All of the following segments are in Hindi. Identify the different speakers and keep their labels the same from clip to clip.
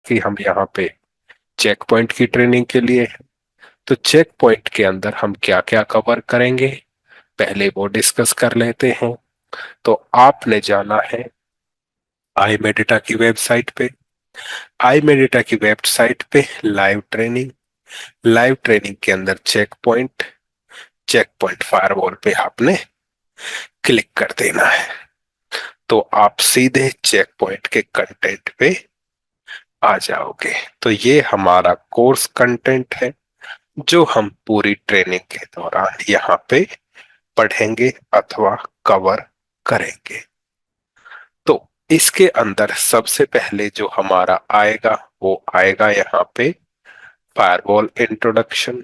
Speaker 1: कि हम यहाँ पे चेक पॉइंट की ट्रेनिंग के लिए हैं। तो चेक पॉइंट के अंदर हम क्या क्या कवर करेंगे, पहले वो डिस्कस कर लेते हैं। तो आपने जाना है आई मेडिटा की वेबसाइट पे। आई मेडिटा की वेबसाइट पे लाइव ट्रेनिंग के अंदर चेक पॉइंट फायरवॉल पे आपने क्लिक कर देना है। तो आप सीधे चेक पॉइंट के कंटेंट पे आ जाओगे। तो ये हमारा कोर्स कंटेंट है जो हम पूरी ट्रेनिंग के दौरान यहाँ पे पढ़ेंगे अथवा कवर करेंगे। तो इसके अंदर सबसे पहले जो हमारा आएगा वो आएगा यहाँ पे फायरवॉल इंट्रोडक्शन,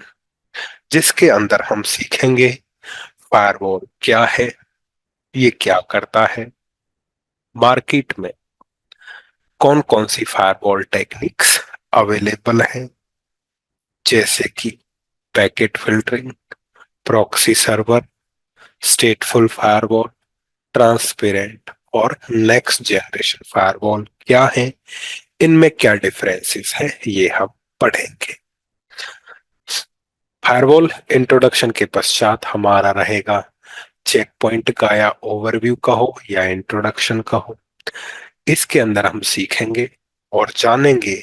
Speaker 1: जिसके अंदर हम सीखेंगे फायरवॉल क्या है, ये क्या करता है, मार्केट में कौन कौन सी फायरवॉल टेक्निक्स अवेलेबल हैं, जैसे कि packet filtering, proxy server, stateful firewall, transparent और नेक्स्ट जनरेशन फायरवॉल क्या है, इनमें क्या डिफरेंसेस है, ये हम पढ़ेंगे। फायरवॉल इंट्रोडक्शन के पश्चात हमारा रहेगा चेक पॉइंट का, या ओवरव्यू का हो या इंट्रोडक्शन का हो। इसके अंदर हम सीखेंगे और जानेंगे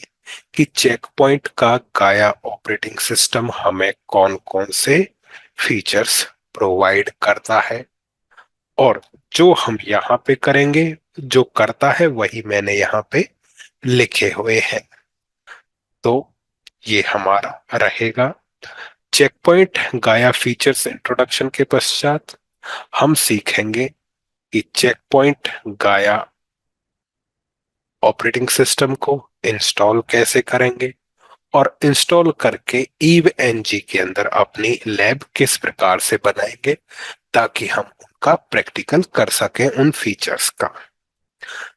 Speaker 1: कि चेक पॉइंट का गाया ऑपरेटिंग सिस्टम हमें कौन कौन से फीचर्स प्रोवाइड करता है। और जो हम यहाँ पे करेंगे, जो करता है वही मैंने यहाँ पे लिखे हुए हैं। तो ये हमारा रहेगा चेक पॉइंट गाया फीचर्स इंट्रोडक्शन के पश्चात हम सीखेंगे कि check Point Gaia operating system को इंस्टॉल कैसे करेंगे, और इंस्टॉल करके ईव एनजी के अंदर अपनी लैब किस प्रकार से बनाएंगे ताकि हम उनका प्रैक्टिकल कर सकें उन फीचर्स का।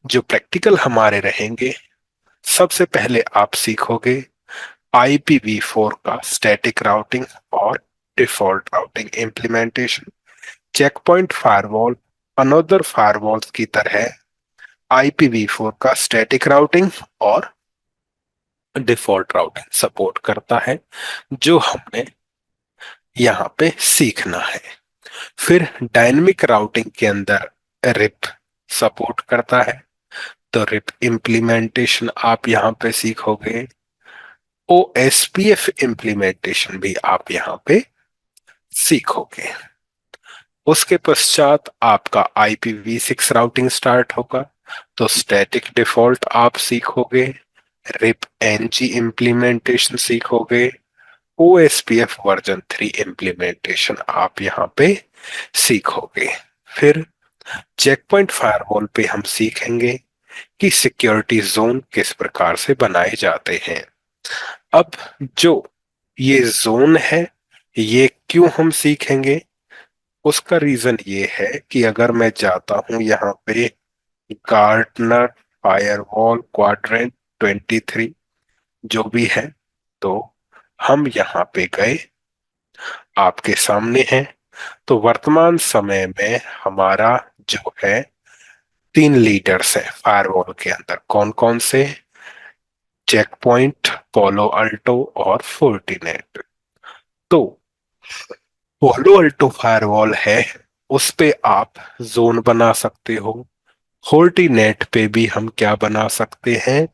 Speaker 1: जो प्रैक्टिकल हमारे रहेंगे, सबसे पहले आप सीखोगे IPv4 का स्टैटिक राउटिंग और default routing implementation. Check Point firewall another firewalls की तरह IPv4 का स्टैटिक राउटिंग और डिफॉल्ट राउटिंग सपोर्ट करता है, जो हमने यहाँ पे सीखना है। फिर डायनेमिक राउटिंग के अंदर रिप सपोर्ट करता है, तो रिप इम्प्लीमेंटेशन आप यहाँ पे सीखोगे। OSPF इम्प्लीमेंटेशन भी आप यहाँ पे सीखोगे। उसके पश्चात आपका IPv6 राउटिंग स्टार्ट होगा, तो स्टैटिक डिफॉल्ट आप सीखोगे, रिप एनजी इम्प्लीमेंटेशन सीखोगे, OSPF वर्जन 3 इम्प्लीमेंटेशन आप यहाँ पे सीखोगे। फिर चेक पॉइंट फायरवॉल पे हम सीखेंगे कि सिक्योरिटी जोन किस प्रकार से बनाए जाते हैं। अब जो ये जोन है, ये क्यों हम सीखेंगे, उसका रीजन ये है कि अगर मैं जाता हूं यहाँ पे गार्टनर फायरवॉल क्वाड्रेंट 23 जो भी है, तो हम यहाँ पे गए, आपके सामने है। तो वर्तमान समय में हमारा जो है 3 लीडर्स है फायरवॉल के अंदर, कौन कौन से, चेक पॉइंट, पोलो अल्टो और फोर्टिनेट। तो पोलो अल्टो फायरवॉल है, उस पे आप जोन बना सकते हो। फोर्टिनेट पे भी हम क्या बना सकते हैं,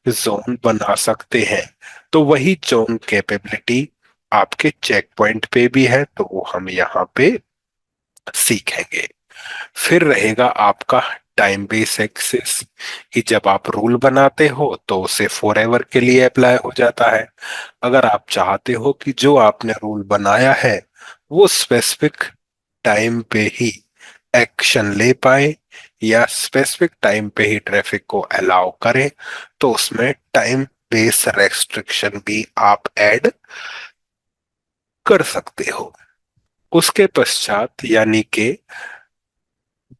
Speaker 1: जोन बना सकते हैं। तो वही जोन कैपेबिलिटी आपके चेक पॉइंट पे भी है, तो वो हम यहाँ पे सीखेंगे। फिर रहेगा आपका टाइम बेस एक्सेस, कि जब आप रूल बनाते हो तो उसे फॉर एवर के लिए अप्लाई हो जाता है। अगर आप चाहते हो कि जो आपने रूल बनाया है वो स्पेसिफिक टाइम पे ही एक्शन ले पाए या स्पेसिफिक टाइम पे ही ट्रैफिक को अलाउ करे, तो उसमें टाइम बेस रेस्ट्रिक्शन भी आप ऐड कर सकते हो। उसके पश्चात यानी कि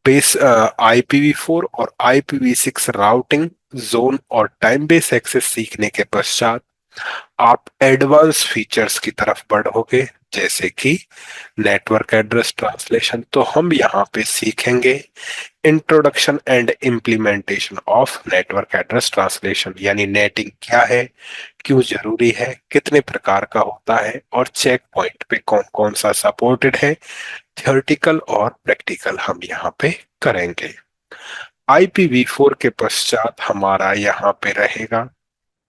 Speaker 1: बेस IPv4 और IPv6 राउटिंग, जोन और टाइम बेस एक्सेस सीखने के पश्चात आप एडवांस फीचर्स की तरफ बढ़ोगे, जैसे कि नेटवर्क एड्रेस ट्रांसलेशन। तो हम यहाँ पे सीखेंगे introduction and implementation of network address translation, यानी नेटिंग क्या है, क्यों जरूरी है, कितने प्रकार का होता है, और चेक पॉइंट पे कौन कौन सा सपोर्टेड है। थियोरेटिकल और प्रैक्टिकल हम यहाँ पे करेंगे। IPv4 के पश्चात हमारा यहाँ पे रहेगा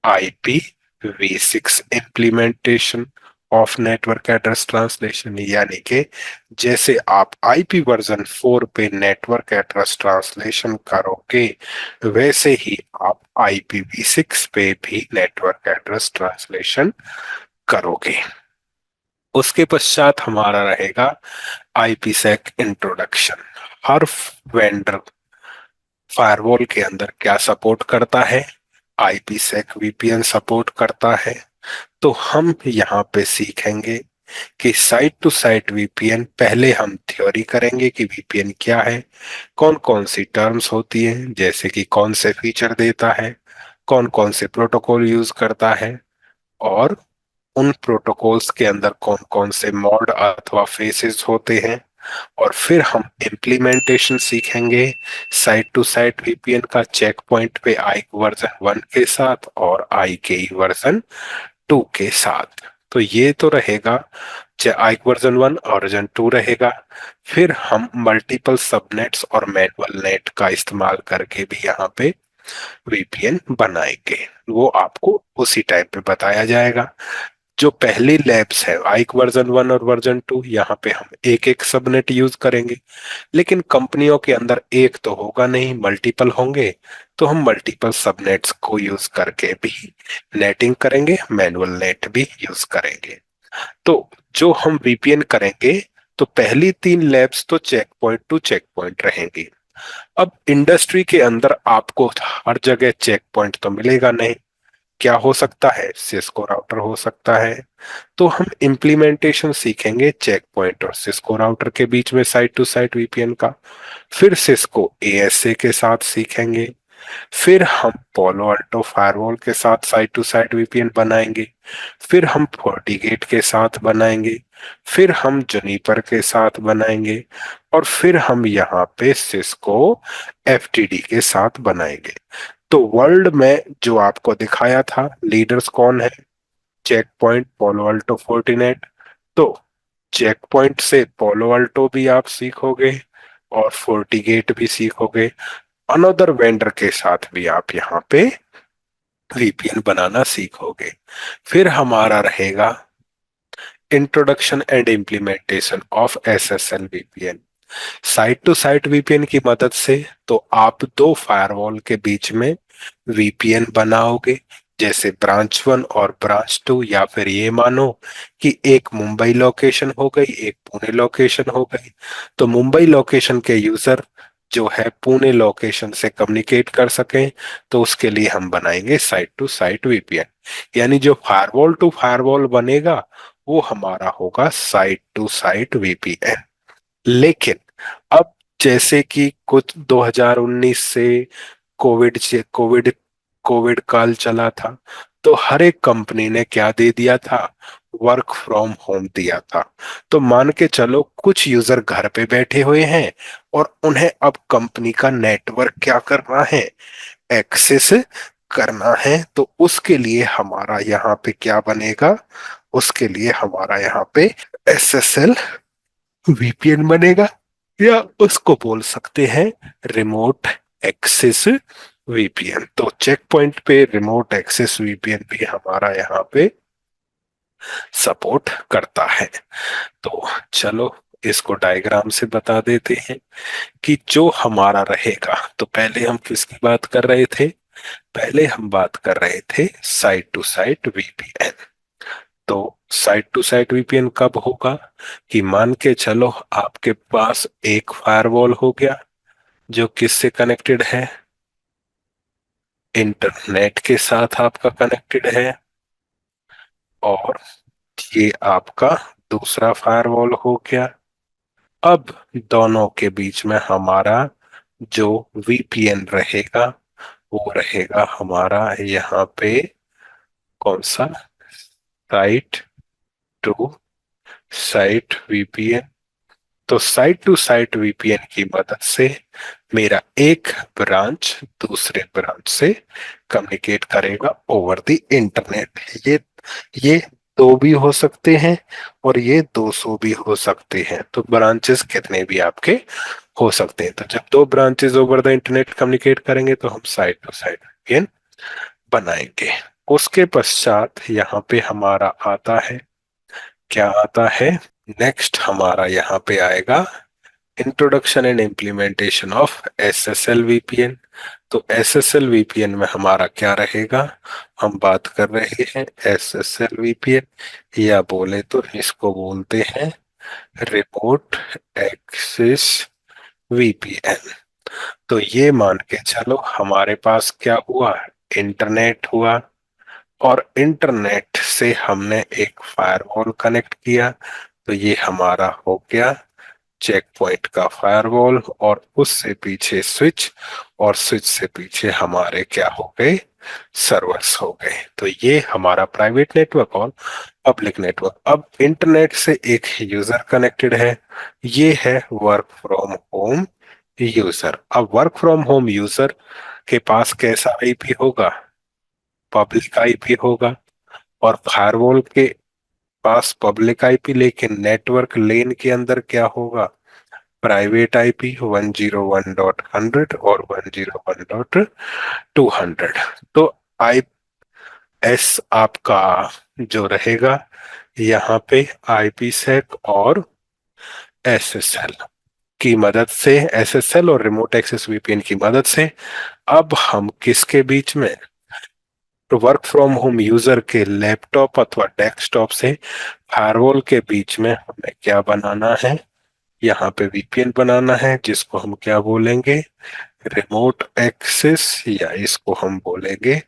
Speaker 1: IPv6 implementation of network address translation, यानी कि जैसे आप IP वर्जन 4 पे नेटवर्क एड्रेस ट्रांसलेशन करोगे, वैसे ही आप IPv6 पे भी नेटवर्क एड्रेस ट्रांसलेशन करोगे। उसके पश्चात हमारा रहेगा IPsec इंट्रोडक्शन। हर वेंडर फायरवॉल के अंदर क्या सपोर्ट करता है, IPsec VPN सपोर्ट करता है। तो हम यहाँ पे सीखेंगे कि साइट टू साइट वीपीएन, पहले हम थ्योरी करेंगे कि वीपीएन क्या है, कौन कौन सी टर्म्स होती हैं, जैसे कि कौन से फीचर देता है, कौन कौन से प्रोटोकॉल यूज करता है, और उन प्रोटोकॉल्स के अंदर कौन कौन से मॉड अथवा फेसेस होते हैं। और फिर हम इम्प्लीमेंटेशन सीखेंगे साइट टू साइट वीपीएन का, चेक पॉइंट पे आई वर्जन 1 के साथ और IKE वर्जन 2 के साथ। तो ये तो रहेगा, आई वर्जन 1 और वर्जन 2 रहेगा। फिर हम मल्टीपल सबनेट्स और मैनुअल नेट का इस्तेमाल करके भी यहाँ पे VPN बनाएंगे, वो आपको उसी टाइम पे बताया जाएगा। जो पहली लैब्स है आइक वर्जन 1 और वर्जन 2, यहाँ पे हम एक एक सबनेट यूज करेंगे, लेकिन कंपनियों के अंदर एक तो होगा नहीं, मल्टीपल होंगे। तो हम मल्टीपल सबनेट्स को यूज करके भी नेटिंग करेंगे, मैनुअल नेट भी यूज करेंगे। तो जो हम VPN करेंगे, तो पहली 3 लैब्स तो Check Point to Check Point रहेंगी। अब इंडस्ट्री के अंदर आपको हर जगह चेक पॉइंट तो मिलेगा नहीं, क्या हो सकता है, सिस्को राउटर हो सकता है। तो हम इम्प्लीमेंटेशन सीखेंगे चेक पॉइंट और सिस्को राउटर के बीच में साइट टू साइट VPN का। फिर सिस्को ASA के साथ सीखेंगे। फिर हम पोलो अल्टो फायरवॉल के साथ साइट टू साइट VPN बनाएंगे। फिर हम FortiGate के साथ बनाएंगे। फिर हम जुनिपर के साथ बनाएंगे। और फिर हम यहाँ पे सिस्को FTD के साथ बनाएंगे। तो वर्ल्ड में जो आपको दिखाया था लीडर्स कौन है, चेक पॉइंट, पोलो अल्टो, फोर्टिनेट। तो चेक पॉइंट से पोलो अल्टो भी आप सीखोगे और FortiGate भी सीखोगे। अनदर वेंडर के साथ भी आप यहाँ पे VPN बनाना सीखोगे। फिर हमारा रहेगा introduction and implementation of SSL VPN। Site to site VPN की मदद से तो आप 2 फायरवॉल के बीच में VPN बनाओगे, जैसे ब्रांच 1 और ब्रांच 2, या फिर ये मानो कि एक मुंबई लोकेशन हो गई, एक पुणे लोकेशन हो गई। तो मुंबई लोकेशन के यूजर जो है पुणे लोकेशन से कम्युनिकेट कर सकें, तो उसके लिए हम बनाएंगे साइट टू साइट VPN। यानी जो फायरवॉल टू फायरवॉल बनेगा, वो हमारा होगा साइट टू साइट VPN। लेकिन अब जैसे कि कुछ 2019 से कोविड कोविड काल चला था, तो हर एक कंपनी ने क्या दे दिया था, वर्क फ्रॉम होम दिया था। तो मान के चलो कुछ यूजर घर पे बैठे हुए हैं और उन्हें अब कंपनी का नेटवर्क क्या करना है, एक्सेस करना है। तो उसके लिए हमारा यहाँ पे क्या बनेगा, उसके लिए हमारा यहाँ पे SSL VPN बनेगा, या उसको बोल सकते हैं रिमोट एक्सेस VPN। तो चेक पॉइंट पे रिमोट एक्सेस VPN भी हमारा यहाँ पे सपोर्ट करता है। तो चलो इसको डायग्राम से बता देते हैं कि जो हमारा रहेगा। तो पहले हम किसकी बात कर रहे थे, पहले हम बात कर रहे थे साइट टू साइट VPN। तो साइट टू साइट VPN कब होगा, कि मान के चलो आपके पास एक फायरवॉल हो गया जो किससे कनेक्टेड है, इंटरनेट के साथ आपका कनेक्टेड है, और ये आपका दूसरा फायरवॉल हो गया। अब दोनों के बीच में हमारा जो VPN रहेगा, वो रहेगा हमारा यहाँ पे कौन सा? Site to site VPN. तो साइट टू साइट वीपीएन की मदद से मेरा एक ब्रांच दूसरे ब्रांच से कम्युनिकेट करेगा ओवर द इंटरनेट। ये दो भी हो सकते हैं और ये 200 भी हो सकते हैं। तो ब्रांचेस कितने भी आपके हो सकते हैं। तो जब दो branches over the internet communicate करेंगे तो हम साइट टू साइट वीपीएन बनाएंगे। उसके पश्चात यहाँ पे हमारा आता है, क्या आता है, नेक्स्ट हमारा यहाँ पे आएगा introduction and implementation of SSL VPN. तो एसएसएल वीपीएन में हमारा क्या रहेगा, हम बात कर रहे हैं एसएसएल वीपीएन, या बोले तो इसको बोलते हैं रिमोट एक्सेस वीपीएन। तो ये मान के चलो हमारे पास क्या हुआ, इंटरनेट हुआ, और इंटरनेट से हमने एक फायरवॉल कनेक्ट किया। तो ये हमारा हो गया चेक पॉइंट का फायरवॉल, और उससे पीछे स्विच, और स्विच से पीछे हमारे क्या हो गए, सर्वर्स हो गए। तो ये हमारा प्राइवेट नेटवर्क और पब्लिक नेटवर्क। अब इंटरनेट से एक यूजर कनेक्टेड है, ये है वर्क फ्रॉम होम यूजर। अब वर्क फ्रॉम होम यूजर के पास कैसा आईपी होगा, पब्लिक आईपी होगा, और फायरवॉल के पास पब्लिक आईपी, लेकिन नेटवर्क लेन के अंदर क्या होगा, प्राइवेट आईपी 101.100 और 101.200। तो आई एस आपका जो रहेगा यहाँ पे आईपी सेक और एसएसएल की मदद से, एसएसएल और रिमोट एक्सेस वीपीएन की मदद से अब हम किसके बीच में, वर्क फ्रॉम होम यूजर के लैपटॉप अथवा डेस्कटॉप से फायरवॉल के बीच में हमें क्या बनाना है, यहाँ पे वीपीएन बनाना है, जिसको हम क्या बोलेंगे, रिमोट एक्सेस, या इसको हम बोलेंगे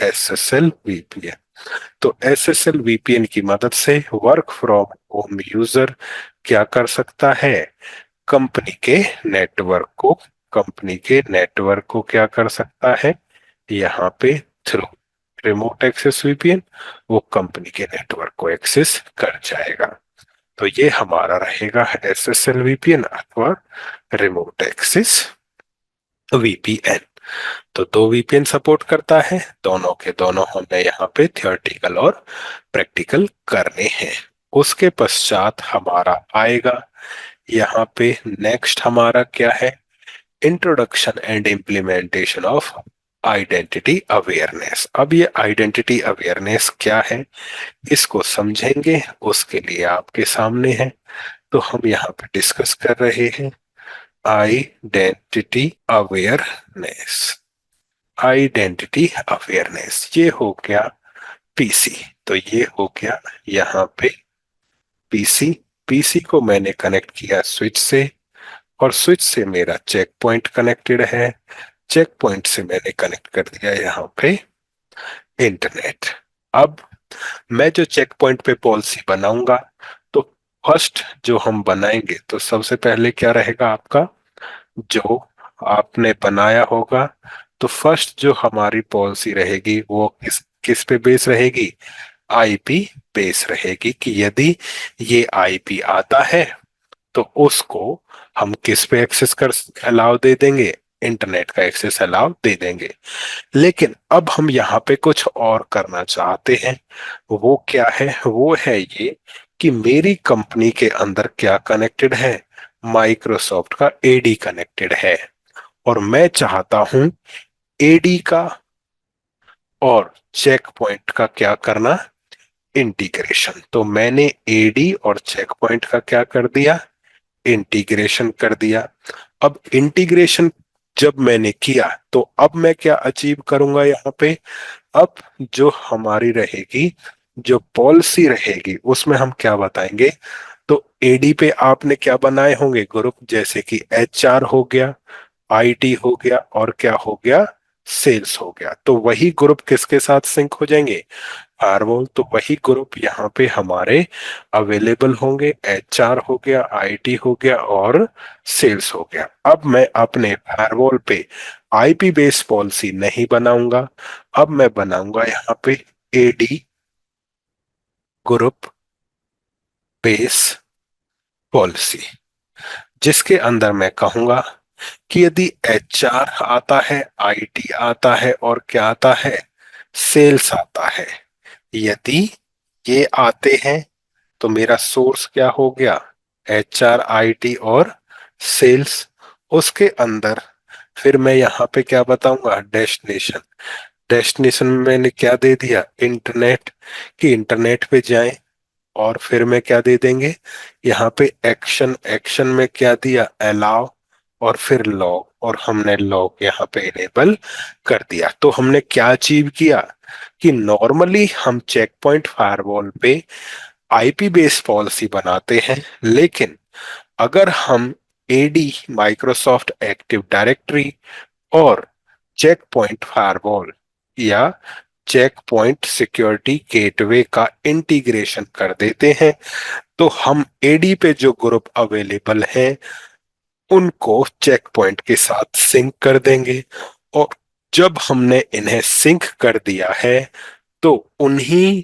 Speaker 1: एसएसएल वीपीएन। तो एसएसएल वीपीएन की मदद से वर्क फ्रॉम होम यूजर क्या कर सकता है, कंपनी के नेटवर्क को कंपनी के नेटवर्क को क्या कर सकता है, यहाँ पे थ्रू रिमोट एक्सेस वीपीएन वो कंपनी के नेटवर्क को एक्सेस कर जाएगा। तो ये हमारा रहेगा एसएसएल वीपीएन अथवा रिमोट एक्सेस वीपीएन। तो दो वीपीएन सपोर्ट करता है, दोनों के दोनों हमें यहाँ पे थियोरेटिकल और प्रैक्टिकल करने हैं। उसके पश्चात हमारा आएगा यहाँ पे नेक्स्ट हमारा क्या है, introduction and implementation of identity awareness. अब ये आइडेंटिटी अवेयरनेस क्या है, इसको समझेंगे, उसके लिए आपके सामने है। तो हम यहाँ पे डिस्कस कर रहे हैं आइडेंटिटी अवेयरनेस। आइडेंटिटी अवेयरनेस ये हो गया पीसी। तो ये हो गया यहाँ पे पीसी। पीसी को मैंने कनेक्ट किया स्विच से, और स्विच से मेरा चेक पॉइंट कनेक्टेड है, चेक पॉइंट से मैंने कनेक्ट कर दिया यहाँ पे इंटरनेट। अब मैं जो चेक पॉइंट पे पॉलिसी बनाऊंगा, तो फर्स्ट जो हम बनाएंगे, तो सबसे पहले क्या रहेगा आपका, जो आपने बनाया होगा, तो फर्स्ट जो हमारी पॉलिसी रहेगी वो किस किस पे बेस रहेगी, आईपी बेस रहेगी, कि यदि ये आईपी आता है तो उसको हम किस पे एक्सेस कर अलाउ दे देंगे, इंटरनेट का एक्सेस अलाउ दे देंगे। लेकिन अब हम यहाँ पे कुछ और करना चाहते हैं, वो क्या है, वो है ये कि मेरी कंपनी के अंदर क्या कनेक्टेड है, माइक्रोसॉफ्ट का एडी कनेक्टेड है, और मैं चाहता हूं एडी का और चेक पॉइंट का क्या करना, इंटीग्रेशन। तो मैंने एडी और चेक पॉइंट का क्या कर दिया, इंटीग्रेशन कर दिया। अब इंटीग्रेशन जब मैंने किया, तो अब मैं क्या अचीव करूंगा यहाँ पे, अब जो हमारी रहेगी, जो पॉलिसी रहेगी, उसमें हम क्या बताएंगे, तो एडी पे आपने क्या बनाए होंगे ग्रुप, जैसे कि एचआर हो गया, आईटी हो गया, और क्या हो गया, सेल्स हो गया। तो वही ग्रुप किसके साथ सिंक हो जाएंगे, फायरवॉल। तो वही ग्रुप यहाँ पे हमारे अवेलेबल होंगे, एचआर हो गया, आईटी हो गया, और सेल्स हो गया। अब मैं अपने फायरवॉल पे आईपी बेस्ड पॉलिसी नहीं बनाऊंगा, अब मैं बनाऊंगा यहाँ पे एडी ग्रुप बेस पॉलिसी, जिसके अंदर मैं कहूंगा कि यदि एचआर आता है, आईटी आता है और क्या आता है, सेल्स आता है, यदि ये आते हैं तो मेरा सोर्स क्या हो गया, एचआर, आईटी और सेल्स। उसके अंदर फिर मैं यहाँ पे क्या बताऊंगा, डेस्टिनेशन। डेस्टिनेशन में मैंने क्या दे दिया, इंटरनेट, कि इंटरनेट पे जाएं। और फिर में क्या दे देंगे यहाँ पे, एक्शन। एक्शन में क्या दिया, अलाउ, और फिर लॉग, और हमने लॉग यहाँ पे इनेबल कर दिया। तो हमने क्या अचीव किया कि नॉर्मली हम चेक पॉइंट फायरवॉल पे आईपी बेस्ड पॉलिसी बनाते हैं, लेकिन अगर हम एडी, माइक्रोसॉफ्ट एक्टिव डायरेक्टरी और चेक पॉइंट फायरवॉल या चेक पॉइंट सिक्योरिटी गेटवे का इंटीग्रेशन कर देते हैं, तो हम एडी पे जो ग्रुप अवेलेबल हैं उनको चेक पॉइंट के साथ सिंक कर देंगे। और जब हमने इन्हें सिंक कर दिया है तो उन्हीं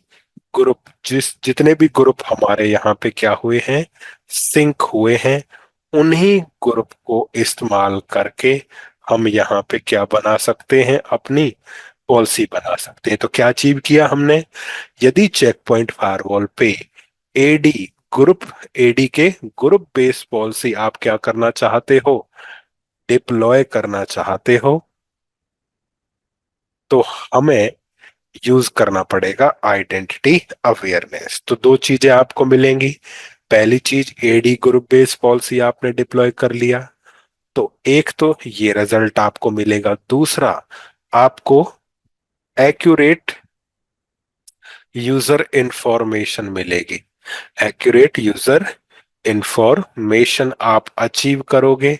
Speaker 1: ग्रुप, जितने भी ग्रुप हमारे यहाँ पे क्या हुए हैं, सिंक हुए हैं, उन्हीं ग्रुप को इस्तेमाल करके हम यहाँ पे क्या बना सकते हैं, अपनी पॉलिसी बना सकते हैं। तो क्या अचीव किया हमने, यदि चेक पॉइंट फायरवॉल पे एडी ग्रुप, एडी के ग्रुप बेस्ड पॉलिसी आप क्या करना चाहते हो, डिप्लॉय करना चाहते हो, तो हमें यूज करना पड़ेगा आइडेंटिटी अवेयरनेस। तो दो चीजें आपको मिलेंगी। पहली चीज, एडी ग्रुप बेस्ड पॉलिसी आपने डिप्लॉय कर लिया, तो एक तो ये रिजल्ट आपको मिलेगा। दूसरा, आपको एक्यूरेट यूजर इंफॉर्मेशन मिलेगी। एक्यूरेट यूजर इंफॉर्मेशन आप अचीव करोगे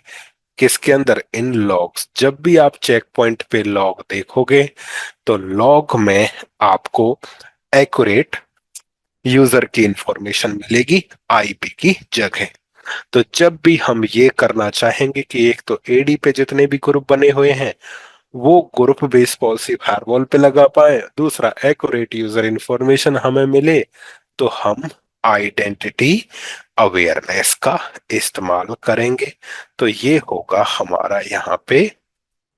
Speaker 1: किसके अंदर, इन लॉग्स। जब भी आप चेक पॉइंट पे लॉग देखोगे तो लॉग में आपको एक्यूरेट यूजर की इंफॉर्मेशन मिलेगी आईपी की जगह। तो जब भी हम ये करना चाहेंगे कि एक तो एडी पे जितने भी ग्रुप बने हुए हैं वो ग्रुप बेस्ड पॉलिसी फायरवॉल पे लगा पाए, दूसरा एक्यूरेट यूजर इंफॉर्मेशन हमें मिले, तो हम आइडेंटिटी अवेयरनेस का इस्तेमाल करेंगे। तो ये होगा हमारा यहाँ पे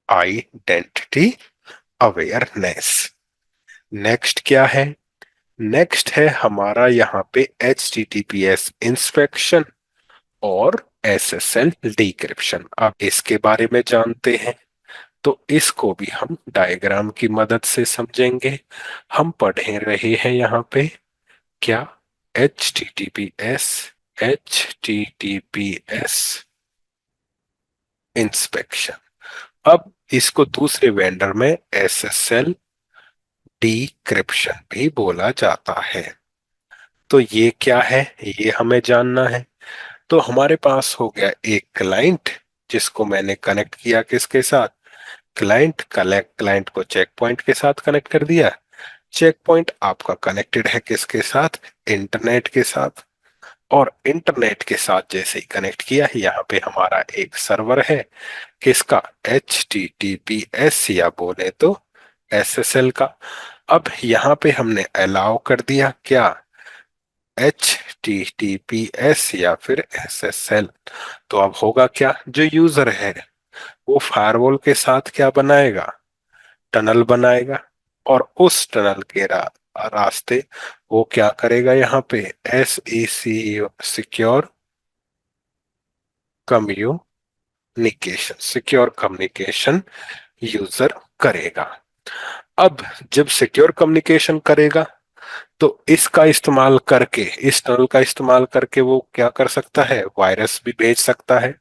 Speaker 1: आइडेंटिटी अवेयरनेस। नेक्स्ट क्या है, नेक्स्ट है हमारा यहाँ पे HTTPS इंस्पेक्शन और SSL डिक्रिप्शन। अब इसके बारे में जानते हैं, तो इसको भी हम डायग्राम की मदद से समझेंगे। हम पढ़े रहे हैं यहाँ पे क्या, HTTPS, HTTPS इंस्पेक्शन। अब इसको दूसरे वेंडर में SSL डिक्रिप्शन भी बोला जाता है। तो ये क्या है, ये हमें जानना है। तो हमारे पास हो गया एक क्लाइंट, जिसको मैंने कनेक्ट किया किसके साथ, क्लाइंट। क्लाइंट को चेक पॉइंट के साथ कनेक्ट कर दिया। चेक पॉइंट आपका कनेक्टेड है किसके साथ, इंटरनेट के साथ। और इंटरनेट के साथ जैसे ही कनेक्ट किया, यहाँ पे हमारा एक सर्वर है किसका, HTTPS या बोले तो SSL का। अब यहाँ पे हमने अलाउ कर दिया क्या, HTTPS या फिर SSL। तो अब होगा क्या, जो यूजर है वो फायरवॉल के साथ क्या बनाएगा, टनल बनाएगा। और उस टनल के रास्ते वो क्या करेगा, यहाँ पे SEC, secure communication, secure communication user करेगा। अब जब सिक्योर कम्युनिकेशन करेगा तो इसका इस्तेमाल करके, इस टनल का इस्तेमाल करके वो क्या कर सकता है, वायरस भी भेज सकता है।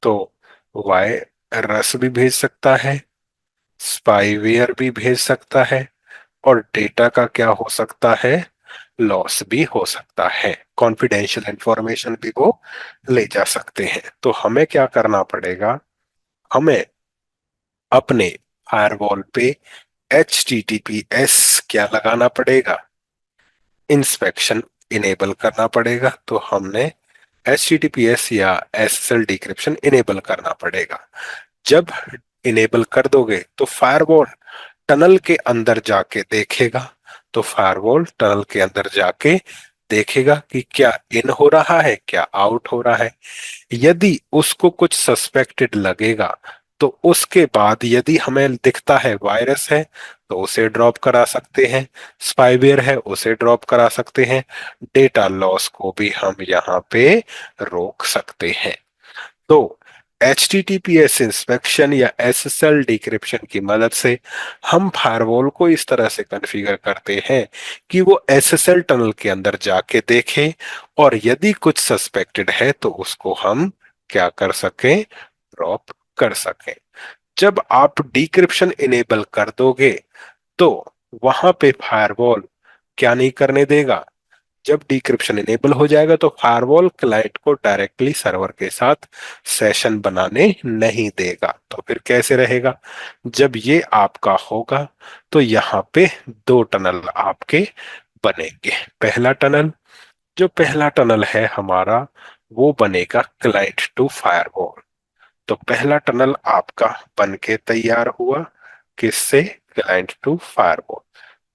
Speaker 1: तो वायरस भी भेज सकता है, स्पाईवेयर भी भेज सकता है, और डेटा का क्या हो सकता है, लॉस भी हो सकता है, कॉन्फिडेंशियल इंफॉर्मेशन भी वो ले जा सकते हैं। तो हमें क्या करना पड़ेगा, हमें अपने फायरवॉल पे HTTPS क्या लगाना पड़ेगा, इंस्पेक्शन इनेबल करना पड़ेगा। तो हमने HTTPS या SSL डिक्रिप्शन इनेबल करना पड़ेगा। जब इनेबल कर दोगे तो फायरवॉल टनल के अंदर जाके देखेगा, तो फायरवॉल टनल के अंदर जाके देखेगा कि क्या इन हो रहा है, क्या आउट हो रहा है। यदि उसको कुछ सस्पेक्टेड लगेगा तो उसके बाद यदि हमें दिखता है वायरस है तो उसे ड्रॉप करा सकते हैं, स्पाईवेयर है उसे ड्रॉप करा सकते हैं, डेटा लॉस को भी हम यहाँ पे रोक सकते हैं। तो HTTPS इंस्पेक्शन या SSL डिक्रिप्शन की मदद से हम फायरवॉल को इस तरह से कॉन्फ़िगर करते हैं कि वो SSL टनल के अंदर जाके देखे और यदि कुछ सस्पेक्टेड है तो उसको हम क्या कर सकें, ड्रॉप कर सकें। जब आप डिक्रिप्शन इनेबल कर दोगे तो वहां पे फायरवॉल क्या नहीं करने देगा, जब डिक्रिप्शन इनेबल हो जाएगा तो फायरवॉल क्लाइंट को डायरेक्टली सर्वर के साथ सेशन बनाने नहीं देगा। तो फिर कैसे रहेगा, जब ये आपका होगा तो यहाँ पे दो टनल आपके बनेंगे। पहला टनल, जो पहला टनल है हमारा, वो बनेगा क्लाइंट टू फायरवॉल। तो पहला टनल आपका बन के तैयार हुआ, किससे, क्लाइंट टू फायरवॉल।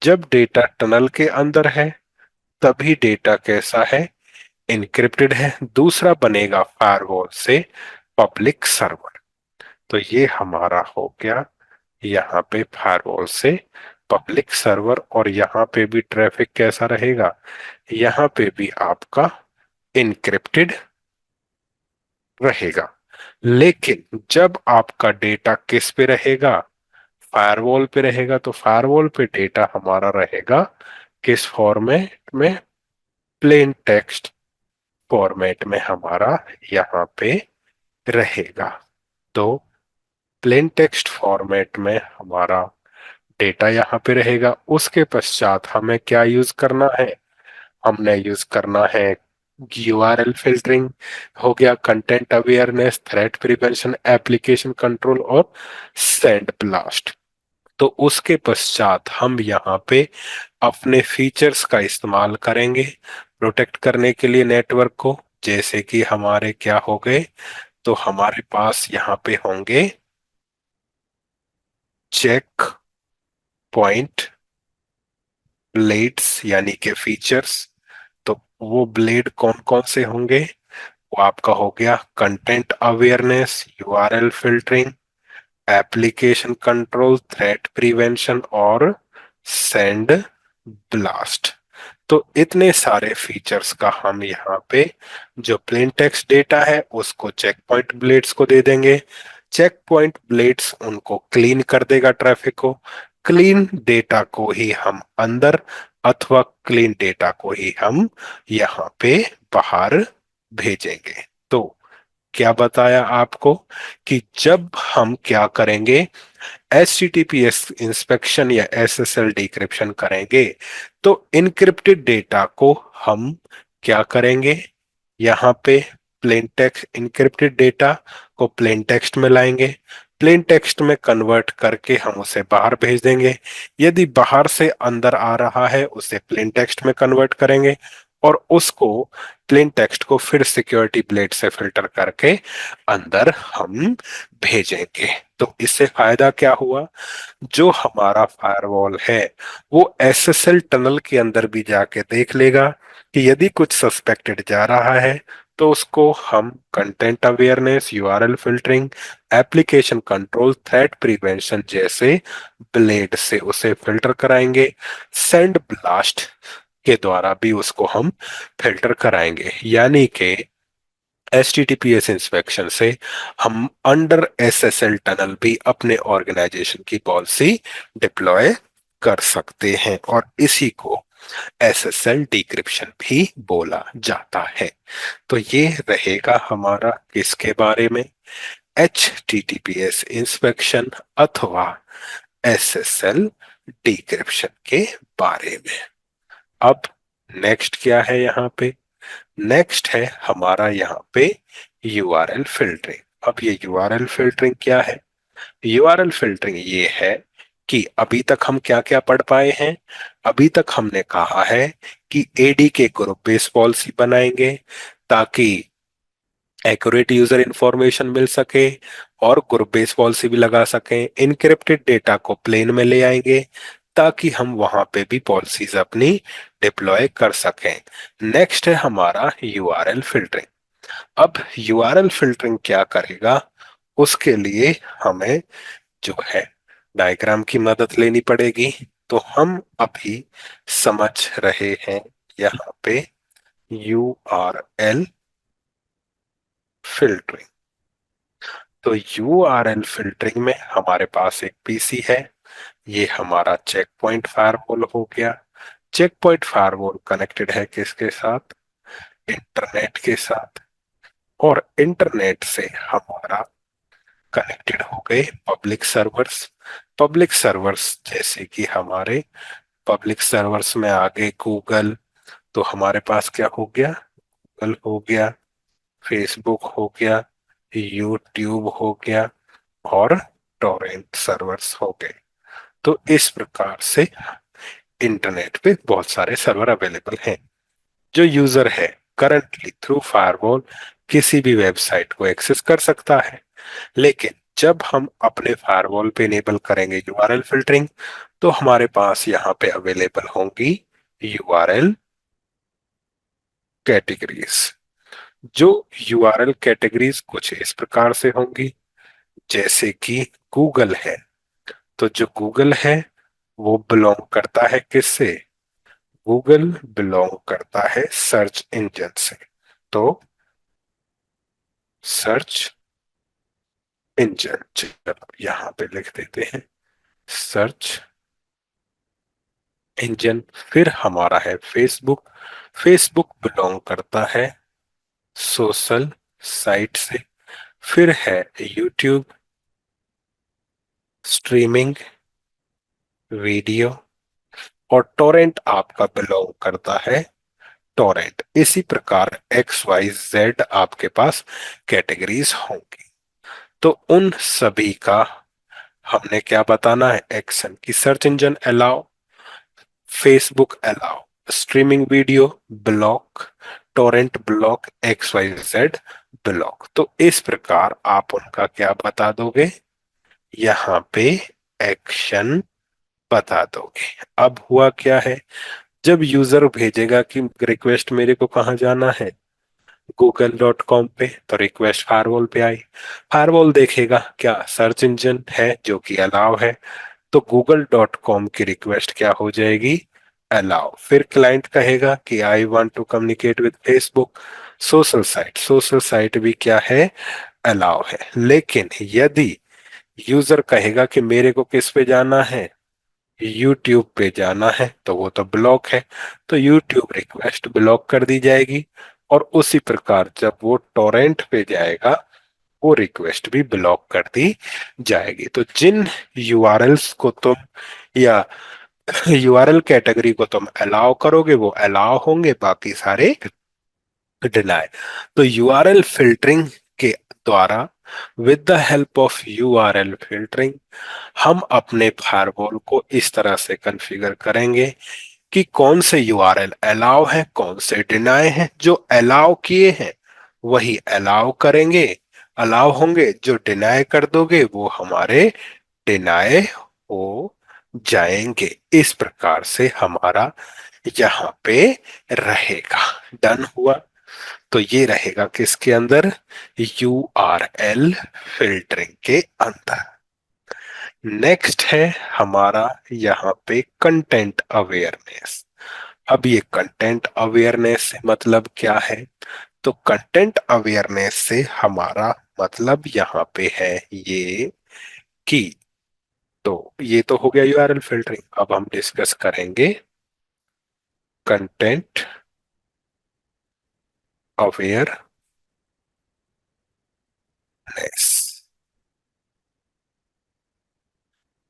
Speaker 1: जब डेटा टनल के अंदर है तभी डेटा कैसा है, इनक्रिप्टेड है। दूसरा बनेगा फायरवॉल से पब्लिक सर्वर। तो ये हमारा हो गया यहाँ पे फायरवॉल से पब्लिक सर्वर, और यहाँ पे भी ट्रैफिक कैसा रहेगा, यहाँ पे भी आपका इनक्रिप्टेड रहेगा। लेकिन जब आपका डेटा किस पे रहेगा, फायरवॉल पे रहेगा, तो फायरवॉल पे डेटा हमारा रहेगा किस फॉर्मेट में, प्लेन टेक्स्ट फॉर्मेट में हमारा यहाँ पे रहेगा। तो प्लेन टेक्स्ट फॉर्मेट में हमारा डेटा यहाँ पे रहेगा। उसके पश्चात हमें क्या यूज करना है, हमने यूज करना है यूआरएल फिल्टरिंग, हो गया content awareness, threat prevention, application control और सैंड ब्लास्ट। तो उसके पश्चात हम यहाँ पे अपने फीचर्स का इस्तेमाल करेंगे प्रोटेक्ट करने के लिए नेटवर्क को। जैसे कि हमारे क्या हो गए, तो हमारे पास यहाँ पे होंगे चेक पॉइंट ब्लेड्स यानी के फीचर्स। तो वो ब्लेड कौन कौन से होंगे, वो आपका हो गया content awareness, URL filtering, application control, threat prevention और सेंड ब्लास्ट। तो इतने सारे फीचर्स का हम यहाँ पे जो प्लेन टेक्स्ट डेटा है उसको चेक पॉइंट ब्लेड्स को दे देंगे। चेक पॉइंट ब्लेड्स उनको क्लीन कर देगा, ट्रैफिक को। क्लीन डेटा को ही हम अंदर अथवा क्लीन डेटा को ही हम यहाँ पे बाहर भेजेंगे। तो क्या बताया आपको कि जब हम क्या करेंगे, HTTPS इंस्पेक्शन या SSL डिक्रिप्शन करेंगे तो इनक्रिप्टेड डेटा को हम क्या करेंगे, यहाँ पे प्लेन टेक्स्ट, इनक्रिप्टेड डेटा को प्लेन टेक्स्ट में लाएंगे, प्लेन टेक्स्ट में कन्वर्ट करके हम उसे बाहर भेज देंगे। यदि बाहर से अंदर आ रहा है उसे प्लेन टेक्स्ट में कन्वर्ट करेंगे और उसको प्लेन टेक्स्ट को फिर सिक्योरिटी ब्लेड से फिल्टर करके अंदर हम भेजेंगे। तो इससे फायदा क्या हुआ, जो हमारा फायरवॉल है वो SSL टनल के अंदर भी जाके देख लेगा कि यदि कुछ सस्पेक्टेड जा रहा है तो उसको हम content awareness, URL filtering, application control, threat prevention जैसे ब्लेड से उसे फिल्टर कराएंगे। सेंड ब्लास्ट के द्वारा भी उसको हम फिल्टर कराएंगे। यानी कि HTTPS इंस्पेक्शन से हम अंडर SSL टनल भी अपने ऑर्गेनाइजेशन की पॉलिसी डिप्लॉय कर सकते हैं, और इसी को SSL डिक्रिप्शन भी बोला जाता है। तो ये रहेगा हमारा किसके बारे में, HTTPS इंस्पेक्शन अथवा SSL डिक्रिप्शन के बारे में। अब नेक्स्ट क्या है यहाँ पे, नेक्स्ट है हमारा यहाँ पे यूआरएल फिल्टरिंग। अब ये यूआरएल फिल्टरिंग क्या है, यूआरएल फिल्टरिंग ये है कि अभी तक हम क्या क्या पढ़ पाए हैं। अभी तक हमने कहा है कि एडी के ग्रुप बेस पॉलिसी बनाएंगे ताकि एक्यूरेट यूजर इंफॉर्मेशन मिल सके और ग्रुप बेस पॉलिसी भी लगा सकें। इनक्रिप्टेड डेटा को प्लेन में ले आएंगे ताकि हम वहां पे भी पॉलिसीज अपनी डिप्लॉय कर सकें। नेक्स्ट है हमारा यूआरएल फिल्टरिंग। अब यूआरएल फिल्टरिंग क्या करेगा, उसके लिए हमें जो है डायग्राम की मदद लेनी पड़ेगी। तो हम अभी समझ रहे हैं यहाँ पे यूआरएल फिल्टरिंग। तो यूआरएल फिल्टरिंग में हमारे पास एक पीसी है, ये हमारा चेक पॉइंट फायरवॉल हो गया। चेक पॉइंट फायरवॉल कनेक्टेड है किसके साथ, इंटरनेट के साथ। और इंटरनेट से हमारा कनेक्टेड हो गए पब्लिक सर्वर्स। पब्लिक सर्वर्स जैसे कि हमारे पब्लिक सर्वर्स में आगे गूगल, तो हमारे पास क्या हो गया, गूगल हो गया, फेसबुक हो गया, यूट्यूब हो गया, और टोरेंट सर्वर्स हो गए। तो इस प्रकार से इंटरनेट पे बहुत सारे सर्वर अवेलेबल हैं। जो यूजर है करंटली थ्रू फायरवॉल किसी भी वेबसाइट को एक्सेस कर सकता है। लेकिन जब हम अपने फायरवॉल पे इनेबल करेंगे यूआरएल फिल्टरिंग, तो हमारे पास यहाँ पे अवेलेबल होंगी यूआरएल कैटेगरीज। जो यूआरएल कैटेगरीज कुछ इस प्रकार से होंगी, जैसे कि गूगल है, तो जो गूगल है वो बिलोंग करता है किससे, गूगल बिलोंग करता है सर्च इंजन से। तो सर्च इंजन, चलो यहां पे लिख देते हैं सर्च इंजन। फिर हमारा है फेसबुक, फेसबुक बिलोंग करता है सोशल साइट से। फिर है यूट्यूब, स्ट्रीमिंग वीडियो। और टोरेंट आपका बिलोंग करता है टोरेंट। इसी प्रकार एक्स वाई जेड आपके पास कैटेगरीज होंगी। तो उन सभी का हमने क्या बताना है एक्शन, की search engine allow, Facebook allow, streaming video block, torrent block, X Y Z block. तो इस प्रकार आप उनका क्या बता दोगे, यहाँ पे एक्शन बता दोगे। अब हुआ क्या है, जब यूजर भेजेगा कि रिक्वेस्ट मेरे को कहाँ जाना है, google.com पे, तो रिक्वेस्ट फायरवॉल पे आई। फायरवॉल देखेगा क्या सर्च इंजन है जो कि अलाउ है, तो google.com की रिक्वेस्ट क्या हो जाएगी, अलाउ। फिर क्लाइंट कहेगा कि I want to communicate with Facebook, social site, social site भी क्या है, अलाउ है। लेकिन यदि यूजर कहेगा कि मेरे को किस पे जाना है, यूट्यूब पे जाना है, तो वो तो ब्लॉक है, तो यूट्यूब रिक्वेस्ट ब्लॉक कर दी जाएगी। और उसी प्रकार जब वो टोरेंट पे जाएगा, वो रिक्वेस्ट भी ब्लॉक कर दी जाएगी। तो जिन यूआरएल्स को तुम, या यूआरएल कैटेगरी को तुम अलाउ करोगे वो अलाउ होंगे, बाकी सारे डिनाई। तो यूआरएल फिल्टरिंग के द्वारा, with the help of URL filtering, हम अपने फायरवॉल को इस तरह से कॉन्फ़िगर करेंगे कि कौन से यूआरएल अलाउ है, कौन से डिनाई है। जो अलाउ किए हैं वही अलाउ करेंगे, अलाउ होंगे। जो डिनाई कर दोगे वो हमारे डिनाई हो जाएंगे। इस प्रकार से हमारा यहाँ पे रहेगा। डन हुआ। तो ये रहेगा किसके अंदर, यूआरएल फिल्टरिंग के अंदर। नेक्स्ट है हमारा यहाँ पे कंटेंट अवेयरनेस। अब ये कंटेंट अवेयरनेस से मतलब क्या है, तो कंटेंट अवेयरनेस से हमारा मतलब यहाँ पे है ये कि, तो ये तो हो गया यूआरएल फिल्टरिंग। अब हम डिस्कस करेंगे कंटेंट अवेयरनेस।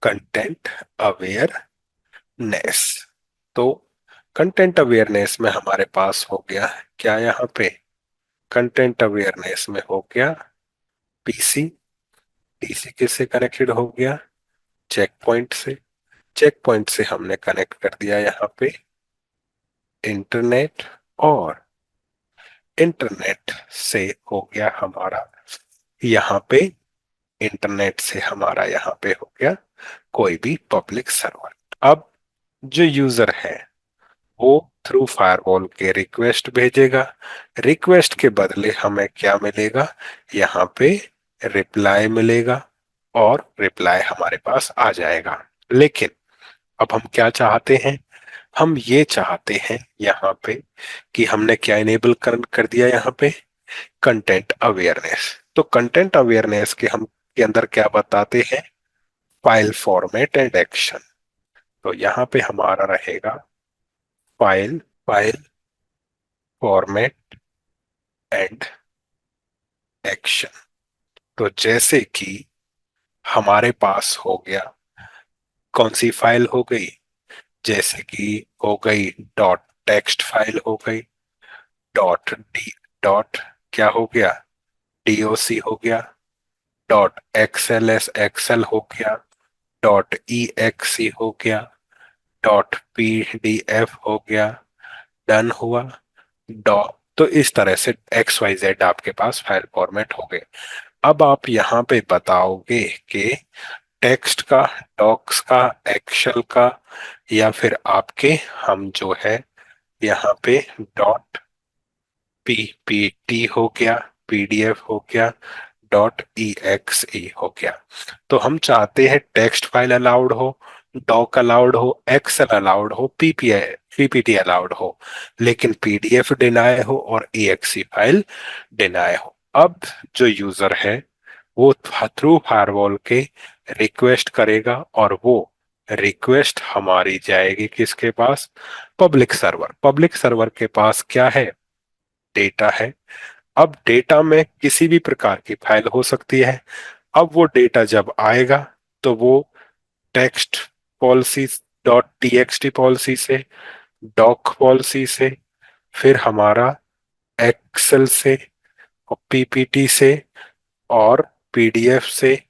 Speaker 1: कंटेंट अवेयरनेस, तो कंटेंट अवेयरनेस में हमारे पास हो गया क्या, यहाँ पे कंटेंट अवेयरनेस में हो गया पीसी। पीसी किससे कनेक्टेड हो गया, चेक पॉइंट से। चेक पॉइंट से हमने कनेक्ट कर दिया यहाँ पे इंटरनेट, और इंटरनेट से हो गया हमारा यहाँ पे, इंटरनेट से हमारा यहाँ पे हो गया कोई भी पब्लिक सर्वर। अब जो यूजर है वो थ्रू फायरवॉल के रिक्वेस्ट भेजेगा। रिक्वेस्ट के बदले हमें क्या मिलेगा, यहाँ पे रिप्लाई मिलेगा, और रिप्लाई हमारे पास आ जाएगा। लेकिन अब हम क्या चाहते हैं, हम ये चाहते हैं यहाँ पे कि हमने क्या इनेबल कर दिया यहाँ पे, कंटेंट अवेयरनेस। तो कंटेंट अवेयरनेस के हम के अंदर क्या बताते हैं, फाइल फॉर्मेट एंड एक्शन। तो यहाँ पे हमारा रहेगा file file format and action. तो जैसे कि हमारे पास हो गया, कौन सी फाइल हो गई, जैसे कि हो गई डॉट टेक्स्ट फाइल हो गई, डॉट डी डॉट क्या हो गया, डॉक हो गया, डॉट एक्सएलएस एक्सेल हो गया, डॉट ईएक्सी हो गया, डॉट पीडीएफ हो गया, डन हुआ। डॉट, तो इस तरह से एक्स वाई जेड आपके पास फाइल फॉर्मेट हो गए। अब आप यहाँ पे बताओगे कि टेक्स्ट का, डॉक्स का, एक्सेल का, या फिर आपके हम जो है यहाँ पे डॉट पीपीटी हो गया, पीडीएफ हो गया, डॉट ई हो गया। तो हम चाहते हैं टेक्स्ट फाइल अलाउड हो, डॉक अलाउड हो, एक्सेल अलाउड हो, पीपीटी अलाउड हो, लेकिन पीडीएफ डिनाय हो और ईएक्सी फाइल डिनाय हो। अब जो यूजर है वो थ्रू फायरवॉल के रिक्वेस्ट करेगा, और वो रिक्वेस्ट हमारी जाएगी किसके पास, पब्लिक सर्वर। पब्लिक सर्वर के पास क्या है, डेटा है। अब डेटा में किसी भी प्रकार की फाइल हो सकती है। अब वो डेटा जब आएगा तो वो text policy, dot TXT policy से, डॉक पॉलिसी से, फिर हमारा एक्सेल से, और पीपीटी से, और पीडीएफ से,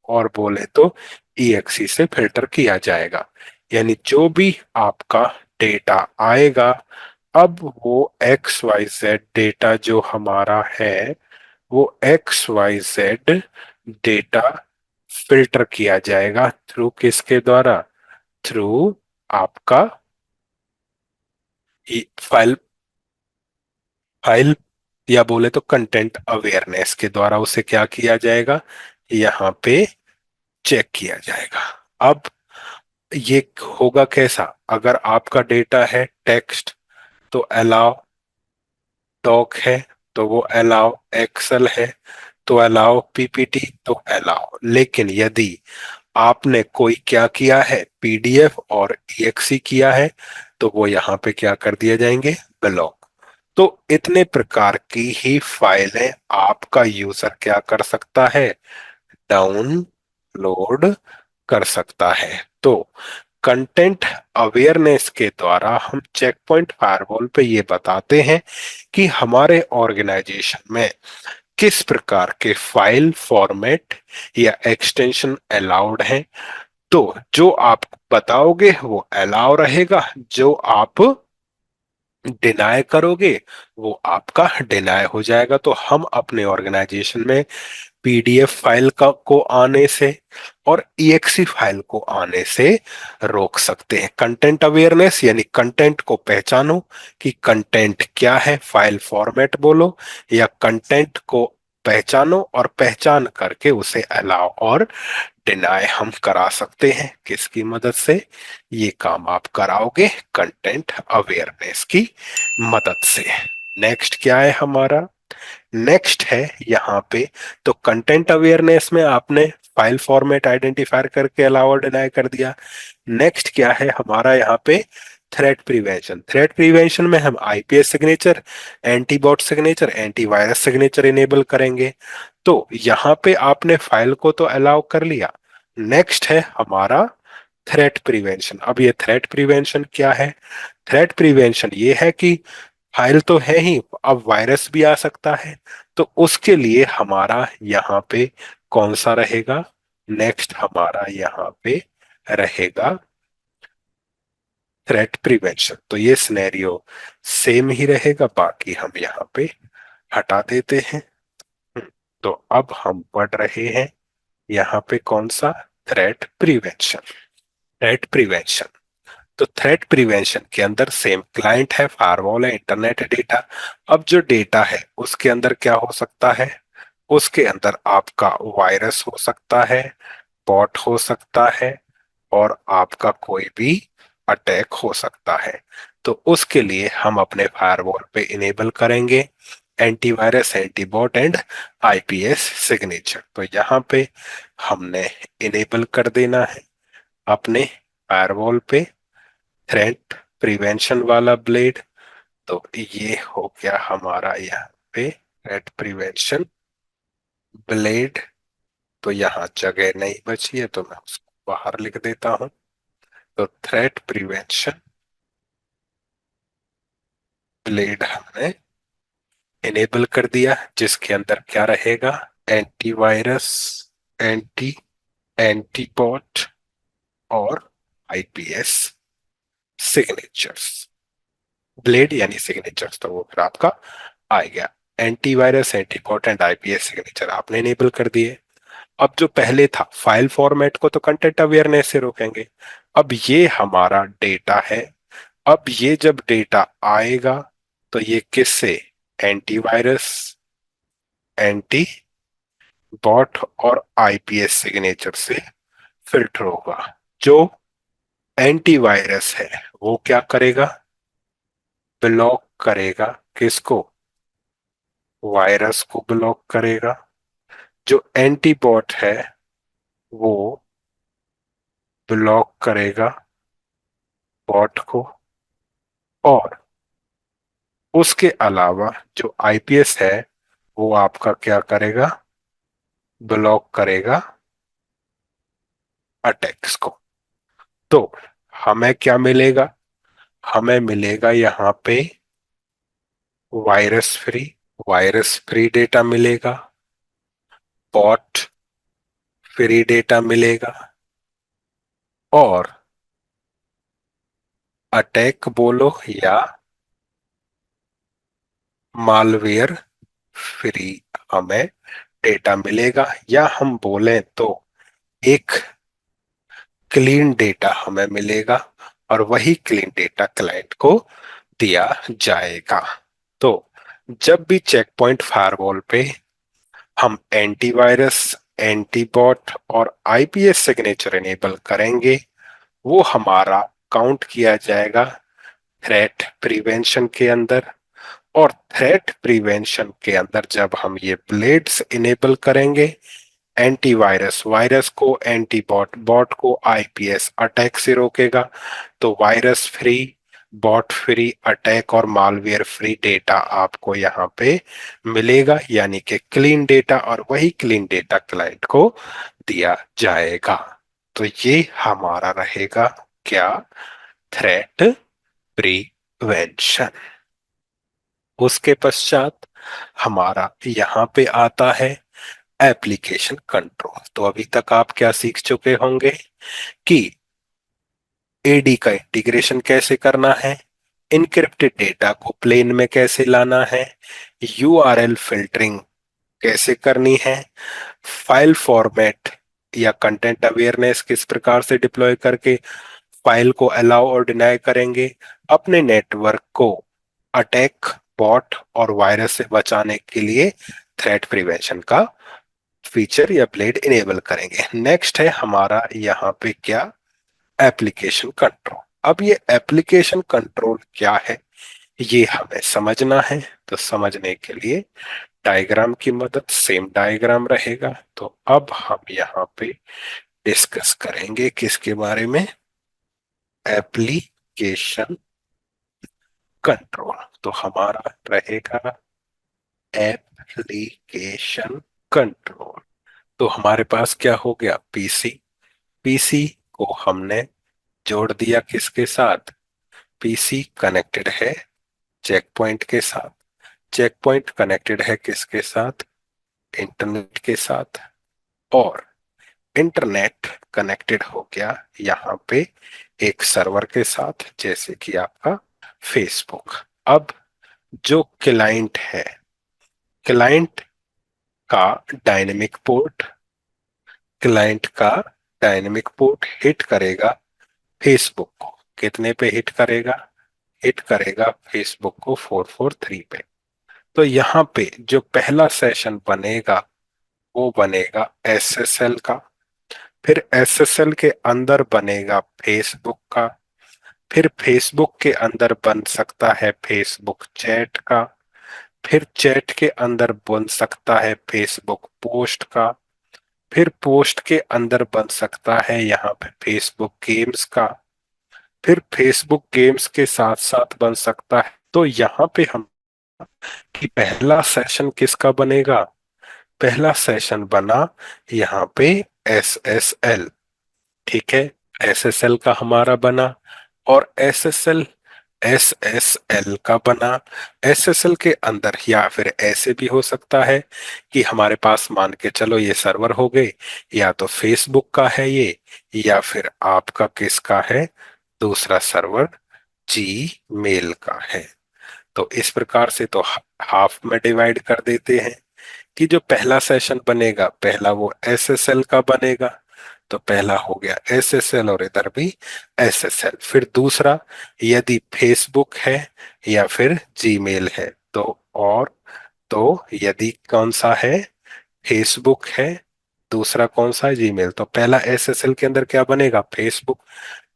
Speaker 1: और बोले तो ईएक्सी से फिल्टर किया जाएगा। यानी जो भी आपका डेटा आएगा, अब वो एक्स वाई जेड डेटा जो हमारा है, वो X Y Z data filter किया जाएगा थ्रू किसके द्वारा, थ्रू आपका फाइल फाइल या बोले तो कंटेंट अवेयरनेस के द्वारा उसे क्या किया जाएगा, यहाँ पे चेक किया जाएगा। अब ये होगा कैसा, अगर आपका डेटा है टेक्स्ट तो अलाउ, डॉक है तो वो अलाउ, एक्सेल है तो अलाउ, पीपीटी तो अलाउ। लेकिन यदि आपने कोई क्या किया है, पीडीएफ और ईएक्सी किया है, तो वो यहाँ पे क्या कर दिए जाएंगे, ब्लॉक। तो इतने प्रकार की ही फाइलें आपका यूजर क्या कर सकता है, डाउनलोड कर सकता है। तो कंटेंट अवेयरनेस के द्वारा हम चेक पॉइंट फायरवॉल पे ये बताते हैं कि हमारे ऑर्गेनाइजेशन में किस प्रकार के फाइल फॉर्मेट या एक्सटेंशन अलाउड हैं। तो जो आप बताओगे वो अलाउ रहेगा, जो आप डिनाय करोगे वो आपका डिनाय हो जाएगा। तो हम अपने ऑर्गेनाइजेशन में पीडीएफ फाइल का को आने से और ईएक्सी फाइल को आने से रोक सकते हैं। कंटेंट अवेयरनेस यानी कंटेंट को पहचानो कि कंटेंट क्या है, फाइल फॉर्मेट बोलो या कंटेंट को पहचानो, और पहचान करके उसे अलाउ और डिनाय हम करा सकते हैं किसकी मदद से, ये काम आप कराओगे कंटेंट अवेयरनेस की मदद से। नेक्स्ट क्या है हमारा, नेक्स्ट है यहाँ पे, तो कंटेंट अवेयरनेस में आपने फाइल फॉर्मेट आइडेंटिफायर करके अलाउ और डिनाई कर दिया। नेक्स्ट क्या है हमारा यहाँ पे, थ्रेट प्रिवेंशन। थ्रेट प्रिवेंशन में हम IPS signature, antibot signature, antivirus signature enable करेंगे। तो यहाँ पे आपने फाइल को तो अलाउ कर लिया, नेक्स्ट है हमारा थ्रेट प्रिवेंशन। अब ये थ्रेट प्रिवेंशन क्या है, थ्रेट प्रिवेंशन ये है कि फाइल तो है ही, अब वायरस भी आ सकता है। तो उसके लिए हमारा यहाँ पे कौन सा रहेगा, नेक्स्ट हमारा यहाँ पे रहेगा थ्रेट प्रिवेंशन। तो ये सिनेरियो सेम ही रहेगा, बाकी हम यहाँ पे हटा देते हैं। तो अब हम पढ़ रहे हैं यहाँ पे कौन सा, थ्रेट प्रिवेंशन। थ्रेट प्रिवेंशन तो थ्रेट प्रिवेंशन के अंदर सेम क्लाइंट है, फायरवॉल है, इंटरनेट है, डेटा। अब जो डेटा है उसके अंदर क्या हो सकता है? उसके अंदर आपका वायरस हो सकता है, बॉट हो सकता है, और आपका कोई भी अटैक हो सकता है। तो उसके लिए हम अपने फायरवॉल पे इनेबल करेंगे एंटीवायरस, एंटीबॉट एंड आईपीएस सिग्नेचर। तो यहाँ पे हमने इनेबल कर देना है अपने फायरवॉल पे थ्रेट प्रिवेंशन वाला ब्लेड। तो ये हो गया हमारा यहाँ पे थ्रेट प्रिवेंशन ब्लेड। तो यहाँ जगह नहीं बची है तो मैं उसको बाहर लिख देता हूँ। तो थ्रेट प्रिवेंशन ब्लेड हमने इनेबल कर दिया, जिसके अंदर क्या रहेगा? एंटीवायरस, एंटी एंटीबॉट और आईपीएस सिग्नेचर्स। ब्लेड यानी सिग्नेचर्स, तो वो फिर आपका आ गया। एंटीवायरस, एंटीबॉट एंड आईपीएस सिग्नेचर आपने इनेबल कर दिए। अब जो पहले था फाइल फॉर्मेट को तो कंटेंट अवेयरनेस से रोकेंगे। अब ये हमारा डेटा है। अब ये जब डेटा आएगा तो ये किससे? एंटीवायरस, एंटी बॉट और आईपीएस सिग्नेचर से फिल्टर होगा। जो एंटीवायरस है वो क्या करेगा? ब्लॉक करेगा किसको? वायरस को ब्लॉक करेगा। जो एंटीबॉट है वो ब्लॉक करेगा बॉट को। और उसके अलावा जो आईपीएस है वो आपका क्या करेगा? ब्लॉक करेगा अटैक्स को। तो हमें क्या मिलेगा? हमें मिलेगा यहाँ पे वायरस फ्री डेटा मिलेगा, बॉट फ्री डेटा मिलेगा, और अटैक बोलो या मालवेयर फ्री हमें डेटा मिलेगा। या हम बोलें तो एक क्लीन डेटा हमें मिलेगा, और वही क्लीन डेटा क्लाइंट को दिया जाएगा। तो जब भी चेक पॉइंट फायरवॉल पे हम एंटीवायरस, एंटीबॉट और आईपीएस सिग्नेचर इनेबल करेंगे, वो हमारा काउंट किया जाएगा थ्रेट प्रिवेंशन के अंदर। और थ्रेट प्रिवेंशन के अंदर जब हम ये ब्लेड्स इनेबल करेंगे, एंटीवायरस वायरस को, एंटीबॉट बॉट को, आईपीएस अटैक से रोकेगा। तो virus free, bot free, attack और मालवेयर फ्री डेटा आपको यहाँ पे मिलेगा, यानी कि क्लीन डेटा, और वही क्लीन डेटा क्लाइंट को दिया जाएगा। तो ये हमारा रहेगा क्या? Threat prevention. उसके पश्चात हमारा यहाँ पे आता है एप्लीकेशन कंट्रोल। तो अभी तक आप क्या सीख चुके होंगे कि एडी का इंटीग्रेशन कैसे करना है, इनक्रिप्टेड डेटा को प्लेन में कैसे लाना है, यूआरएल फिल्टरिंग कैसे करनी है, फाइल फॉर्मेट या कंटेंट अवेयरनेस किस प्रकार से डिप्लॉय करके फाइल को अलाउ और डिनाई करेंगे, अपने नेटवर्क को अटैक, बॉट और वायरस से बचाने के लिए थ्रेट प्रिवेंशन का फीचर या ब्लेड इनेबल करेंगे। नेक्स्ट है हमारा यहाँ पे क्या? Application control. अब ये एप्लीकेशन कंट्रोल क्या है ये हमें समझना है। तो समझने के लिए डायग्राम की मदद, सेम डायग्राम रहेगा। तो अब हम यहाँ पे डिस्कस करेंगे किसके बारे में? Application control. तो हमारा रहेगा एप्लीकेशन कंट्रोल। तो हमारे पास क्या हो गया? पीसी। पीसी को हमने जोड़ दिया किसके साथ? पीसी कनेक्टेड है चेक पॉइंट के साथ। चेक पॉइंट कनेक्टेड है किसके साथ? इंटरनेट के साथ। और इंटरनेट कनेक्टेड हो गया यहाँ पे एक सर्वर के साथ, जैसे कि आपका फेसबुक। अब जो क्लाइंट है, क्लाइंट का डायनेमिक पोर्ट, क्लाइंट का डायनेमिक पोर्ट हिट करेगा फेसबुक को। कितने पे हिट करेगा? हिट करेगा फेसबुक को 443 पे। तो यहाँ पे जो पहला सेशन बनेगा वो बनेगा एसएसएल का। फिर एसएसएल के अंदर बनेगा फेसबुक का। फिर फेसबुक के अंदर बन सकता है फेसबुक चैट का। फिर चैट के अंदर बन सकता है फेसबुक पोस्ट का। फिर पोस्ट के अंदर बन सकता है यहाँ पे फेसबुक गेम्स का। फिर फेसबुक गेम्स के साथ साथ बन सकता है, तो यहाँ पे हम कि पहला सेशन किसका बनेगा? पहला सेशन बना यहाँ पे एसएसएल। ठीक है, एसएसएल का हमारा बना। और एसएसएल एसएसएल का बना। एसएसएल के अंदर या फिर ऐसे भी हो सकता है कि हमारे पास मान के चलो ये सर्वर हो गए, या तो फेसबुक का है ये, या फिर आपका किसका है, दूसरा सर्वर जी मेल का है। तो इस प्रकार से तो हाफ में डिवाइड कर देते हैं कि जो पहला सेशन बनेगा पहला वो एसएसएल का बनेगा। तो पहला हो गया एसएसएल और इधर भी एसएसएल। फिर दूसरा यदि फेसबुक है या फिर जीमेल है तो, और तो यदि कौन सा है, फेसबुक है, दूसरा कौन सा है, जीमेल। तो पहला एसएसएल के अंदर क्या बनेगा? फेसबुक।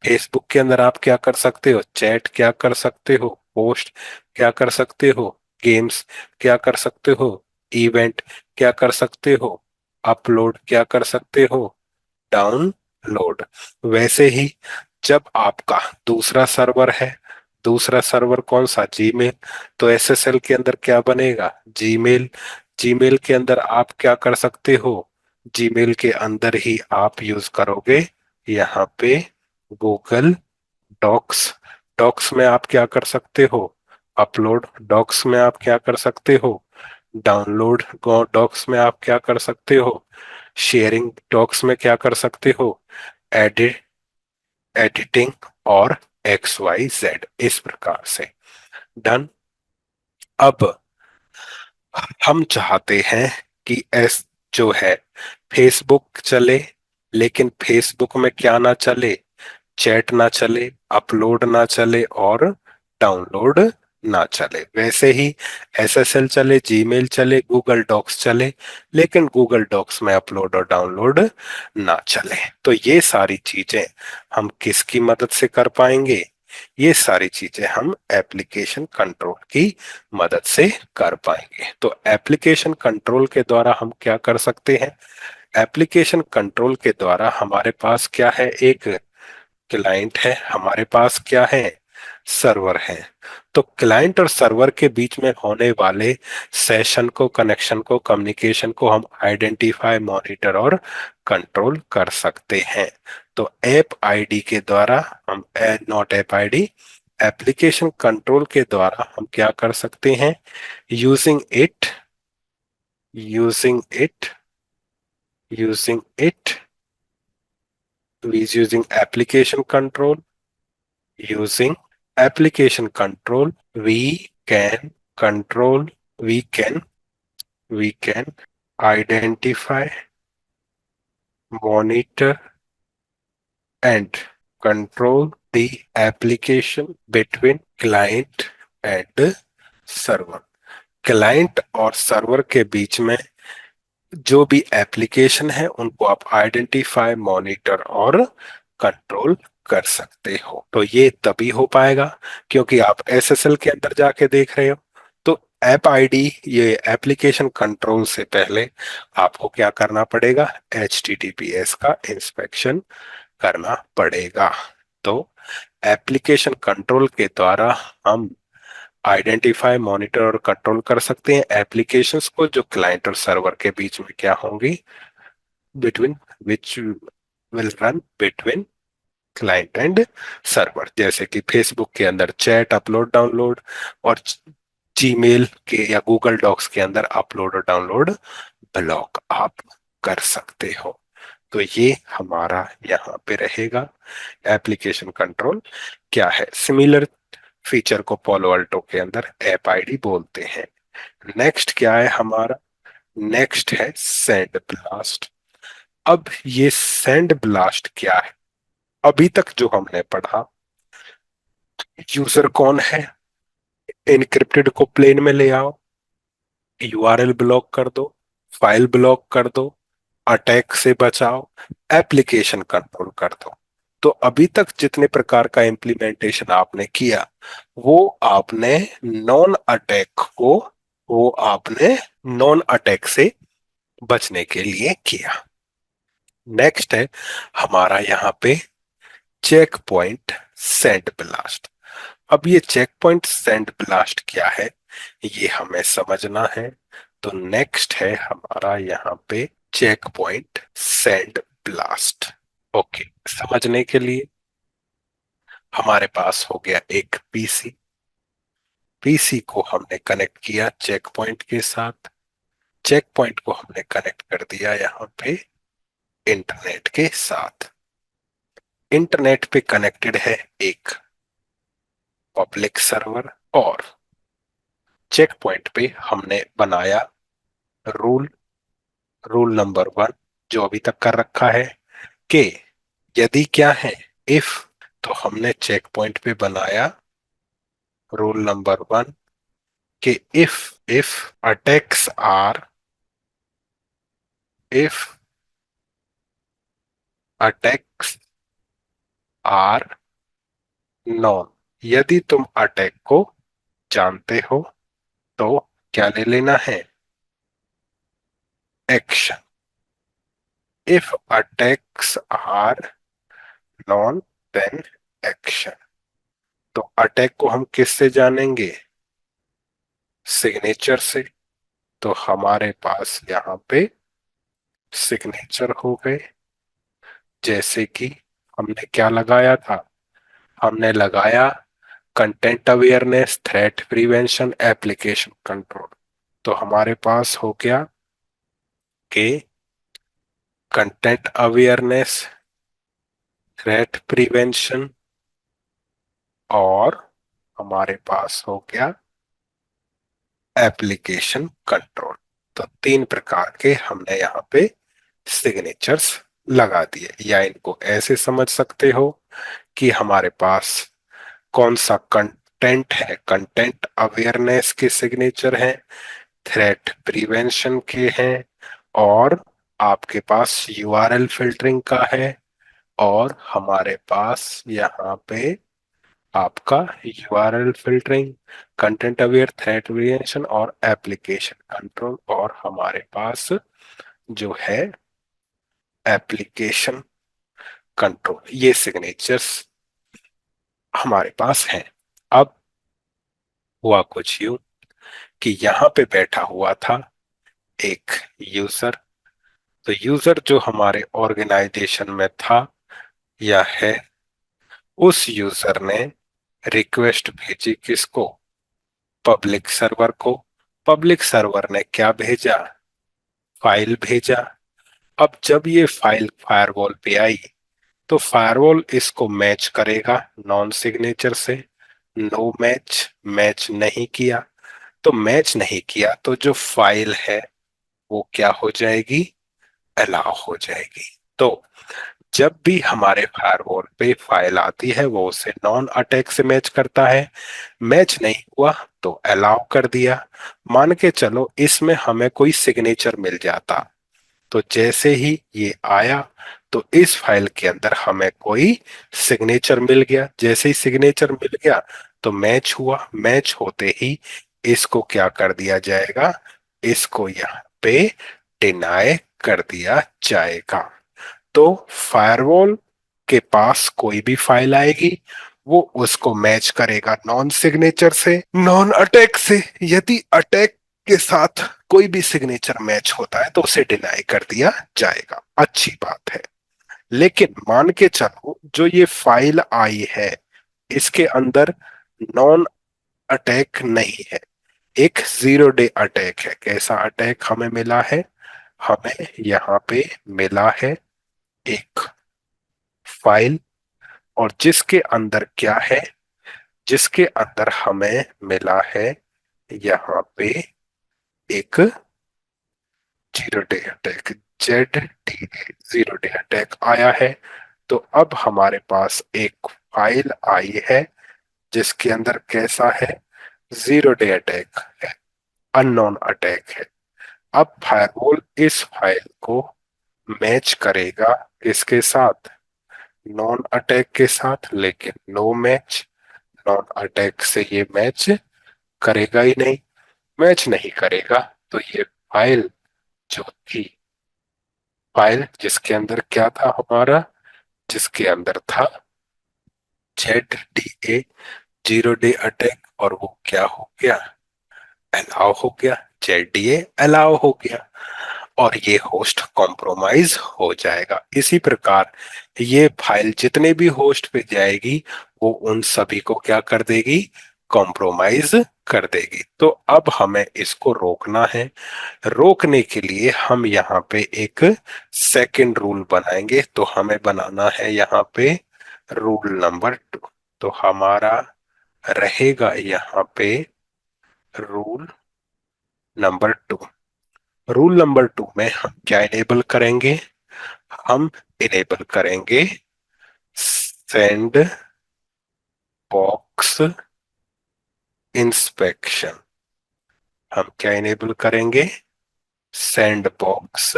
Speaker 1: फेसबुक के अंदर आप क्या कर सकते हो? चैट क्या कर सकते हो? पोस्ट क्या कर सकते हो? गेम्स क्या कर सकते हो? इवेंट क्या कर सकते हो? अपलोड क्या कर सकते हो? डाउनलोड। वैसे ही जब आपका दूसरा सर्वर है, दूसरा सर्वर कौन सा? जीमेल। तो एसएसएल के अंदर क्या बनेगा? जीमेल। जीमेल के अंदर आप क्या कर सकते हो? जीमेल के अंदर ही आप यूज करोगे यहाँ पे गूगल डॉक्स। डॉक्स में आप क्या कर सकते हो? अपलोड। डॉक्स में आप क्या कर सकते हो? डाउनलोड। डॉक्स में आप क्या कर सकते हो? शेयरिंग। डॉक्स में क्या कर सकते हो? एडिट, एडिटिंग, और एक्स वाई जेड। इस प्रकार से डन। अब हम चाहते हैं कि एस जो है फेसबुक चले, लेकिन फेसबुक में क्या ना चले? चैट ना चले, अपलोड ना चले, और डाउनलोड ना चले। वैसे ही एसएसएल चले, जीमेल चले, गूगल डॉक्स चले, लेकिन गूगल डॉक्स में अपलोड और डाउनलोड ना चले। तो ये सारी चीजें हम किसकी मदद से कर पाएंगे? ये सारी चीजें हम एप्लीकेशन कंट्रोल की मदद से कर पाएंगे। तो एप्लीकेशन कंट्रोल के द्वारा हम क्या कर सकते हैं? एप्लीकेशन कंट्रोल के द्वारा हमारे पास क्या है? एक क्लाइंट है, हमारे पास क्या है? सर्वर है। तो क्लाइंट और सर्वर के बीच में होने वाले सेशन को, कनेक्शन को, कम्युनिकेशन को हम आइडेंटिफाई, मॉनिटर और कंट्रोल कर सकते हैं। तो ऐप आईडी के द्वारा हम, not app ID, application control के द्वारा हम क्या कर सकते हैं? Using it, using it, using it, using application control, using application control, we can control, we can, we can identify, monitor and control the application between client and server। Client और सर्वर के बीच में जो भी एप्लीकेशन है उनको आप आइडेंटिफाई, मॉनिटर और कंट्रोल कर सकते हो। तो ये तभी हो पाएगा क्योंकि आप एसएसएल के अंदर जाके देख रहे हो। तो ऐप आईडी, ये एप्लीकेशन कंट्रोल से पहले आपको क्या करना पड़ेगा? HTTPS का इंस्पेक्शन करना पड़ेगा। तो एप्लीकेशन कंट्रोल के द्वारा हम आइडेंटिफाई, मॉनिटर और कंट्रोल कर सकते हैं एप्लीकेशंस को जो क्लाइंट और सर्वर के बीच में क्या होंगी, between which will run between client and server. जैसे कि फेसबुक के अंदर चैट, अपलोड, डाउनलोड, और जीमेल के या गूगल डॉक्स के अंदर अपलोड और डाउनलोड ब्लॉक आप कर सकते हो। तो ये हमारा यहाँ पे रहेगा एप्लीकेशन कंट्रोल क्या है। सिमिलर फीचर को पोलो अल्टो के अंदर ऐप आईडी बोलते हैं। नेक्स्ट क्या है हमारा? नेक्स्ट है सैंड ब्लास्ट। अब ये सैंड ब्लास्ट क्या है? अभी तक जो हमने पढ़ा यूजर कौन है, इनक्रिप्टेड को प्लेन में ले आओ, यूआरएल ब्लॉक कर दो, फाइल ब्लॉक कर दो, अटैक से बचाओ, एप्लीकेशन कंट्रोल कर दो। तो अभी तक जितने प्रकार का इम्प्लीमेंटेशन आपने किया वो आपने नॉन अटैक को वो आपने नॉन अटैक से बचने के लिए किया। नेक्स्ट है हमारा यहाँ पे चेक पॉइंट सेंड ब्लास्ट। अब ये चेक पॉइंट सेंड ब्लास्ट क्या है ये हमें समझना है। तो नेक्स्ट है हमारा यहाँ पे Check Point SandBlast. Okay, समझने के लिए हमारे पास हो गया एक पीसी। पीसी को हमने कनेक्ट किया चेक पॉइंट के साथ, चेक पॉइंट को हमने कनेक्ट कर दिया यहाँ पे इंटरनेट के साथ। इंटरनेट पे कनेक्टेड है एक पब्लिक सर्वर, और चेक पॉइंट पे हमने बनाया रूल, रूल नंबर 1 जो अभी तक कर रखा है कि यदि क्या है, इफ, तो हमने चेक पॉइंट पे बनाया रूल नंबर 1 कि if attacks are, if attacks are none, यदि तुम अटैक को जानते हो तो क्या ले लेना है, action. If attacks are none then action. तो अटैक को हम किससे जानेंगे, सिग्नेचर से। तो हमारे पास यहाँ पे सिग्नेचर हो गए, जैसे कि हमने क्या लगाया था, हमने लगाया content awareness, threat prevention, application control. तो हमारे पास हो गया कि कंटेंट अवेयरनेस, थ्रेट प्रिवेंशन, और हमारे पास हो गया एप्लीकेशन कंट्रोल। तो 3 प्रकार के हमने यहाँ पे सिग्नेचर्स लगा दिए, या इनको ऐसे समझ सकते हो कि हमारे पास कौन सा कंटेंट है, कंटेंट अवेयरनेस के सिग्नेचर हैं, थ्रेट प्रिवेंशन के हैं, और आपके पास यूआरएल फिल्टरिंग का है, और हमारे पास यहाँ पे आपका URL filtering, content aware, threat prevention और एप्लीकेशन कंट्रोल, और हमारे पास जो है एप्लीकेशन कंट्रोल। ये सिग्नेचर्स हमारे पास हैं। अब हुआ कुछ यूं कि यहाँ पे बैठा हुआ था एक यूजर। तो यूजर जो हमारे ऑर्गेनाइजेशन में था या है, उस यूजर ने रिक्वेस्ट भेजी किसको, पब्लिक सर्वर को। पब्लिक सर्वर ने क्या भेजा, फाइल भेजा। अब जब ये फाइल फायरवॉल पे आई तो फायरवॉल इसको मैच करेगा नॉन सिग्नेचर से। नो मैच, मैच नहीं किया। तो मैच नहीं किया तो जो फाइल है वो क्या हो जाएगी, अलाउ हो जाएगी। तो जब भी हमारे फायरवॉल पे फाइल आती है वो उसे नॉन अटैक से मैच करता है। मैच नहीं हुआ तो अलाउ कर दिया। मान के चलो इसमें हमें कोई सिग्नेचर मिल जाता, तो जैसे ही ये आया तो इस फाइल के अंदर हमें कोई सिग्नेचर मिल गया। जैसे ही सिग्नेचर मिल गया तो मैच हुआ। मैच होते ही इसको क्या कर दिया जाएगा, इसको यहाँ पे डिनाय कर दिया जाएगा। तो फायरवॉल के पास कोई भी फाइल आएगी वो उसको मैच करेगा नॉन सिग्नेचर से, नॉन अटैक से। यदि अटैक के साथ कोई भी सिग्नेचर मैच होता है तो उसे डिनाई कर दिया जाएगा। अच्छी बात है। लेकिन मान के चलो जो ये फाइल आई है इसके अंदर नॉन अटैक नहीं है, एक 0 डे अटैक है। कैसा अटैक हमें मिला है, हमें यहाँ पे मिला है एक फाइल, और जिसके अंदर क्या है, जिसके अंदर हमें मिला है यहाँ पे एक 0 day attack, ZDA 0 day attack आया है। तो अब हमारे पास एक फाइल आई है जिसके अंदर कैसा है, 0 डे अटैक है, अननोन अटैक है। अब फायरवॉल इस फाइल को मैच करेगा किसके साथ, नॉन अटैक के साथ, लेकिन नो मैच, नॉन अटैक से ये मैच करेगा ही नहीं, मैच नहीं करेगा। तो ये फाइल जो थी, फाइल जिसके अंदर क्या था हमारा, जिसके अंदर था ZDA, 0 डे अटैक, और वो क्या हो गया, अलाउ हो गया, ZDA अलाउ हो गया, और ये होस्ट कॉम्प्रोमाइज हो जाएगा। इसी प्रकार ये फाइल जितने भी होस्ट पे जाएगी वो उन सभी को क्या कर देगी, कॉम्प्रोमाइज कर देगी। तो अब हमें इसको रोकना है। रोकने के लिए हम यहाँ पे एक सेकंड रूल बनाएंगे। तो हमें बनाना है यहाँ पे रूल नंबर 2। तो हमारा रहेगा यहाँ पे रूल नंबर 2। रूल नंबर 2 में हम क्या इनेबल करेंगे, हम इनेबल करेंगे सेंड बॉक्स इंस्पेक्शन। हम क्या इनेबल करेंगे, सैंड बॉक्स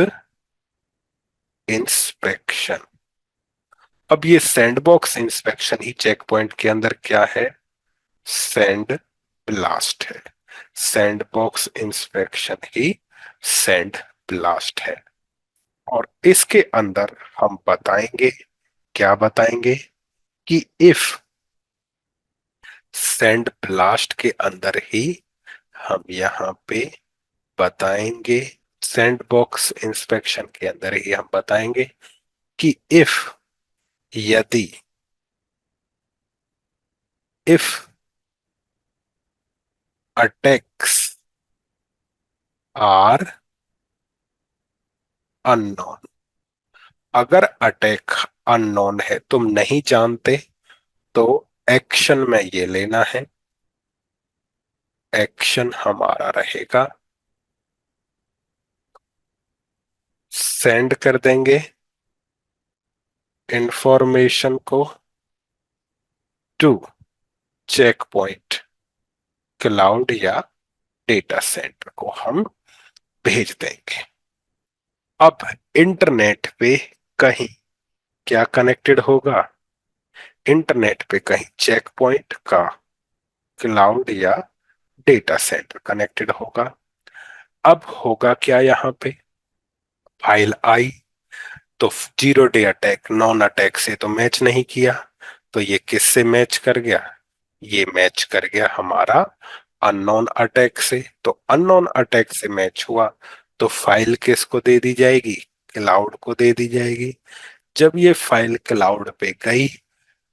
Speaker 1: इंस्पेक्शन। अब ये सैंड बॉक्स इंस्पेक्शन ही चेक पॉइंट के अंदर क्या है, सैंड ब्लास्ट है। सैंड बॉक्स इंस्पेक्शन ही सैंड ब्लास्ट है। और इसके अंदर हम बताएंगे, क्या बताएंगे, कि इफ सैंड ब्लास्ट के अंदर ही हम यहाँ पे बताएंगे, सैंड बॉक्स इंस्पेक्शन के अंदर ही हम बताएंगे कि इफ, यदि, इफ अटैक्स आर अननोन, अगर अटैक अननोन है, तुम नहीं जानते, तो एक्शन में ये लेना है, एक्शन हमारा रहेगा सेंड कर देंगे इंफॉर्मेशन को टू चेक पॉइंट क्लाउड या डेटा सेंटर को हम भेज देंगे। अब इंटरनेट पे कहीं क्या कनेक्टेड होगा, इंटरनेट पे कहीं चेक पॉइंट का क्लाउड या डेटा सेंटर कनेक्टेड होगा। अब होगा क्या, यहाँ पे फाइल आई, तो 0 डे अटैक नॉन अटैक से तो मैच नहीं किया, तो ये किससे मैच कर गया, ये मैच कर गया हमारा अननोन अटैक से। तो अननोन अटैक से मैच हुआ, तो फाइल किसको दे दी जाएगी, क्लाउड को दे दी जाएगी। जब ये फाइल क्लाउड पे गई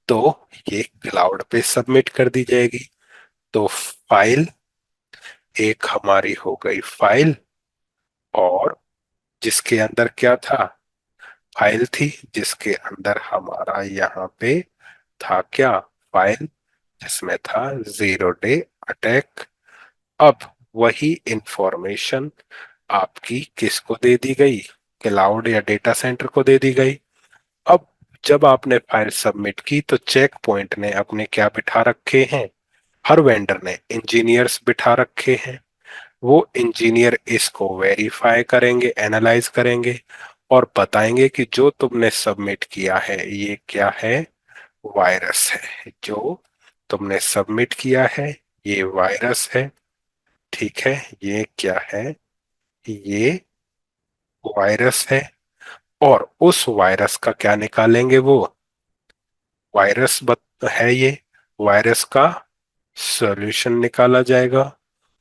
Speaker 1: तो ये क्लाउड पे सबमिट कर दी जाएगी। तो फाइल एक हमारी हो गई फाइल, और जिसके अंदर क्या था, फाइल थी जिसके अंदर हमारा यहाँ पे था क्या, फाइल जिसमें था 0 डे अटैक। अब वही इंफॉर्मेशन आपकी किसको दे दी गई, क्लाउड या डेटा सेंटर को दे दी गई। अब जब आपने फाइल सबमिट की तो चेक पॉइंट ने अपने क्या बिठा रखे हैं, हर वेंडर ने इंजीनियर्स बिठा रखे हैं। वो इंजीनियर इसको वेरीफाई करेंगे, एनालाइज करेंगे, और बताएंगे कि जो तुमने सबमिट किया है ये क्या है, वायरस है। जो तुमने सबमिट किया है ये वायरस है, ठीक है, ये क्या है, ये वायरस है। और उस वायरस का क्या निकालेंगे वो, है ये, वायरस का सॉल्यूशन निकाला जाएगा।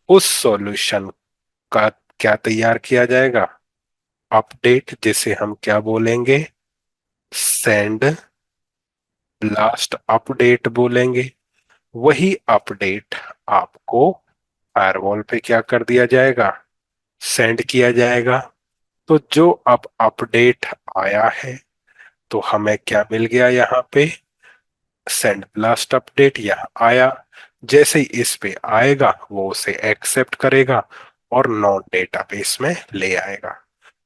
Speaker 1: उस सॉल्यूशन का क्या तैयार किया जाएगा, अपडेट, जिसे हम क्या बोलेंगे, सेंड ब्लास्ट अपडेट बोलेंगे। वही अपडेट आपको फायरवॉल पे क्या कर दिया जाएगा, सेंड किया जाएगा। तो जो अब अपडेट आया है, तो हमें क्या मिल गया यहाँ पे, सेंड ब्लास्ट अपडेट यहाँ आया। जैसे ही इस पे आएगा वो उसे एक्सेप्ट करेगा और नॉन डेटाबेस में ले आएगा।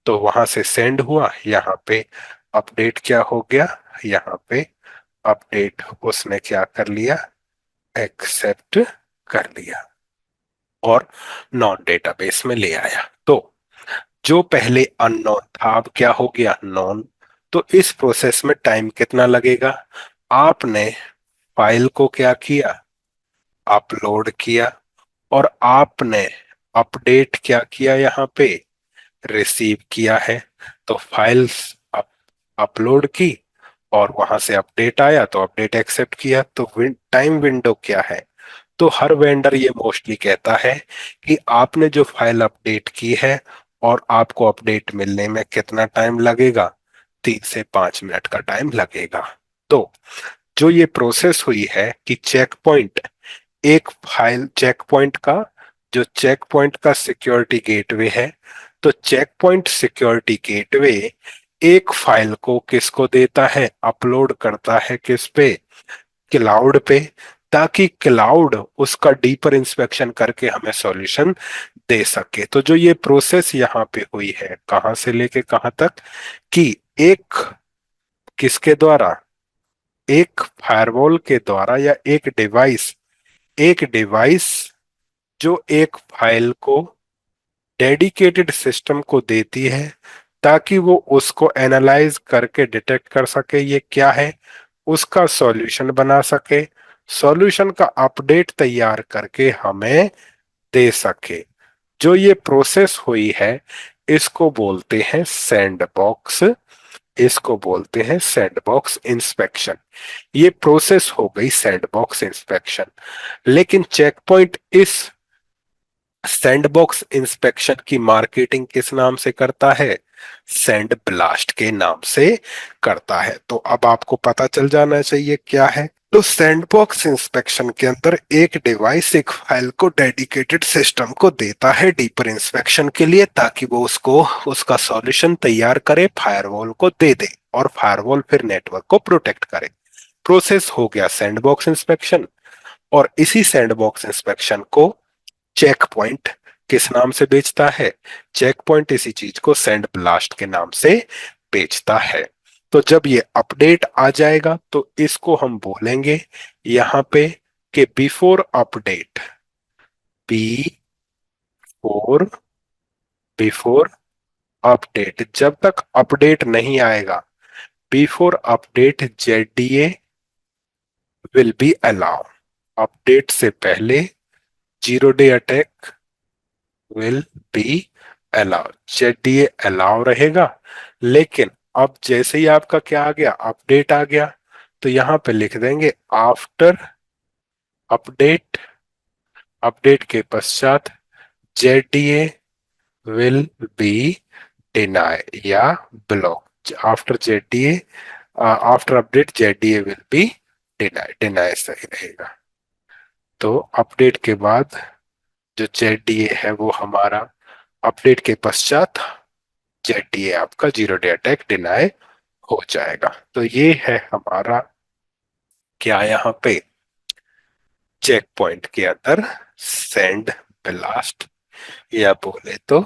Speaker 1: तो वहां से सेंड हुआ, यहाँ पे अपडेट क्या हो गया, यहाँ पे अपडेट उसने क्या कर लिया, एक्सेप्ट कर लिया और नॉन डेटाबेस में ले आया। तो जो पहले अननोन था अब क्या हो गया नॉन। तो इस प्रोसेस में टाइम कितना लगेगा। आपने फाइल को क्या किया, अपलोड किया, और आपने अपडेट क्या किया, यहाँ पे रिसीव किया है। तो फाइल्स अपलोड की और वहां से अपडेट आया तो अपडेट एक्सेप्ट किया। तो टाइम विंडो क्या है। तो हर वेंडर ये मोस्टली कहता है कि आपने जो फाइल अपडेट की है और आपको अपडेट मिलने में कितना टाइम लगेगा, 3 से 5 मिनट का टाइम लगेगा। तो जो ये प्रोसेस हुई है कि चेक पॉइंट, एक फाइल चेक पॉइंट का, जो चेक पॉइंट का सिक्योरिटी गेटवे है, तो चेक पॉइंट सिक्योरिटी गेटवे एक फाइल को किसको देता है, अपलोड करता है किस पे, क्लाउड पे, ताकि क्लाउड उसका डीपर इंस्पेक्शन करके हमें सॉल्यूशन दे सके। तो जो ये प्रोसेस यहाँ पे हुई है कहां से लेके कहां तक, कि एक किसके द्वारा, एक फायरवॉल के द्वारा या एक डिवाइस जो एक फाइल को डेडिकेटेड सिस्टम को देती है ताकि वो उसको एनालाइज करके डिटेक्ट कर सके ये क्या है, उसका सॉल्यूशन बना सके, सॉल्यूशन का अपडेट तैयार करके हमें दे सके। जो ये प्रोसेस हुई है इसको बोलते हैं सैंडबॉक्स, इसको बोलते हैं सैंडबॉक्स इंस्पेक्शन। ये प्रोसेस हो गई सैंडबॉक्स इंस्पेक्शन। लेकिन चेक पॉइंट इस सैंडबॉक्स इंस्पेक्शन की मार्केटिंग किस नाम से करता है, सैंड ब्लास्ट के नाम से करता है। तो अब आपको पता चल जाना चाहिए क्या है। तो सैंडबॉक्स इंस्पेक्शन के अंदर एक डिवाइस एक फाइल को डेडिकेटेड सिस्टम को देता है डीपर इंस्पेक्शन के लिए ताकि वो उसको उसका सॉल्यूशन तैयार करे, फायरवॉल को दे दे और फायरवॉल फिर नेटवर्क को प्रोटेक्ट करे। प्रोसेस हो गया सैंडबॉक्स इंस्पेक्शन। और इसी सैंडबॉक्स इंस्पेक्शन को चेक पॉइंट किस नाम से बेचता है, चेक पॉइंट इसी चीज को सैंड ब्लास्ट के नाम से बेचता है। तो जब ये अपडेट आ जाएगा तो इसको हम बोलेंगे यहां पे कि before update, before before update, जब तक अपडेट नहीं आएगा, before update JDA will be allow, update से पहले zero day attack will be allow, JDA allow रहेगा। लेकिन अब जैसे ही आपका क्या आ गया, अपडेट आ गया, तो यहां पे लिख देंगे आफ्टर अपडेट, अपडेट के पश्चात जेडीए विल बी डिनाई या block, after JDA, after update JDA will be deny, deny सही रहेगा। तो अपडेट के बाद जो जेडीए है वो हमारा, अपडेट के पश्चात जेडीए आपका जीरो डे अटैक डिनाई हो जाएगा। तो ये है हमारा क्या यहाँ पे चेक पॉइंट के अंदर सैंड ब्लास्ट या बोले तो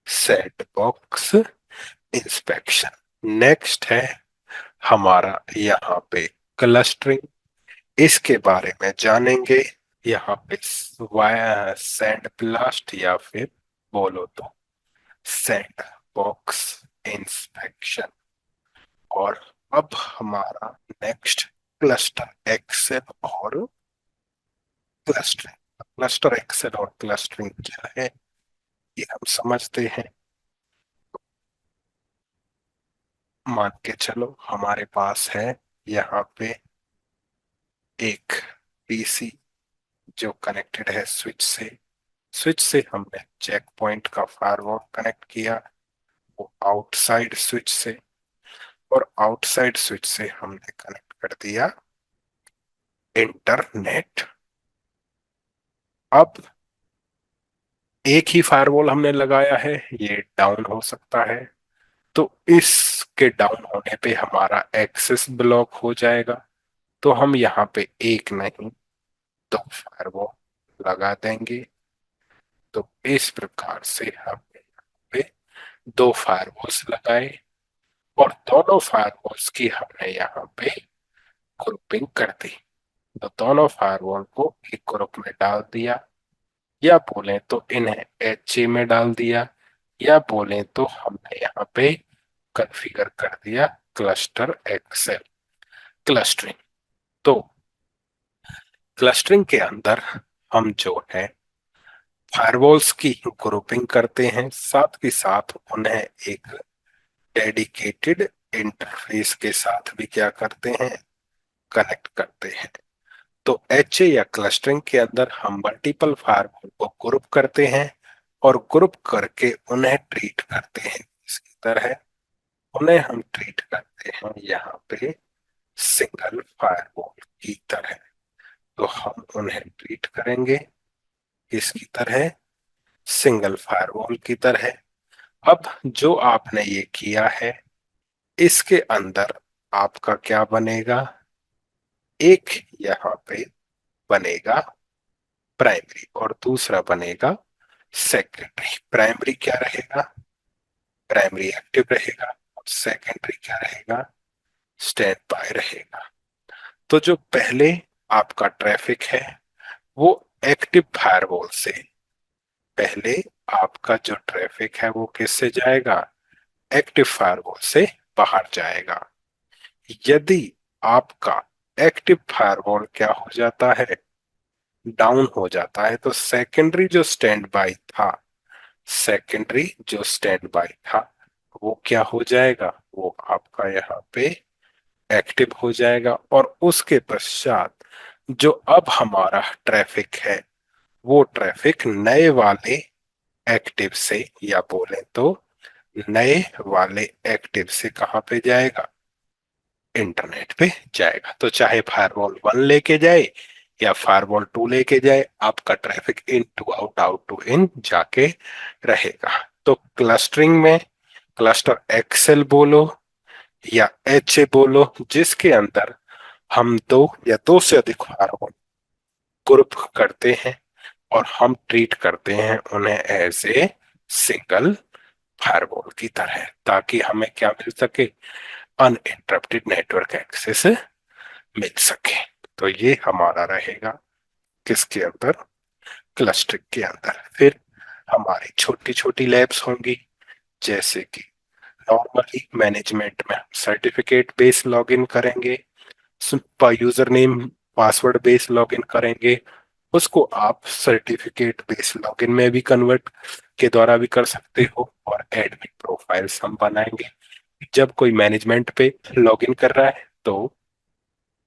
Speaker 1: सैंड बॉक्स इंस्पेक्शन। नेक्स्ट है हमारा यहाँ पे क्लस्टरिंग, इसके बारे में जानेंगे। यहाँ पे सैंड ब्लास्ट या फिर बोलो तो सैंड बॉक्स इंस्पेक्शन। और अब हमारा नेक्स्ट क्लस्टर एक्सेल और क्लस्टरिंग। क्लस्टर एक्सेल और क्लस्टरिंग क्या है ये हम समझते हैं। मान के चलो हमारे पास है यहाँ पे एक पीसी जो कनेक्टेड है स्विच से, स्विच से हमने चेक पॉइंट का फायरवॉल कनेक्ट किया, वो आउटसाइड स्विच से, और आउटसाइड स्विच से हमने कनेक्ट कर दिया इंटरनेट। अब एक ही फायरवॉल हमने लगाया है, ये डाउन हो सकता है, तो इसके डाउन होने पे हमारा एक्सेस ब्लॉक हो जाएगा। तो हम यहाँ पे एक नहीं दो फायरवॉल लगा देंगे। तो इस प्रकार से हमने यहाँ पे दो फायरवॉल्स लगाए और दोनों फायरवॉल्स की हमने यहाँ पे ग्रुपिंग कर दी। तो दोनों फायरवॉल को एक ग्रुप में डाल दिया, या बोले तो इन्हें एच ए में डाल दिया, या बोले तो हमने यहाँ पे कॉन्फ़िगर कर दिया क्लस्टर एक्सेल क्लस्टरिंग। तो क्लस्टरिंग के अंदर हम जो है फायरवॉल्स की ग्रुपिंग करते हैं, साथ ही साथ उन्हें एक डेडिकेटेड इंटरफेस के साथ भी क्या करते हैं, कनेक्ट करते हैं। तो एच या क्लस्टरिंग के अंदर हम मल्टीपल फायरवॉल को ग्रुप करते हैं और ग्रुप करके उन्हें ट्रीट करते हैं इसकी तरह। उन्हें हम ट्रीट करते हैं यहाँ पे सिंगल फायरवॉल की तरह। तो हम उन्हें ट्रीट करेंगे इसकी तरह, सिंगल फायरवॉल की तरह। अब जो आपने ये किया है, इसके अंदर आपका क्या बनेगा, एक यहाँ पे बनेगा प्राइमरी और दूसरा बनेगा सेकेंडरी। प्राइमरी क्या रहेगा, प्राइमरी एक्टिव रहेगा, और सेकेंडरी क्या रहेगा, स्टैंड बाय रहेगा। तो जो पहले आपका ट्रैफिक है वो एक्टिव फायरवॉल से, पहले आपका जो ट्रैफिक है वो किससे जाएगा, एक्टिव फायरवॉल से बाहर जाएगा। यदि आपका एक्टिव फायरवॉल क्या हो जाता है, डाउन हो जाता है, तो सेकेंडरी जो स्टैंड बाय था, सेकेंडरी जो स्टैंड बाय था वो क्या हो जाएगा, वो आपका यहाँ पे एक्टिव हो जाएगा। और उसके पश्चात जो अब हमारा ट्रैफिक है वो ट्रैफिक नए वाले एक्टिव से, या बोले तो नए वाले एक्टिव से कहाँ पे जाएगा, इंटरनेट पे जाएगा। तो चाहे फायरवॉल 1 लेके जाए या फायरवॉल 2 लेके जाए, आपका traffic in to out, out to in जाके रहेगा। तो क्लस्टरिंग में क्लस्टर एक्सेल बोलो या एच ए बोलो, जिसके अंदर हम दो या दो से अधिक फायरवॉल ग्रुप करते हैं और हम ट्रीट करते हैं उन्हें एज ए सिंगल फायरवॉल की तरह, ताकि हमें क्या मिल सके, अनइंटरप्टेड नेटवर्क एक्सेस मिल सके। तो ये हमारा रहेगा किसके अंदर, क्लस्टरिंग के अंदर। फिर हमारी छोटी छोटी लैब्स होंगी, जैसे कि नॉर्मली मैनेजमेंट में हम सर्टिफिकेट बेस्ड लॉगिन करेंगे, user name password based login करेंगे। उसको आप सर्टिफिकेट बेस्ड लॉगिन में भी कन्वर्ट के द्वारा भी कर सकते हो। और एडमिन प्रोफाइल्स हम बनाएंगे, जब कोई मैनेजमेंट पे लॉगिन कर रहा है तो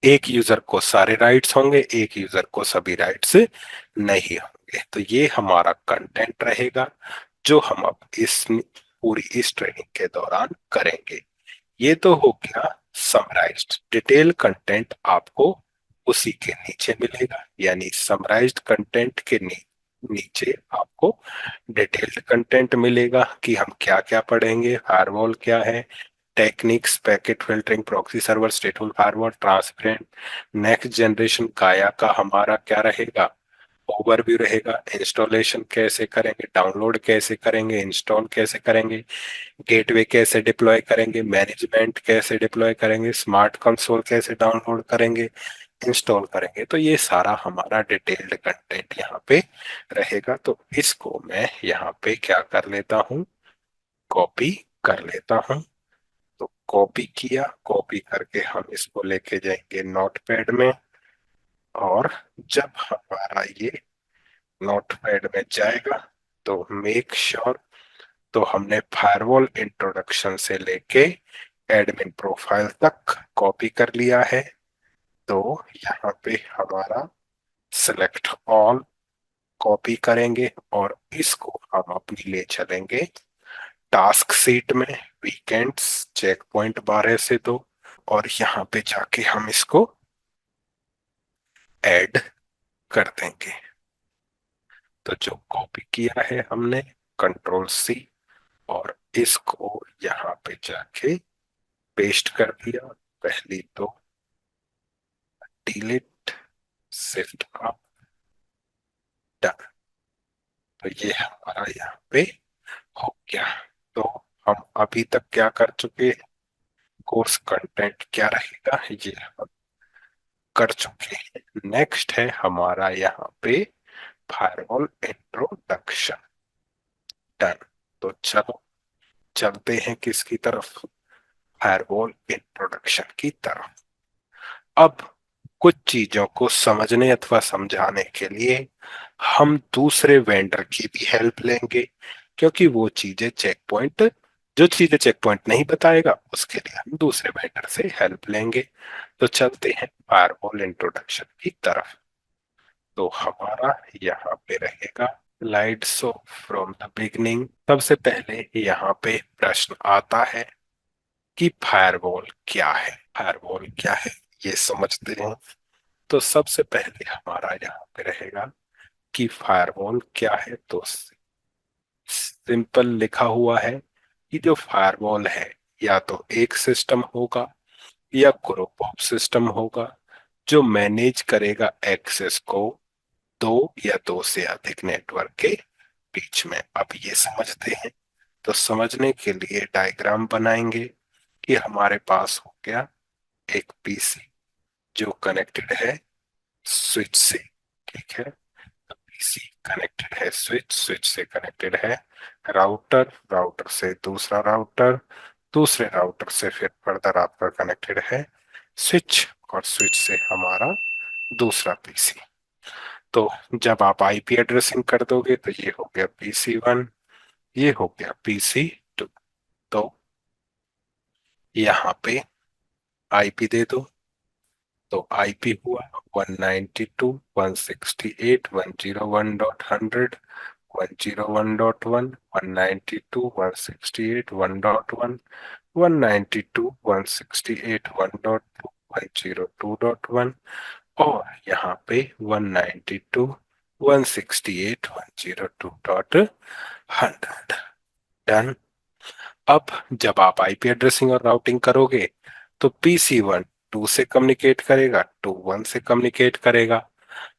Speaker 1: एक यूजर को सारे राइट्स होंगे, एक यूजर को सभी राइट्स नहीं होंगे। तो ये हमारा कंटेंट रहेगा जो हम अब इस पूरी इस ट्रेनिंग के दौरान करेंगे। ये तो हो गया समराइज्ड, डिटेल कंटेंट आपको उसी के नीचे मिलेगा, यानी समराइज्ड कंटेंट के नीचे आपको डिटेल्ड कंटेंट मिलेगा कि हम क्या क्या पढ़ेंगे, फायरवॉल क्या है, techniques, packet filtering, proxy server, stateful firewall, transparent, next generation काया का हमारा क्या रहेगा, ओवरव्यू रहेगा, इंस्टॉलेशन कैसे करेंगे, डाउनलोड कैसे करेंगे, इंस्टॉल कैसे करेंगे, गेटवे कैसे डिप्लॉय करेंगे, मैनेजमेंट कैसे डिप्लॉय करेंगे, स्मार्ट कंसोल कैसे डाउनलोड करेंगे, इंस्टॉल करेंगे। तो ये सारा हमारा डिटेल्ड कंटेंट यहाँ पे रहेगा। तो इसको मैं यहाँ पे क्या कर लेता हूँ, कॉपी कर लेता हूँ। तो कॉपी किया, कॉपी करके हम इसको लेके जाएंगे नोटपैड में। और जब हमारा ये नोटपैड में जाएगा तो मेक श्योर, तो हमने फायरवॉल इंट्रोडक्शन से लेके एडमिन प्रोफाइल तक कॉपी कर लिया है। तो यहाँ पे हमारा सिलेक्ट ऑल कॉपी करेंगे और इसको हम अपनी ले चलेंगे टास्क सीट में, वीकेंड्स चेक पॉइंट 12 से 2। और यहाँ पे जाके हम इसको ऐड कर देंगे। तो जो कॉपी किया है हमने, कंट्रोल सी, और इसको यहाँ पे जाके पेस्ट कर दिया। पहली तो डिलीट, शिफ्ट अप, डन। तो ये हमारा यहाँ पे हो गया। तो हम अभी तक क्या कर चुके, कोर्स कंटेंट क्या रहेगा, ये हम कर चुके हैं। नेक्स्ट है हमारा यहाँ पे फायरवॉल इंट्रोडक्शन। डन। तो चलो चलते हैं किसकी तरफ, फायरवॉल इंट्रोडक्शन की तरफ। अब कुछ चीजों को समझने अथवा समझाने के लिए हम दूसरे वेंडर की भी हेल्प लेंगे, क्योंकि वो चीजें चेक पॉइंट, जो चीजें चेक पॉइंट नहीं बताएगा उसके लिए हम दूसरे वेंडर से हेल्प लेंगे। तो चलते हैं फायरवॉल इंट्रोडक्शन की तरफ। तो हमारा यहाँ पे रहेगा slide show from the beginning. सबसे पहले यहाँ पे प्रश्न आता है कि फायरवॉल क्या है, फायरवॉल क्या है ये समझते हैं। तो सबसे पहले हमारा यहाँ पे रहेगा कि फायरवॉल क्या है। तो सिंपल लिखा हुआ है कि जो फायरवॉल है या तो एक सिस्टम होगा या ग्रुप ऑफ सिस्टम होगा जो मैनेज करेगा एक्सेस को दो या दो से अधिक नेटवर्क के बीच में। अब ये समझते हैं। तो समझने के लिए डायग्राम बनाएंगे कि हमारे पास हो गया एक पीसी जो कनेक्टेड है स्विच से। ठीक है, पीसी कनेक्टेड है स्विच, स्विच से कनेक्टेड है राउटर, राउटर से दूसरा राउटर, दूसरे राउटर से फिर फर्दर आपका कनेक्टेड है स्विच, और स्विच से हमारा दूसरा पीसी। तो जब आप आईपी एड्रेसिंग कर दोगे तो ये हो गया PC1, ये हो गया PC2। तो यहाँ पे आईपी दे दो। तो आईपी हुआ 192.168.101.100, 101.1, 192.168.1.1, 192.168.1.2, 102.1, और यहाँ पे 192.168.102.100। डन। अब जब आप आईपी एड्रेसिंग और राउटिंग करोगे तो PC1 2 से कम्युनिकेट करेगा, 2 1 से कम्युनिकेट करेगा।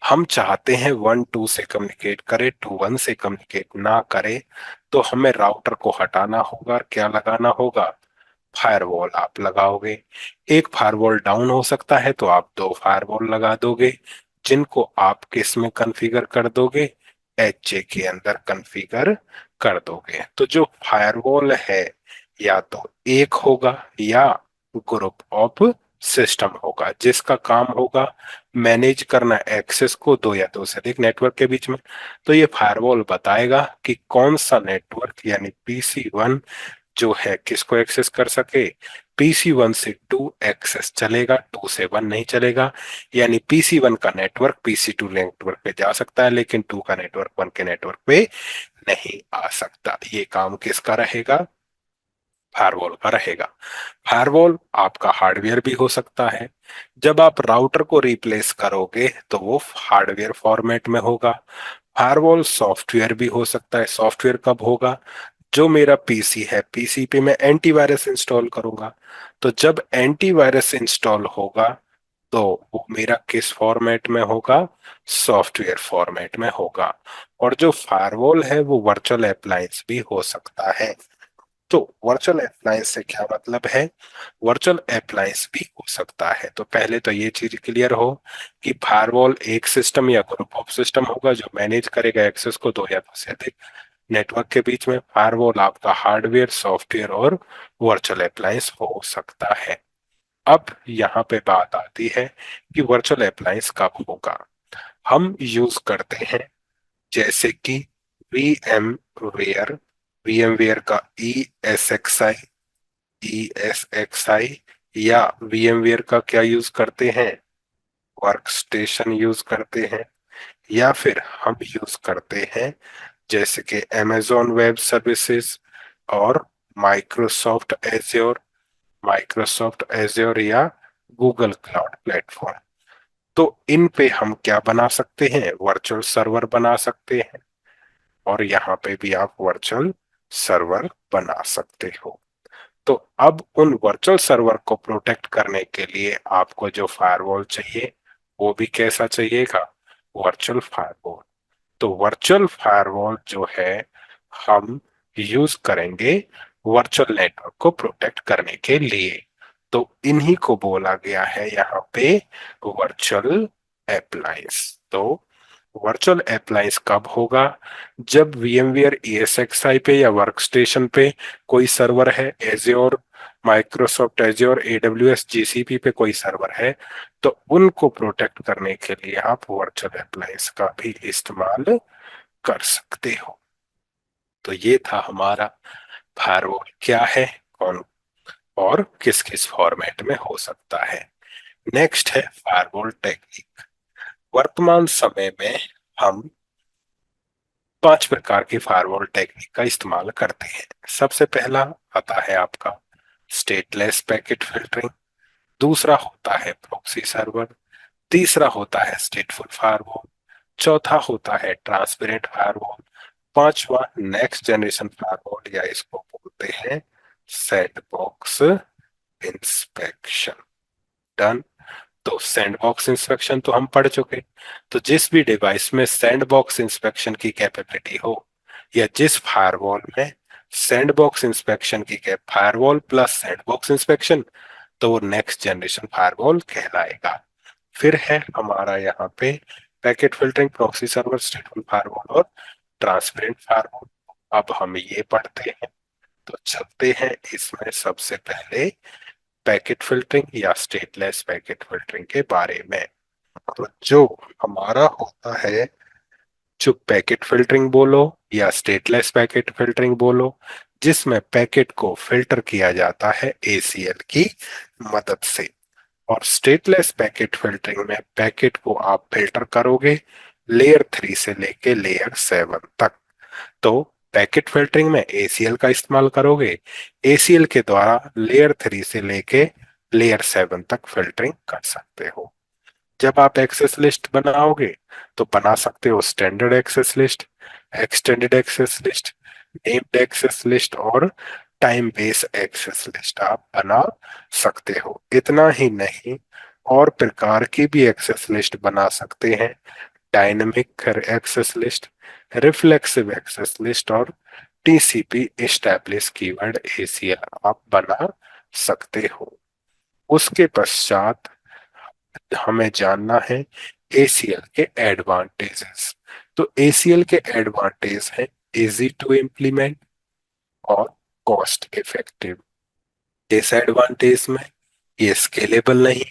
Speaker 1: हम चाहते हैं 1 2 से कम्युनिकेट करे, 2 1 से कम्युनिकेट ना करे। तो हमें राउटर को हटाना होगा और क्या लगाना होगा, फायरवॉल आप लगाओगे। एक फायरवॉल डाउन हो सकता है तो आप दो फायरवॉल लगा दोगे, जिनको आप किस में कॉन्फ़िगर कर दोगे, HA के अंदर कॉन्फ़िगर कर दोगे। तो जो फायरवॉल है या तो एक होगा या ग्रुप ऑफ सिस्टम होगा, जिसका काम होगा मैनेज करना एक्सेस को दो या दो से अधिक नेटवर्क के बीच में। तो ये फायरवॉल बताएगा कि कौन सा नेटवर्क यानी PC1 जो है किसको एक्सेस कर सके। PC1 से 2 एक्सेस चलेगा, 2 से 1 नहीं चलेगा। यानी PC1 का नेटवर्क PC2 नेटवर्क पे जा सकता है, लेकिन 2 का नेटवर्क 1 के नेटवर्क पे नहीं आ सकता। ये काम किसका रहेगा, फायरवॉल का रहेगा। फायरवॉल आपका हार्डवेयर भी हो सकता है। जब आप राउटर को रिप्लेस करोगे तो वो हार्डवेयर फॉर्मेट में होगा। फायरवॉल सॉफ्टवेयर भी हो सकता है। सॉफ्टवेयर कब होगा, जो मेरा पीसी है, पीसी पे मैं एंटीवायरस इंस्टॉल करूंगा। तो जब एंटीवायरस इंस्टॉल होगा तो वो मेरा किस फॉर्मेट में होगा, सॉफ्टवेयर फॉर्मेट में होगा। और जो फायरवॉल है वो वर्चुअल अप्लायंस भी हो सकता है। तो वर्चुअल अप्लायंस से क्या मतलब है, वर्चुअल अप्लायंस भी हो सकता है। तो पहले तो ये चीज क्लियर हो कि फायरवॉल एक सिस्टम या ग्रुप ऑफ सिस्टम होगा जो मैनेज करेगा एक्सेस को दो या दो से अधिक नेटवर्क के बीच में। फायरवॉल आपका हार्डवेयर, सॉफ्टवेयर और वर्चुअल अप्लायंस हो सकता है। अब यहाँ पे बात आती है कि वर्चुअल अप्लायंस कब होगा। हम यूज करते हैं जैसे कि वी वेयर, VMware का ESXi, या VMware का क्या यूज करते हैं, वर्क स्टेशन यूज करते हैं। या फिर हम यूज करते हैं जैसे कि Amazon वेब सर्विसेज और माइक्रोसॉफ्ट एज्योर, माइक्रोसॉफ्ट एज्योर या गूगल क्लाउड प्लेटफॉर्म। तो इन पे हम क्या बना सकते हैं, वर्चुअल सर्वर बना सकते हैं। और यहाँ पे भी आप वर्चुअल सर्वर बना सकते हो। तो अब उन वर्चुअल सर्वर को प्रोटेक्ट करने के लिए आपको जो फायरवॉल चाहिए वो भी कैसा चाहिएगा, वर्चुअल फायरवॉल। तो वर्चुअल फायरवॉल जो है हम यूज करेंगे वर्चुअल नेटवर्क को प्रोटेक्ट करने के लिए। तो इन्हीं को बोला गया है यहाँ पे वर्चुअल अप्लायंस। तो वर्चुअल अप्लायंस कब होगा? जब VMware ESXi पे या वर्कस्टेशन पे कोई सर्वर है, azure, Microsoft azure, AWS, GCP पे कोई सर्वर है, तो उनको प्रोटेक्ट करने के लिए आप वर्चुअल अप्लायंस का भी इस्तेमाल कर सकते हो। तो ये था हमारा फायरवॉल क्या है, कौन और किस किस फॉर्मेट में हो सकता है। नेक्स्ट है फायरवॉल टेक्निक। वर्तमान समय में हम 5 प्रकार की फायरवॉल टेक्निक का इस्तेमाल करते हैं। सबसे पहला आता है आपका स्टेटलेस पैकेट फिल्टरिंग, दूसरा होता है प्रॉक्सी सर्वर, तीसरा होता है स्टेटफुल फायरवॉल, चौथा होता है ट्रांसपेरेंट फायरवॉल, पांचवा नेक्स्ट जनरेशन फायरवॉल या इसको बोलते हैं सैंडबॉक्स इंस्पेक्शन। डन। तो सैंडबॉक्स इंस्पेक्शन तो हम पढ़ चुके। तो जिस भी डिवाइस में सैंडबॉक्स इंस्पेक्शन की कैपेबिलिटी हो या जिस फायरवॉल में सैंडबॉक्स इंस्पेक्शन की cap firewall plus sandbox inspection, तो वो नेक्स्ट जनरेशन फायरवॉल कहलाएगा। फिर है हमारा यहाँ पे packet filtering, proxy server, stateful firewall और ट्रांसपेरेंट फायरवॉल। अब हम ये पढ़ते हैं। तो चलते हैं इसमें सबसे पहले पैकेट फिल्टरिंग या स्टेटलेस पैकेट फिल्टरिंग के बारे में। तो जो हमारा होता है, जो पैकेट फिल्टरिंग बोलो या स्टेटलेस पैकेट फिल्टरिंग बोलो, जिसमें पैकेट को फिल्टर किया जाता है ACL की मदद से। और स्टेटलेस पैकेट फिल्टरिंग में पैकेट को आप फिल्टर करोगे लेयर 3 से लेके लेयर 7 तक। तो पैकेट फिल्टरिंग में ACL का इस्तेमाल करोगे, ACL के द्वारा लेयर 3 से लेके लेयर 7 तक फिल्टरिंग कर सकते हो। जब आप एक्सेस लिस्ट बनाओगे तो बना सकते हो standard access list, extended access list, named access list और टाइम बेस एक्सेस लिस्ट आप बना सकते हो। इतना ही नहीं, और प्रकार की भी एक्सेस लिस्ट बना सकते हैं, dynamic access list, reflexive access list और TCP एस्टैब्लिश कीवर्ड ACL आप बना सकते हो। उसके पश्चात हमें जानना है ACL के एडवांटेजेस। तो ACL के एडवांटेज है इजी टू इम्प्लीमेंट और कॉस्ट इफेक्टिव। डिसएडवांटेज में ये स्केलेबल नहीं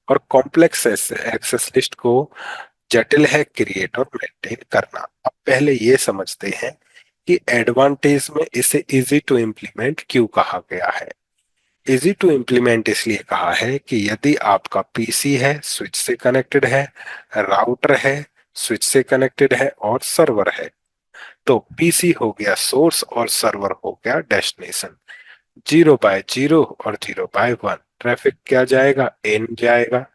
Speaker 1: और कॉम्प्लेक्स एक्सेस लिस्ट को जटिल है क्रिएट और मेंटेन करना। अब पहले ये समझते हैं कि एडवांटेज में इसे इजी टू इम्प्लीमेंट क्यों कहा गया है। इजी टू इम्प्लीमेंट इसलिए कहा है कि यदि आपका PC है, स्विच से कनेक्टेड है, राउटर है, स्विच से कनेक्टेड है और सर्वर है, तो PC हो गया सोर्स और सर्वर हो गया डेस्टिनेशन। 0 बाय 0 और 0 बाय 1 ट्रैफिक क्या जाएगा, इन जाएगा।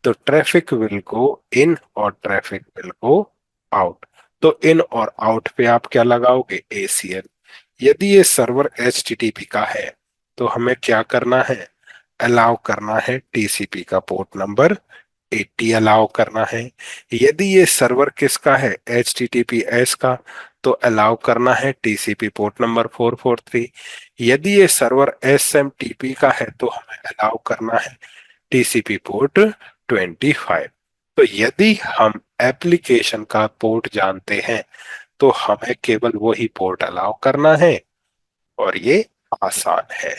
Speaker 1: तो ट्रैफिक विल गो इन और ट्रैफिक विल गो आउट। तो इन और आउट पे आप क्या लगाओगे, ACL। यदि ये सर्वर HTTP का है तो हमें क्या करना है, अलाउ करना है TCP का पोर्ट नंबर 80 अलाउ करना है। यदि ये सर्वर किसका है, HTTPS का, तो अलाउ करना है TCP पोर्ट नंबर 443। यदि ये सर्वर SMTP का है तो हमें अलाउ करना है TCP पोर्ट 25। तो यदि हम एप्लीकेशन का पोर्ट जानते हैं तो हमें केवल वही पोर्ट अलाउ करना है और ये आसान है।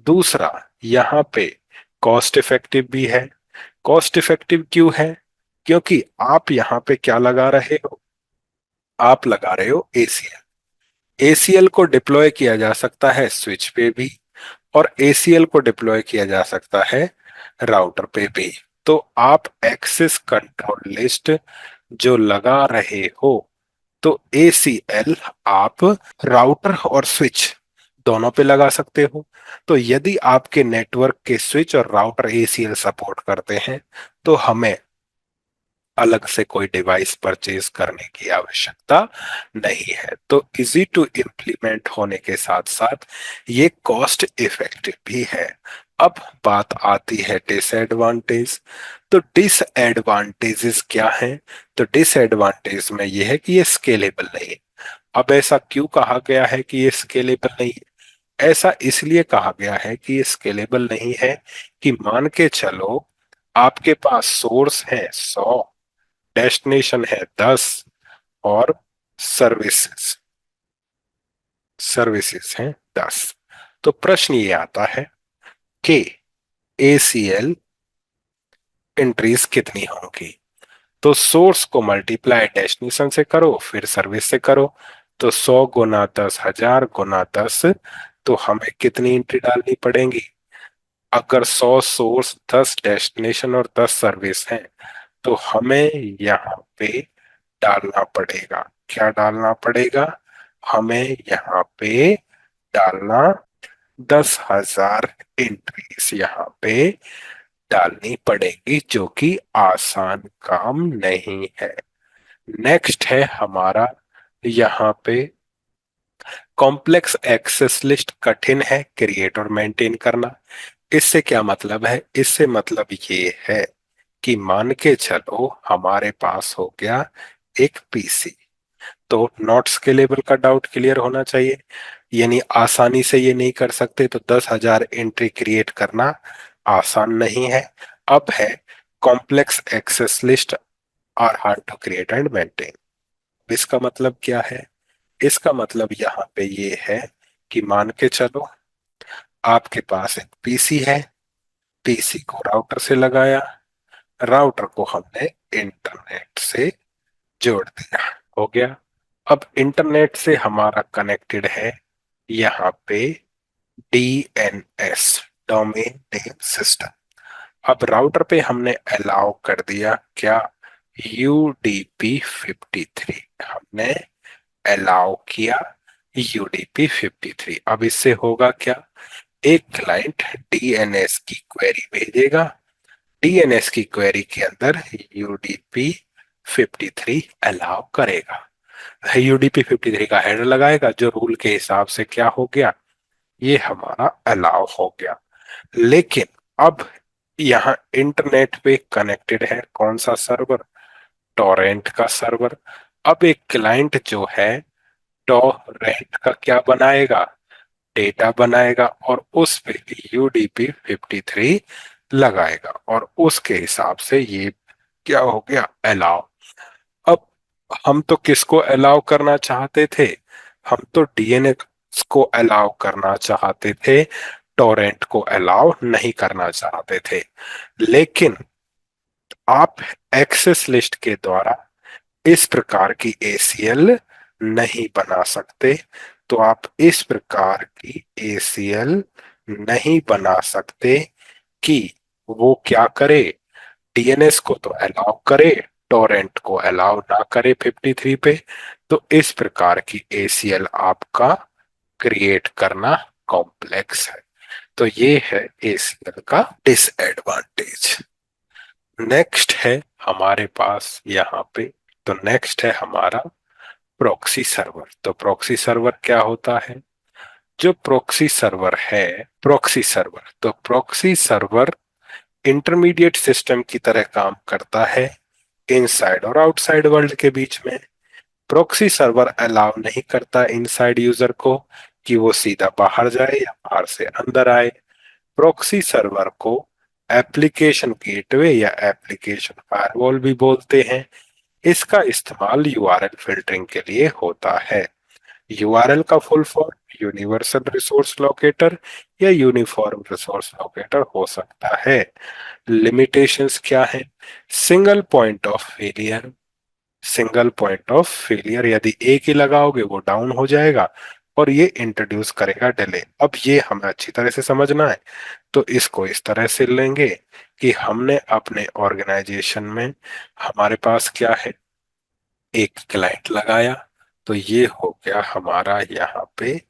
Speaker 1: दूसरा, यहाँ पे कॉस्ट इफेक्टिव भी है। कॉस्ट इफेक्टिव क्यों है? क्योंकि आप यहाँ पे क्या लगा रहे हो, आप लगा रहे हो ACL। ACL को डिप्लॉय किया जा सकता है स्विच पे भी और ACL को डिप्लॉय किया जा सकता है राउटर पे भी। तो आप एक्सेस कंट्रोल लिस्ट जो लगा रहे हो, तो ACL आप राउटर और स्विच दोनों पे लगा सकते हो। तो यदि आपके नेटवर्क के स्विच और राउटर ACL सपोर्ट करते हैं तो हमें अलग से कोई डिवाइस परचेज करने की आवश्यकता नहीं है। तो इजी टू इम्प्लीमेंट होने के साथ साथ ये कॉस्ट इफेक्टिव भी है। अब बात आती है डिसएडवांटेज। तो डिसएडवांटेजेस क्या हैं? तो डिसएडवांटेज में यह है कि ये स्केलेबल नहीं है। अब ऐसा क्यों कहा गया है कि ये स्केलेबल नहीं है? ऐसा इसलिए कहा गया है कि ये स्केलेबल नहीं है, कि मान के चलो आपके पास सोर्स है 100, डेस्टिनेशन है 10 और सर्विसेज सर्विसेज हैं 10। तो प्रश्न ये आता है कि ACL एंट्रीज कितनी होंगी। तो सोर्स को मल्टीप्लाई डेस्टिनेशन से करो फिर सर्विस से करो, तो 100 गुना 10 1000 गुना 10, तो हमें कितनी एंट्री डालनी पड़ेगी। अगर 100 सोर्स 10 डेस्टिनेशन और 10 सर्विस हैं, तो हमें यहाँ पे डालना पड़ेगा, क्या डालना पड़ेगा, हमें यहाँ पे डालना 10,000 एंट्रीज यहाँ पे डालनी पड़ेगी, जो कि आसान काम नहीं है। नेक्स्ट है हमारा यहाँ पे कॉम्प्लेक्स एक्सेस लिस्ट कठिन है क्रिएट और मेंटेन करना। इससे क्या मतलब है, इससे मतलब ये है कि मान के चलो हमारे पास हो गया एक पीसी, तो नॉट स्केलेबल का डाउट क्लियर होना चाहिए, यानी आसानी से ये नहीं कर सकते, तो 10,000 एंट्री क्रिएट करना आसान नहीं है। अब है complex access list are hard to create and maintain. इसका मतलब क्या है, इसका मतलब यहाँ पे ये है कि मान के चलो आपके पास एक पीसी है, पीसी को राउटर से लगाया, राउटर को हमने इंटरनेट से जोड़ दिया, हो गया। अब इंटरनेट से हमारा कनेक्टेड है यहाँ पे DNS, डोमेन नेम सिस्टम। अब राउटर पे हमने अलाउ कर दिया क्या, UDP53, हमने अलाउ किया UDP53। अब इससे होगा क्या, एक क्लाइंट DNS की क्वेरी भेजेगा, DNS की क्वेरी के अंदर UDP53 अलाउ करेगा, UDP53 का हेडर लगाएगा, जो रूल के हिसाब से क्या हो गया, ये हमारा अलाउ हो गया। लेकिन अब यहाँ इंटरनेट पे कनेक्टेड है कौन सा सर्वर, टोरेंट का सर्वर। अब एक क्लाइंट जो है टोरेंट का क्या बनाएगा, डेटा बनाएगा, और उस पे UDP53 लगाएगा, और उसके हिसाब से ये क्या हो गया, अलाउ। अब हम तो किसको अलाउ करना चाहते थे, हम तो DNS को अलाउ करना चाहते थे, टोरेंट को अलाउ नहीं करना चाहते थे। लेकिन आप एक्सेस लिस्ट के द्वारा इस प्रकार की ACL नहीं बना सकते, तो आप इस प्रकार की ACL नहीं बना सकते कि वो क्या करे, DNS को तो अलाउ करे, टोरेंट को अलाउ ना करे 53 पे। तो इस प्रकार की ACL आपका क्रिएट करना कॉम्प्लेक्स है। तो ये है ACL का डिसएडवांटेज। नेक्स्ट है हमारे पास यहाँ पे, तो नेक्स्ट है हमारा प्रॉक्सी सर्वर। तो प्रॉक्सी सर्वर क्या होता है, जो प्रॉक्सी सर्वर है, प्रॉक्सी सर्वर, तो प्रॉक्सी सर्वर इंटरमीडिएट सिस्टम की तरह काम करता है इनसाइड और आउटसाइड वर्ल्ड के बीच में। प्रॉक्सी सर्वर अलाउ नहीं करता इनसाइड यूजर को कि वो सीधा बाहर जाए या बाहर से अंदर आए। प्रॉक्सी सर्वर को एप्लीकेशन गेटवे या एप्लीकेशन फायरवॉल भी बोलते हैं। इसका इस्तेमाल URL फिल्टरिंग के लिए होता है। URL का full form universal resource locator या यूनिफॉर्म रिसोर्स लोकेटर हो सकता है। लिमिटेशंस क्या है, single point of failure, single point of failure, यदि एक ही लगाओगे वो डाउन हो जाएगा और ये इंट्रोड्यूस करेगा डिले। अब ये हमें अच्छी तरह से समझना है, तो इसको इस तरह से लेंगे कि हमने अपने ऑर्गेनाइजेशन में, हमारे पास क्या है, एक क्लाइंट लगाया, तो ये हो गया हमारा यहाँ पे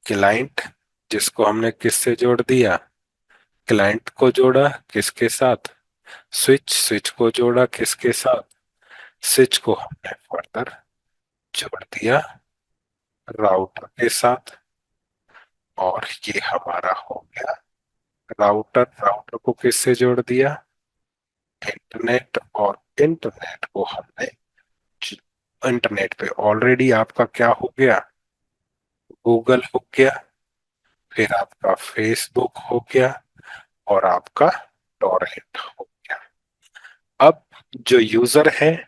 Speaker 1: क्लाइंट, जिसको हमने किससे जोड़ दिया, क्लाइंट को जोड़ा किसके साथ, स्विच, स्विच को जोड़ा किसके साथ, स्विच को हमने फर्दर जोड़ दिया राउटर के साथ, और ये हमारा हो गया राउटर। राउटर को किससे जोड़ दिया, इंटरनेट, और इंटरनेट को हमने, इंटरनेट पे ऑलरेडी आपका क्या हो गया, गूगल हो गया, फिर आपका फेसबुक हो गया और आपका टोरेंट हो गया। अब जो यूजर है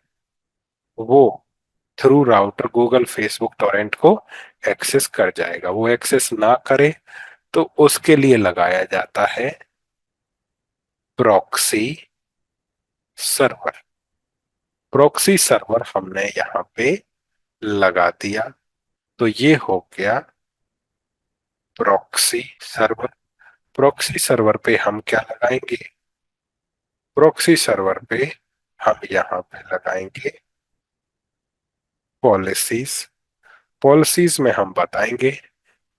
Speaker 1: वो through router Google Facebook Torrent को एक्सेस कर जाएगा। वो एक्सेस ना करे तो उसके लिए लगाया जाता है प्रॉक्सी सर्वर। प्रॉक्सी सर्वर हमने यहाँ पे लगा दिया तो ये हो गया प्रॉक्सी सर्वर। प्रॉक्सी सर्वर पे हम क्या लगाएंगे? प्रॉक्सी सर्वर पे हम यहाँ पे लगाएंगे पॉलिसीज। पॉलिसीज में हम बताएंगे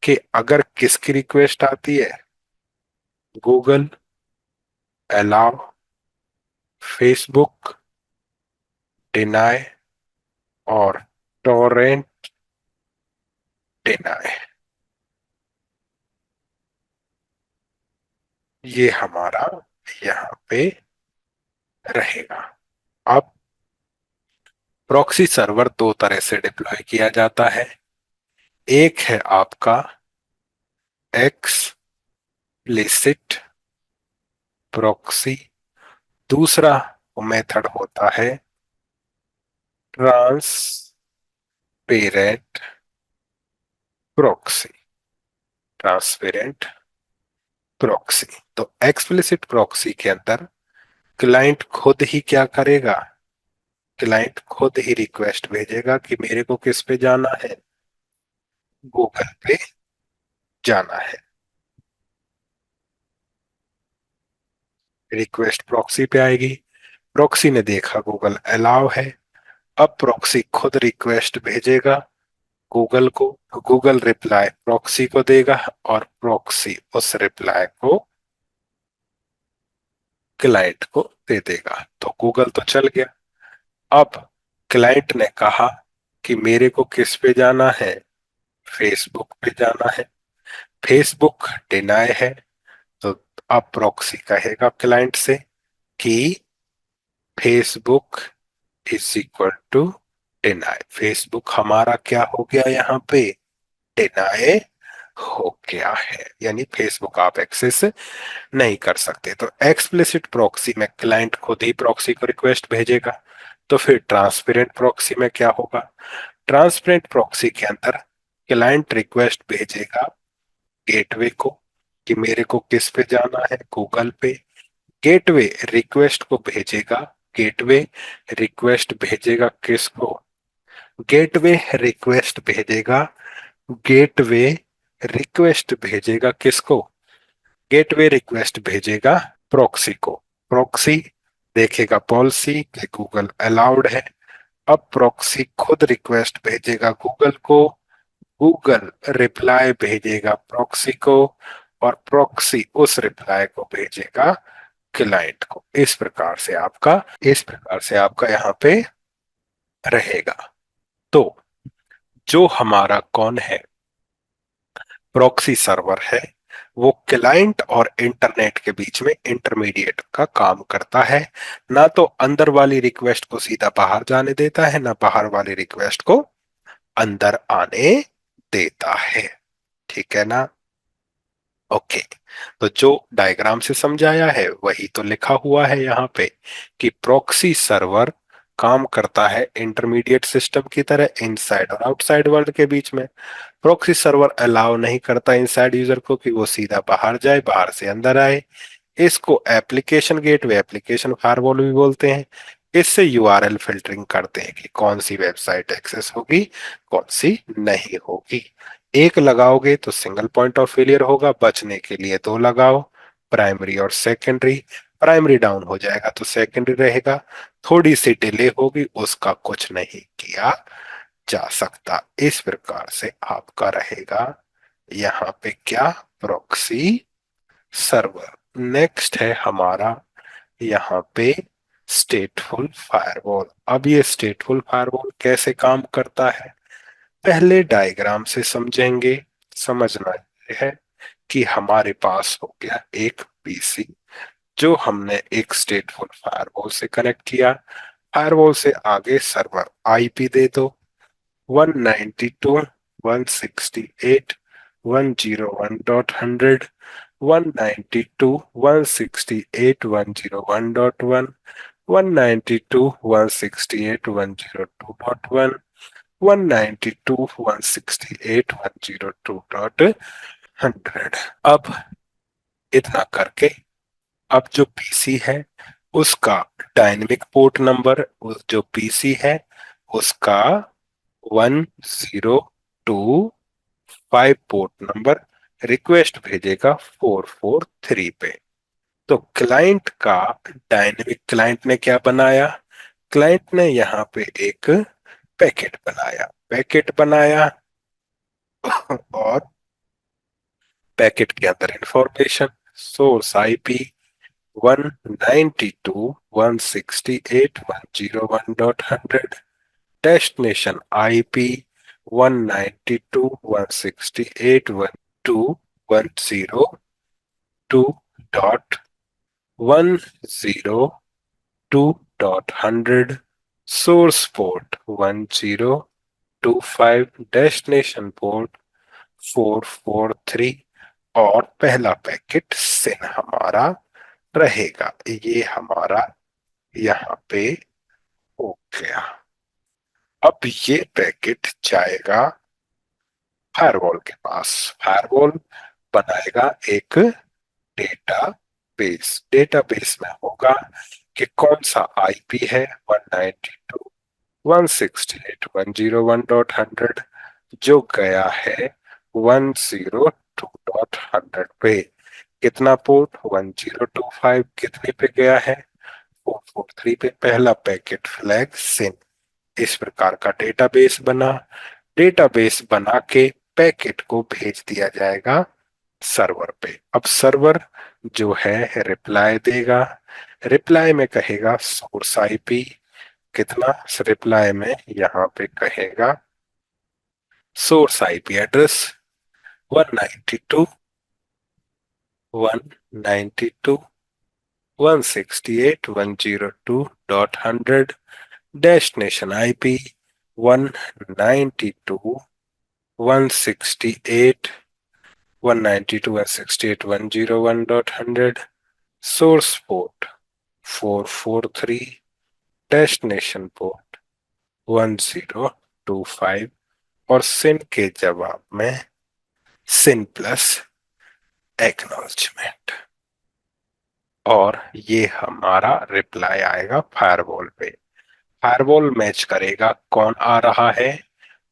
Speaker 1: कि अगर किसकी रिक्वेस्ट आती है, गूगल अलाउ, फेसबुक डिनाय और टोरेंट डिनाय, ये हमारा यहाँ पे रहेगा। अब प्रॉक्सी सर्वर दो तरह से डिप्लॉय किया जाता है। एक है आपका एक्सप्लिसिट प्रॉक्सी, दूसरा मेथड होता है ट्रांसपेरेंट प्रॉक्सी। ट्रांसपेरेंट प्रॉक्सी, तो एक्सप्लिसिट प्रॉक्सी के अंदर क्लाइंट खुद ही क्या करेगा? क्लाइंट खुद ही रिक्वेस्ट भेजेगा कि मेरे को किस पे जाना है, गूगल पे जाना है। रिक्वेस्ट प्रॉक्सी पे आएगी, प्रॉक्सी ने देखा गूगल अलाउ है, अब प्रॉक्सी खुद रिक्वेस्ट भेजेगा गूगल को, गूगल रिप्लाई प्रॉक्सी को देगा और प्रॉक्सी उस रिप्लाई को क्लाइंट को दे देगा। तो गूगल तो चल गया। अब क्लाइंट ने कहा कि मेरे को किस पे जाना है, फेसबुक पे जाना है, फेसबुक डिनाय है। तो अब प्रॉक्सी कहेगा क्लाइंट से कि Facebook is equal to deny. Facebook हमारा क्या हो गया यहाँ पे, डिनाय हो गया है, यानी फेसबुक आप एक्सेस नहीं कर सकते। तो एक्सप्लिसिट प्रॉक्सी में क्लाइंट खुद ही प्रॉक्सी को रिक्वेस्ट भेजेगा। तो फिर ट्रांसपेरेंट प्रॉक्सी में क्या होगा? ट्रांसपेरेंट प्रॉक्सी के अंदर क्लाइंट रिक्वेस्ट भेजेगा गेटवे को कि मेरे को किस पे जाना है, गूगल पे। गेटवे रिक्वेस्ट को भेजेगा, गेटवे रिक्वेस्ट भेजेगा किसको? गेटवे रिक्वेस्ट भेजेगा, गेटवे रिक्वेस्ट भेजेगा किसको? गेटवे रिक्वेस्ट भेजेगा प्रॉक्सी को। प्रॉक्सी देखेगा पॉलिसी कि गूगल अलाउड है। अब प्रॉक्सी खुद रिक्वेस्ट भेजेगा गूगल को, गूगल रिप्लाई भेजेगा प्रॉक्सी को और प्रॉक्सी उस रिप्लाई को भेजेगा क्लाइंट को। इस प्रकार से आपका यहाँ पे रहेगा। तो जो हमारा कौन है, प्रॉक्सी सर्वर है, वो क्लाइंट और इंटरनेट के बीच में इंटरमीडिएट का काम करता है। ना तो अंदर वाली रिक्वेस्ट को सीधा बाहर जाने देता है, ना बाहर वाली रिक्वेस्ट को अंदर आने देता है। ठीक है ना? ओके। तो जो डायग्राम से समझाया है वही तो लिखा हुआ है यहाँ पे कि प्रॉक्सी सर्वर काम करता है इंटरमीडिएट सिस्टम की तरह इनसाइड और आउटसाइड वर्ल्ड के बीच में। प्रॉक्सी सर्वर अलाउ नहीं करता इनसाइड यूजर को कि वो सीधा बाहर जाए, बाहर से अंदर आए। इसको एप्लीकेशन गेटवे, एप्लीकेशन फायरवॉल भी बोलते हैं। इससे यूआरएल फिल्टरिंग करते हैं कि कौन सी वेबसाइट एक्सेस होगी, कौन सी नहीं होगी। एक लगाओगे तो सिंगल पॉइंट ऑफ फेलियर होगा, बचने के लिए दो लगाओ, प्राइमरी और सेकेंडरी। प्राइमरी डाउन हो जाएगा तो सेकेंडरी रहेगा, थोड़ी सी डिले होगी, उसका कुछ नहीं किया जा सकता। इस प्रकार से आपका रहेगा यहाँ पे क्या, प्रॉक्सी सर्वर। नेक्स्ट है हमारा यहाँ पे स्टेटफुल फायरवॉल। अब ये स्टेटफुल फायरवॉल कैसे काम करता है, पहले डायग्राम से समझेंगे। समझना ये है कि हमारे पास हो गया एक पीसी जो हमने एक स्टेटफुल फायरवॉल से कनेक्ट किया। फायरवॉल से आगे सर्वर आईपी दे दो 192.168 101.100, 192, 168, 101.1, 192, 168, 102.1, 192, 168, 102.100। अब इतना करके अब जो पीसी है उसका डायनेमिक पोर्ट नंबर, उस जो पीसी है उसका 1025 पोर्ट नंबर रिक्वेस्ट भेजेगा 443 पे। तो क्लाइंट का डायनेमिक क्लाइंट ने क्या बनाया? क्लाइंट ने यहाँ पे एक पैकेट बनाया और पैकेट के अंदर information source IP 192.168.101.100, destination IP 192.168.102.102.100, source port 1025, destination port 443, और पहला पैकेट सिन हमारा रहेगा। ये हमारा यहाँ पे हो गया। अब ये पैकेट जाएगा फायरवॉल के पास। फायरवॉल बनाएगा एक डेटाबेस में होगा कि कौन सा आईपी है 192.168.101.100 जो गया है 102.100 पे। कितना पोर्ट 1025 कितने पे गया है 443 पे। पहला पैकेट फ्लैग सिन। इस प्रकार का डेटाबेस बना के पैकेट को भेज दिया जाएगा सर्वर पे। अब सर्वर जो है रिप्लाई देगा। रिप्लाई में कहेगा सोर्स आईपी कितना, रिप्लाई में यहाँ पे कहेगा source IP address 192 192 168 102.100, destination IP 192 168 192 168 101.100, source port 443, destination port 1025, और सिन के जवाब में सिन प्लस एक्नॉलेजमेंट। और ये हमारा रिप्लाई आएगा फायरवॉल पे। फायरवॉल मैच करेगा कौन आ रहा है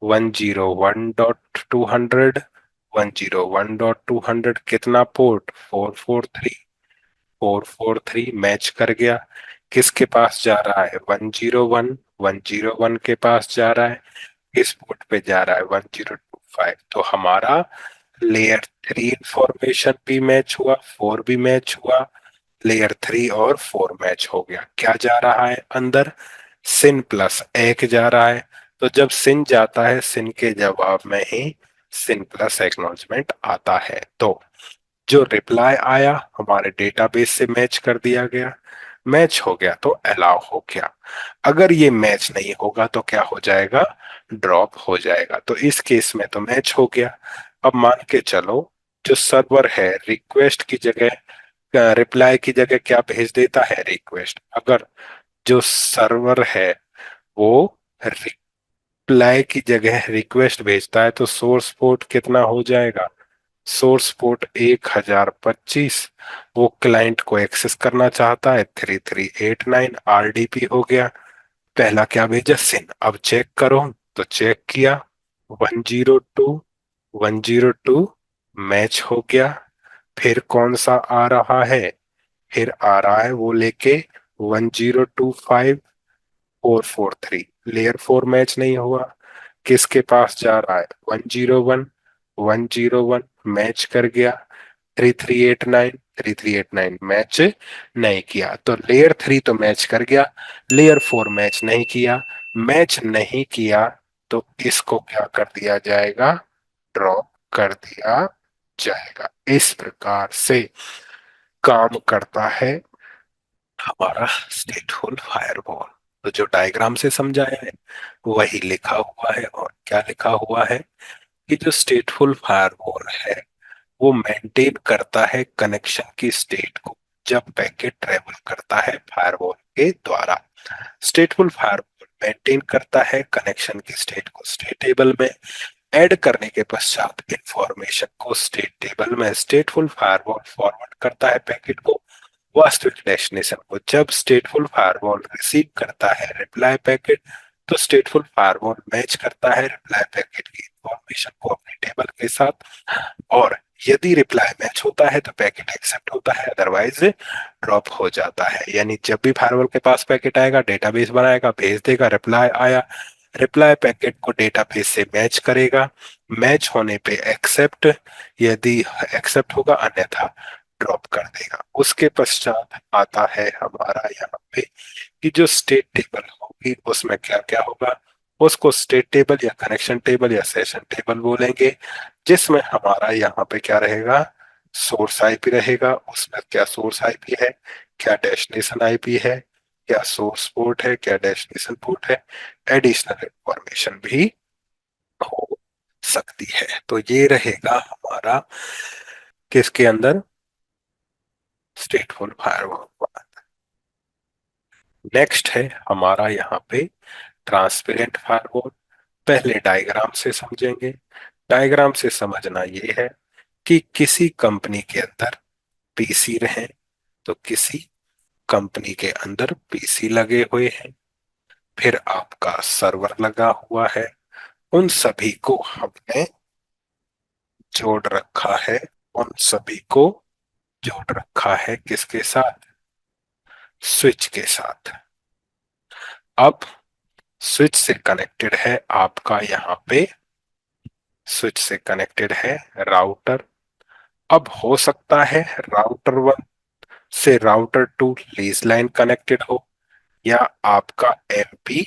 Speaker 1: 101.200, 101.200 कितना पोर्ट 443, 443 मैच कर गया। किसके पास जा रहा है 101, 101 के पास जा रहा है। किस पोर्ट पे जा रहा है 1025। तो हमारा लेयर 3 इंफॉर्मेशन भी मैच हुआ, 4 भी मैच हुआ, लेयर 3 और 4 मैच हो गया। क्या जा रहा है अंदर सिन प्लस एक जा रहा है। तो जब सिन जाता है सिन के जवाब में ही सिन प्लस एक्नॉलेजमेंट आता है। तो जो रिप्लाई आया हमारे डेटाबेस से मैच कर दिया गया। मैच हो गया तो अलाउ हो गया। अगर ये मैच नहीं होगा तो क्या हो जाएगा, ड्रॉप हो जाएगा। तो इस केस में तो मैच हो गया। अब मान के चलो जो सर्वर है रिक्वेस्ट की जगह रिप्लाई की जगह क्या भेज देता है, रिक्वेस्ट। अगर जो सर्वर है वो रिप्लाई की जगह रिक्वेस्ट भेजता है तो सोर्स पोर्ट कितना हो जाएगा, सोर्स पोर्ट 1025। वो क्लाइंट को एक्सेस करना चाहता है 3389 आरडीपी हो गया। पहला क्या भेजा सिन। अब चेक करो तो चेक किया 102 102 मैच हो गया। फिर कौन सा आ रहा है, फिर आ रहा है वो लेके 1025 443। लेयर 4 मैच नहीं हुआ। किसके पास जा रहा है 101, 101 मैच कर गया। 3389, 3389 मैच नहीं किया। तो लेयर 3 तो मैच कर गया, लेयर 4 मैच नहीं किया। मैच नहीं किया तो इसको क्या कर दिया जाएगा, ड्रॉप कर दिया जाएगा। इस प्रकार से काम करता है हमारा स्टेटफुल फायरवॉल। तो जो डायग्राम से समझाया है वही लिखा हुआ है। और क्या लिखा हुआ है, कि जो स्टेटफुल फायरवॉल है वो मेंटेन करता है कनेक्शन की स्टेट को जब पैकेट ट्रेवल करता है फायरवॉल के द्वारा। स्टेटफुल फायरवॉल मेंटेन करता है कनेक्शन की स्टेट को स्टेट टेबल में, ऐड करने के पश्चात इंफॉर्मेशन को स्टेट टेबल में स्टेटफुल फायरवॉल फॉरवर्ड करता है पैकेट को वास्तविक डेस्टिनेशन को। जब स्टेटफुल फायरवॉल रिसीव करता है रिप्लाई पैकेट, तो स्टेटफुल फायरवॉल मैच करता है रिप्लाई पैकेट की इंफॉर्मेशन को अपने टेबल के साथ, और यदि रिप्लाई मैच होता है तो पैकेट एक्सेप्ट होता है, अदरवाइज ड्रॉप हो जाता है। यानी जब भी फायरवॉल के पास पैकेट आएगा, डेटाबेस बनाएगा, भेज देगा, रिप्लाई आया, रिप्लाई पैकेट को डेटाबेस से मैच करेगा, मैच होने पे एक्सेप्ट, यदि एक्सेप्ट होगा, अन्यथा ड्रॉप कर देगा। उसके पश्चात आता है हमारा यहाँ पे कि जो स्टेट टेबल होगी उसमें क्या क्या होगा, उसको स्टेट टेबल या कनेक्शन टेबल या सेशन टेबल बोलेंगे, जिसमें हमारा यहाँ पे क्या रहेगा, सोर्स आईपी रहेगा। उसमें क्या सोर्स आईपी है, क्या डेस्टिनेशन आईपी है, क्या सोर्स पोर्ट है, क्या डेस्टिनेशन पोर्ट है, एडिशनल इंफॉर्मेशन भी हो सकती है। तो ये रहेगा हमारा किसके अंदर, स्टेटफुल फायरवॉल। नेक्स्ट है हमारा यहाँ पे ट्रांसपेरेंट फायरवॉल। पहले डायग्राम से समझेंगे। डायग्राम से समझना ये है कि किसी कंपनी के अंदर पीसी रहे, तो किसी कंपनी के अंदर पीसी लगे हुए हैं, फिर आपका सर्वर लगा हुआ है, उन सभी को हमने जोड़ रखा है, उन सभी को जोड़ रखा है किसके साथ, स्विच के साथ। अब स्विच से कनेक्टेड है आपका यहाँ पे, स्विच से कनेक्टेड है राउटर। अब हो सकता है राउटर वन से router two lease line connected हो, या आपका MP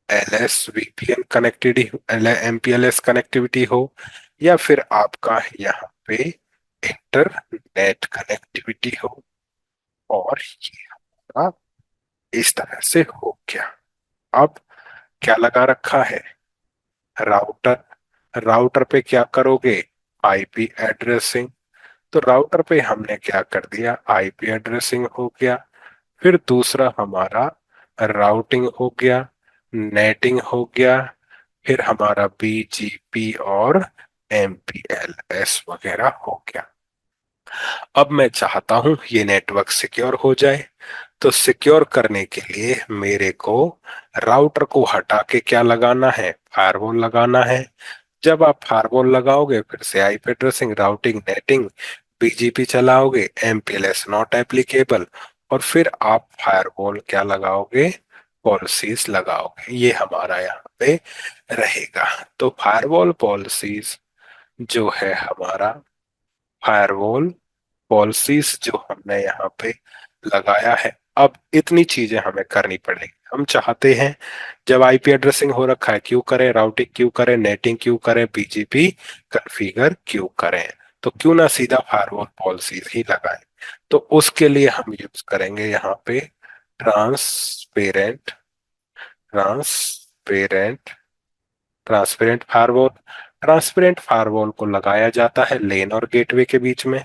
Speaker 1: LS VPN connectivity, MPLS connectivity हो, या फिर आपका यहाँ पे इंटरनेट कनेक्टिविटी हो, और ये हमारा इस तरह से हो गया। अब क्या लगा रखा है, राउटर। राउटर पे क्या करोगे, आईपी एड्रेसिंग। तो राउटर पे हमने क्या कर दिया, आईपी एड्रेसिंग हो गया। फिर दूसरा हमारा राउटिंग हो गया, नेटिंग हो गया, फिर हमारा बीजीपी और एमपीएलएस वगैरह हो गया। अब मैं चाहता हूं ये नेटवर्क सिक्योर हो जाए, तो सिक्योर करने के लिए मेरे को राउटर को हटा के क्या लगाना है, फायरवॉल लगाना है। जब आप फायरवॉल लगाओगे, फिर से IP addressing, routing, NATing, BGP चलाओगे, एमपीएलएस नॉट एप्लीकेबल, और फिर आप फायरवॉल क्या लगाओगे, पॉलिसीज लगाओगे। ये हमारा यहाँ पे रहेगा। तो फायरवॉल पॉलिसीज जो है हमारा, फायरवॉल पॉलिसीज जो हमने यहाँ पे लगाया है, अब इतनी चीजें हमें करनी पड़ेगी। हम चाहते हैं जब आईपी एड्रेसिंग हो रखा है, क्यों करें राउटिंग, क्यों करें नेटिंग, क्यों करें बीजीपी कॉन्फ़िगर, क्यों करें, तो क्यों ना सीधा फायरवॉल पॉलिसीज ही लगाएं। तो उसके लिए हम यूज करेंगे यहाँ पे transparent, transparent transparent firewall. Transparent firewall को लगाया जाता है लेन और गेटवे के बीच में।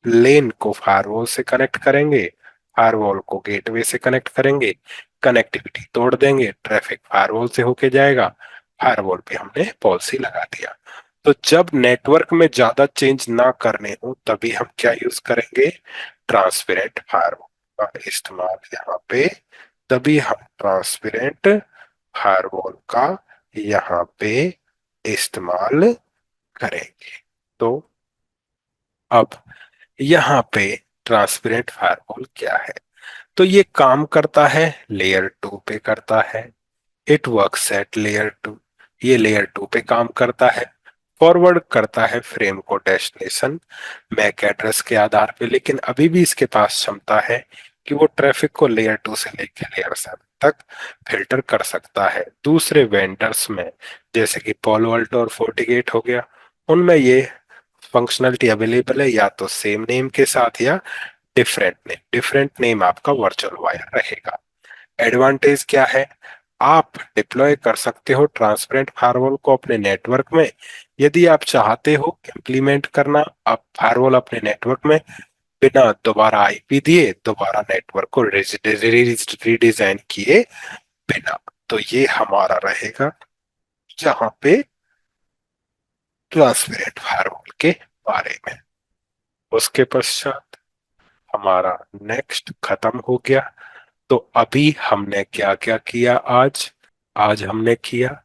Speaker 1: लेन को फायरवॉल से कनेक्ट करेंगे, फायरवॉल को गेटवे से कनेक्ट करेंगे, कनेक्टिविटी तोड़ देंगे, ट्रैफिक फायरवॉल से होके जाएगा, फायरवॉल पे हमने पॉलिसी लगा दिया। तो जब नेटवर्क में ज्यादा चेंज ना करने हो तभी हम क्या यूज करेंगे, ट्रांसपेरेंट फायरवॉल का इस्तेमाल यहाँ पे, तभी हम ट्रांसपेरेंट फायरवॉल का यहाँ पे इस्तेमाल करेंगे। तो अब यहाँ पे ट्रांसपेरेंट फायरवॉल क्या है, तो ये काम करता है लेयर टू पे करता है, it works at layer two, ये लेयर टू पे काम करता है, फॉरवर्ड करता है फ्रेम को डेस्टिनेशन मैक एड्रेस के आधार पे, लेकिन अभी भी इसके पास क्षमता है कि वो ट्रैफिक को लेयर टू से लेकर लेयर सेवन तक फिल्टर कर सकता है। दूसरे वेंडर्स में जैसे कि पोलो अल्टो और फोर्टिगेट हो गया, उनमें ये फंक्शनलिटी अवेलेबल है, या तो सेम नेम के साथ या डिफरेंट नेम। डिफरेंट नेम आपका वर्चुअल वायर रहेगा। एडवांटेज क्या है, आप डिप्लॉय कर सकते हो ट्रांसपेरेंट फायरवॉल को अपने नेटवर्क में। यदि आप चाहते हो इम्प्लीमेंट करना आप फायरवॉल अपने नेटवर्क में बिना दोबारा आईपी दिए, दोबारा नेटवर्क को रीडिजाइन किए बिना, तो ये हमारा रहेगा जहां पे ट्रांसपेरेंट फायरवॉल के बारे में। उसके पश्चात हमारा नेक्स्ट खत्म हो गया। तो अभी हमने क्या क्या किया आज? आज हमने किया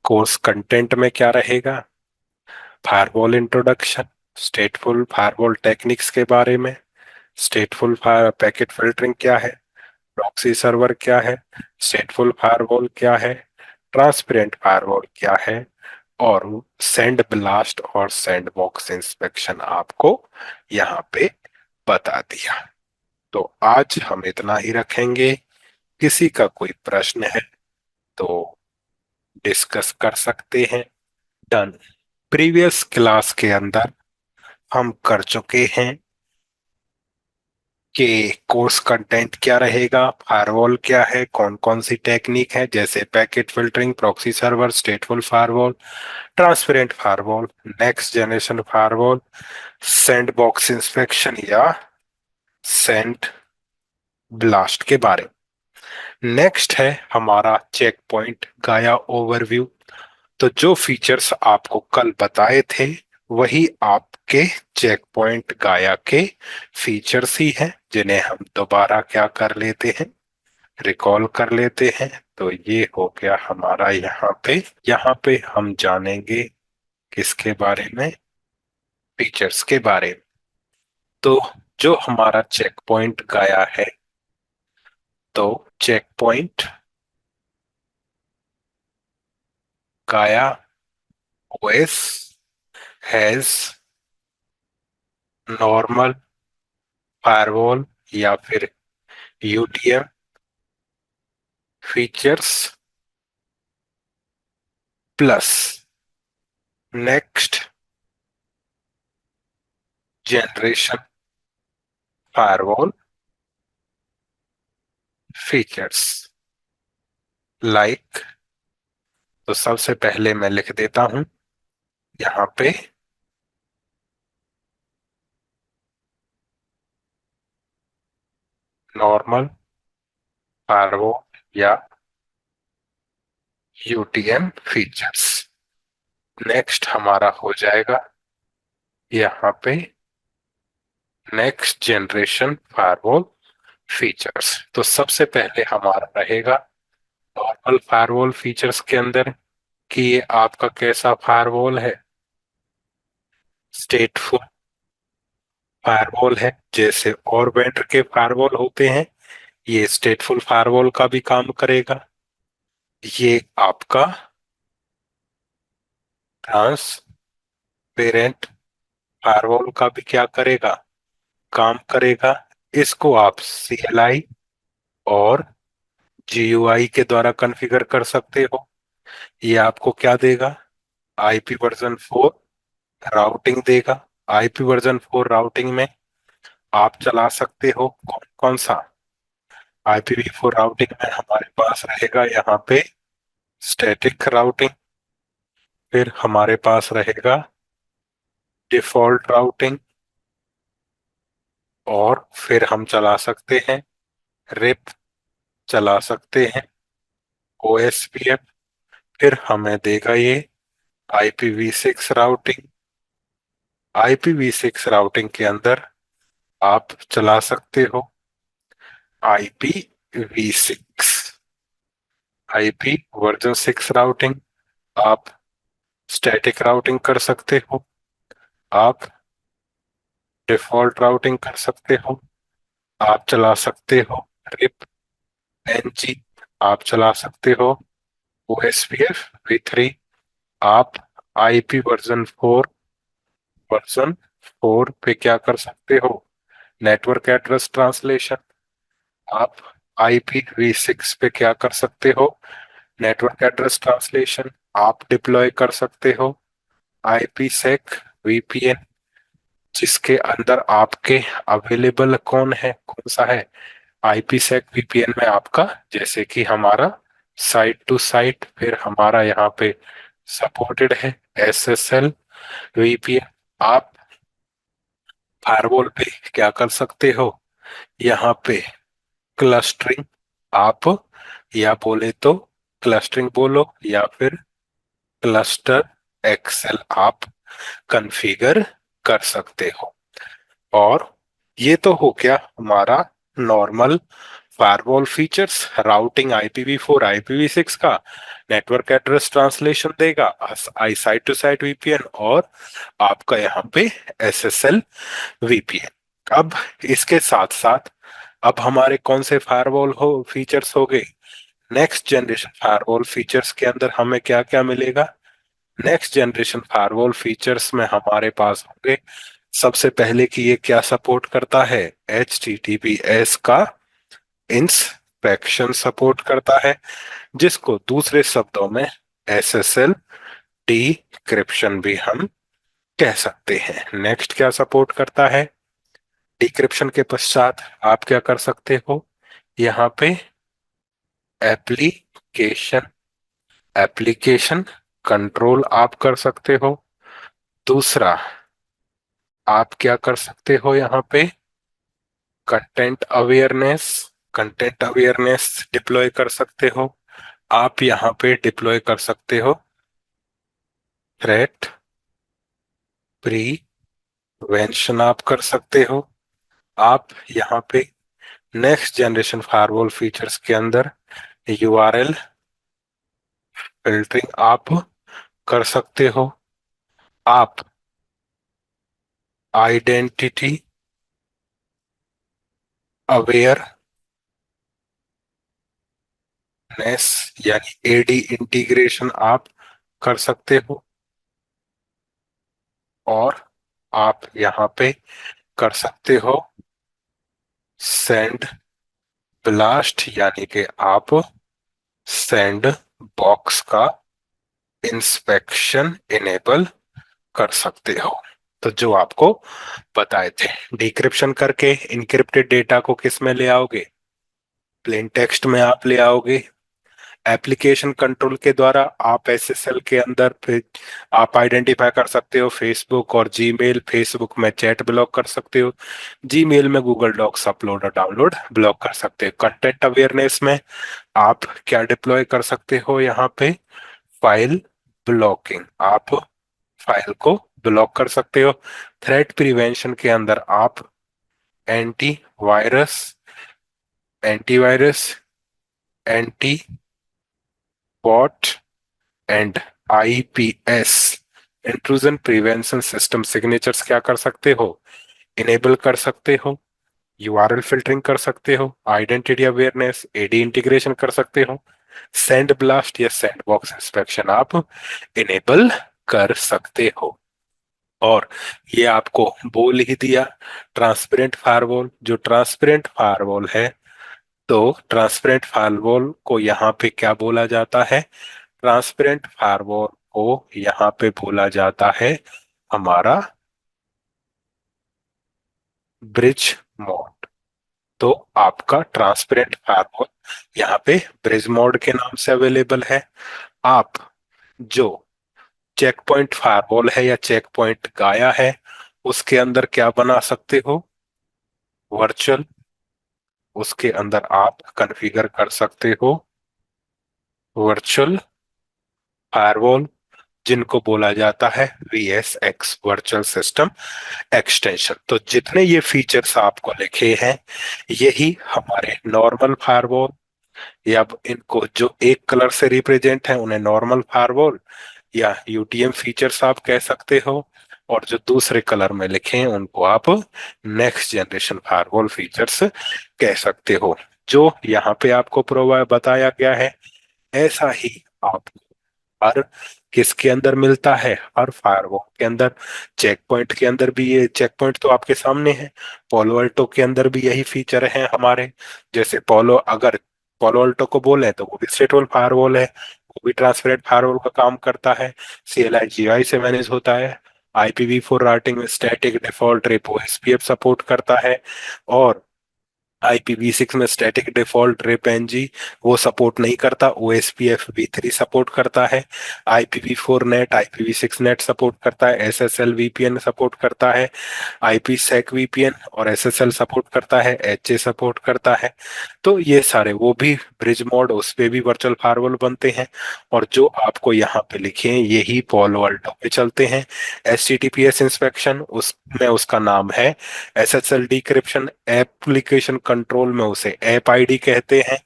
Speaker 1: कोर्स कंटेंट में क्या रहेगा, फायरवॉल इंट्रोडक्शन, स्टेटफुल फायरवॉल टेक्निक्स के बारे में, स्टेटफुल फायर पैकेट फिल्टरिंग क्या है, प्रॉक्सी सर्वर क्या है, स्टेटफुल फायरवॉल क्या है, ट्रांसपेरेंट फायरवॉल क्या है, और सैंड ब्लास्ट और सैंड बॉक्स इंस्पेक्शन आपको यहाँ पे बता दिया। तो आज हम इतना ही रखेंगे। किसी का कोई प्रश्न है तो डिस्कस कर सकते हैं। डन। प्रीवियस क्लास के अंदर हम कर चुके हैं कि कोर्स कंटेंट क्या रहेगा, फायरवॉल क्या है, कौन कौन सी टेक्निक है, जैसे packet filtering, proxy server, stateful firewall, transparent firewall, next generation firewall, sandbox inspection या सैंड ब्लास्ट के बारे में। नेक्स्ट है हमारा चेक पॉइंट गाया ओवरव्यू। तो जो फीचर्स आपको कल बताए थे वही आपके चेक पॉइंट गाया के फीचर्स ही हैं, जिन्हें हम दोबारा क्या कर लेते हैं, रिकॉल कर लेते हैं। तो ये हो गया हमारा यहाँ पे हम जानेंगे किसके बारे में, फीचर्स के बारे में। तो जो हमारा चेक पॉइंट गाया है, तो चेक पॉइंट गाया ओएस हैज नॉर्मल फायरवॉल या फिर UTM features plus next generation firewall features like. तो सबसे पहले मैं लिख देता हूं यहाँ पे नॉर्मल फायरवॉल या यूटीएम फीचर्स। नेक्स्ट हमारा हो जाएगा यहाँ पे नेक्स्ट जनरेशन फायरवॉल फीचर्स। तो सबसे पहले हमारा रहेगा नॉर्मल फायरवॉल फीचर्स के अंदर कि ये आपका कैसा फायरवॉल है, स्टेटफुल फायरवॉल है। जैसे और वेंडर के फायरवॉल होते हैं, ये स्टेटफुल फायरवॉल का भी काम करेगा। ये आपका ट्रांसपेरेंट फायरवॉल का भी क्या करेगा, काम करेगा। इसको आप CLI और GUI के द्वारा कॉन्फ़िगर कर सकते हो। ये आपको क्या देगा, IP वर्जन 4 राउटिंग देगा। IP वर्जन 4 राउटिंग में आप चला सकते हो कौन कौन सा, IPv4 राउटिंग में हमारे पास रहेगा यहाँ पे स्टैटिक राउटिंग, फिर हमारे पास रहेगा डिफॉल्ट राउटिंग, और फिर हम चला सकते हैं रिप, चला सकते हैं OSPF। फिर हमें देगा ये IPv6 राउटिंग। IPv6 राउटिंग के अंदर आप चला सकते हो IPv6, IP वर्जन 6 राउटिंग। आप स्टैटिक राउटिंग कर सकते हो, आप डिफॉल्ट राउटिंग कर सकते हो, आप चला सकते हो रिप NG, आप चला सकते हो OSPF v3, आप IP वर्जन 4 पे क्या कर सकते हो, नेटवर्क एड्रेस ट्रांसलेशन। आप IPv6 पे क्या कर सकते हो, नेटवर्क एड्रेस ट्रांसलेशन। आप डिप्लॉय कर सकते हो IPsec VPN, जिसके अंदर आपके अवेलेबल कौन है, कौन सा है, IPsec VPN में आपका जैसे कि हमारा साइट टू साइट, फिर हमारा यहाँ पे सपोर्टेड है SSL VPN। आप फायरवॉल पे क्या कर सकते हो, यहाँ पे क्लस्टरिंग आप, या बोले तो क्लस्टरिंग बोलो या फिर क्लस्टर एक्सेल आप कॉन्फ़िगर कर सकते हो। और ये तो हो गया हमारा normal firewall features. Routing IPv4 IPv6 का, नेटवर्क एड्रेस ट्रांसलेशन देगा, आई साइट टू साइट VPN, और आपका यहाँ पे SSL VPN। अब इसके साथ साथ अब हमारे कौन से फायरवॉल हो फीचर्स हो गए, नेक्स्ट जनरेशन फायरवॉल फीचर्स के अंदर हमें क्या क्या मिलेगा। नेक्स्ट जनरेशन फायरवॉल फीचर्स में हमारे पास होंगे सबसे पहले कि ये क्या सपोर्ट करता है, HTTPS का इंस्पेक्शन सपोर्ट करता है, जिसको दूसरे शब्दों में SSL डिक्रिप्शन भी हम कह सकते हैं। नेक्स्ट क्या सपोर्ट करता है, डिक्रिप्शन के पश्चात आप क्या कर सकते हो, यहाँ पे एप्लीकेशन एप्लीकेशन कंट्रोल आप कर सकते हो। दूसरा आप क्या कर सकते हो, यहाँ पे कंटेंट अवेयरनेस डिप्लॉय कर सकते हो। आप यहाँ पे डिप्लॉय कर सकते हो थ्रेट प्रिवेंशन आप कर सकते हो। आप यहाँ पे नेक्स्ट जनरेशन फायरवॉल फीचर्स के अंदर URL फिल्टरिंग आप कर सकते हो। आप आइडेंटिटी अवेयरनेस यानी AD इंटीग्रेशन आप कर सकते हो। और आप यहाँ पे कर सकते हो सेंड ब्लास्ट, यानी कि आप सैंड बॉक्स का इंस्पेक्शन इनेबल कर सकते हो। तो जो आपको बताए थे, डिक्रिप्शन करके इनक्रिप्टेड डेटा को किस में ले आओगे, प्लेन टेक्स्ट में आप ले आओगे। एप्लीकेशन कंट्रोल के द्वारा आप SSL के अंदर फिर आप आइडेंटिफाई कर सकते हो फेसबुक और जीमेल। फेसबुक में चैट ब्लॉक कर सकते हो, जीमेल में गूगल डॉक्स अपलोड और डाउनलोड ब्लॉक कर सकते हो। कंटेंट अवेयरनेस में आप क्या डिप्लॉय कर सकते हो, यहाँ पे फाइल ब्लॉकिंग, आप फाइल को ब्लॉक कर सकते हो। थ्रेट प्रिवेंशन के अंदर आप antivirus antivirus anti bot and IPS intrusion prevention system signatures क्या कर सकते हो, इनेबल कर सकते हो। URL फिल्टरिंग कर सकते हो, आइडेंटिटी अवेयरनेस AD इंटीग्रेशन कर सकते हो, सेंड ब्लास्ट या सेंड बॉक्स इंस्पेक्शन आप इनेबल कर सकते हो। और ये आपको बोल ही दिया ट्रांसपेरेंट फायरवॉल। जो ट्रांसपेरेंट फायरवॉल है, तो ट्रांसपेरेंट फायरवॉल को यहाँ पे क्या बोला जाता है, ट्रांसपेरेंट फायरवॉल को यहाँ पे बोला जाता है हमारा ब्रिज मोड। तो आपका ट्रांसपेरेंट फायरवॉल यहाँ पे ब्रिज मोड के नाम से अवेलेबल है। आप जो चेक पॉइंट फायरवॉल है या चेक पॉइंट गाया है, उसके अंदर क्या बना सकते हो, वर्चुअल, उसके अंदर आप कॉन्फ़िगर कर सकते हो वर्चुअल फायरवॉल, जिनको बोला जाता है VSX वर्चुअल सिस्टम एक्सटेंशन। तो जितने ये फीचर्स आपको लिखे हैं, यही हमारे नॉर्मल फायरवॉल, या अब इनको जो एक कलर से रिप्रेजेंट है उन्हें नॉर्मल फायरवॉल या UTM फीचर्स आप कह सकते हो, और जो दूसरे कलर में लिखे हैं उनको आप नेक्स्ट जनरेशन फायरवॉल फीचर्स कह सकते हो। जो यहाँ पे आपको प्रोवाइड बताया गया है, ऐसा ही आप हर किसके अंदर मिलता है, हर फायरवॉल के अंदर। चेक पॉइंट के अंदर भी, ये चेक पॉइंट तो आपके सामने है, पोलो अल्टो के अंदर भी यही फीचर है हमारे। जैसे पोलो, अगर पोलो अल्टो को बोले तो वो भी स्टेटफुल फायरवॉल है, वो भी ट्रांसपेरेंट फायरवॉल का काम करता है, CLI GI से मैनेज होता है। IPv4 राउटिंग में static default repo SPF support करता है। और IPv6 में स्टैटिक डिफॉल्ट रिप एनजी वो सपोर्ट नहीं करता, OSPF सपोर्ट करता है। IPv4 net, IPv6 net support करता है, SSL VPN सपोर्ट करता है, IPsec VPN और SSL सपोर्ट करता है, HA सपोर्ट करता है। तो ये सारे वो भी ब्रिज मोड, उस पे भी वर्चुअल फायरवॉल बनते हैं। और जो आपको यहाँ पे लिखे हैं यही पॉलो अल्टो पे चलते हैं। HTTPS इंस्पेक्शन उसमें उसका नाम है SSL डिक्रिप्शन, एप्लीकेशन कंट्रोल में उसे ऐप आईडी कहते हैं,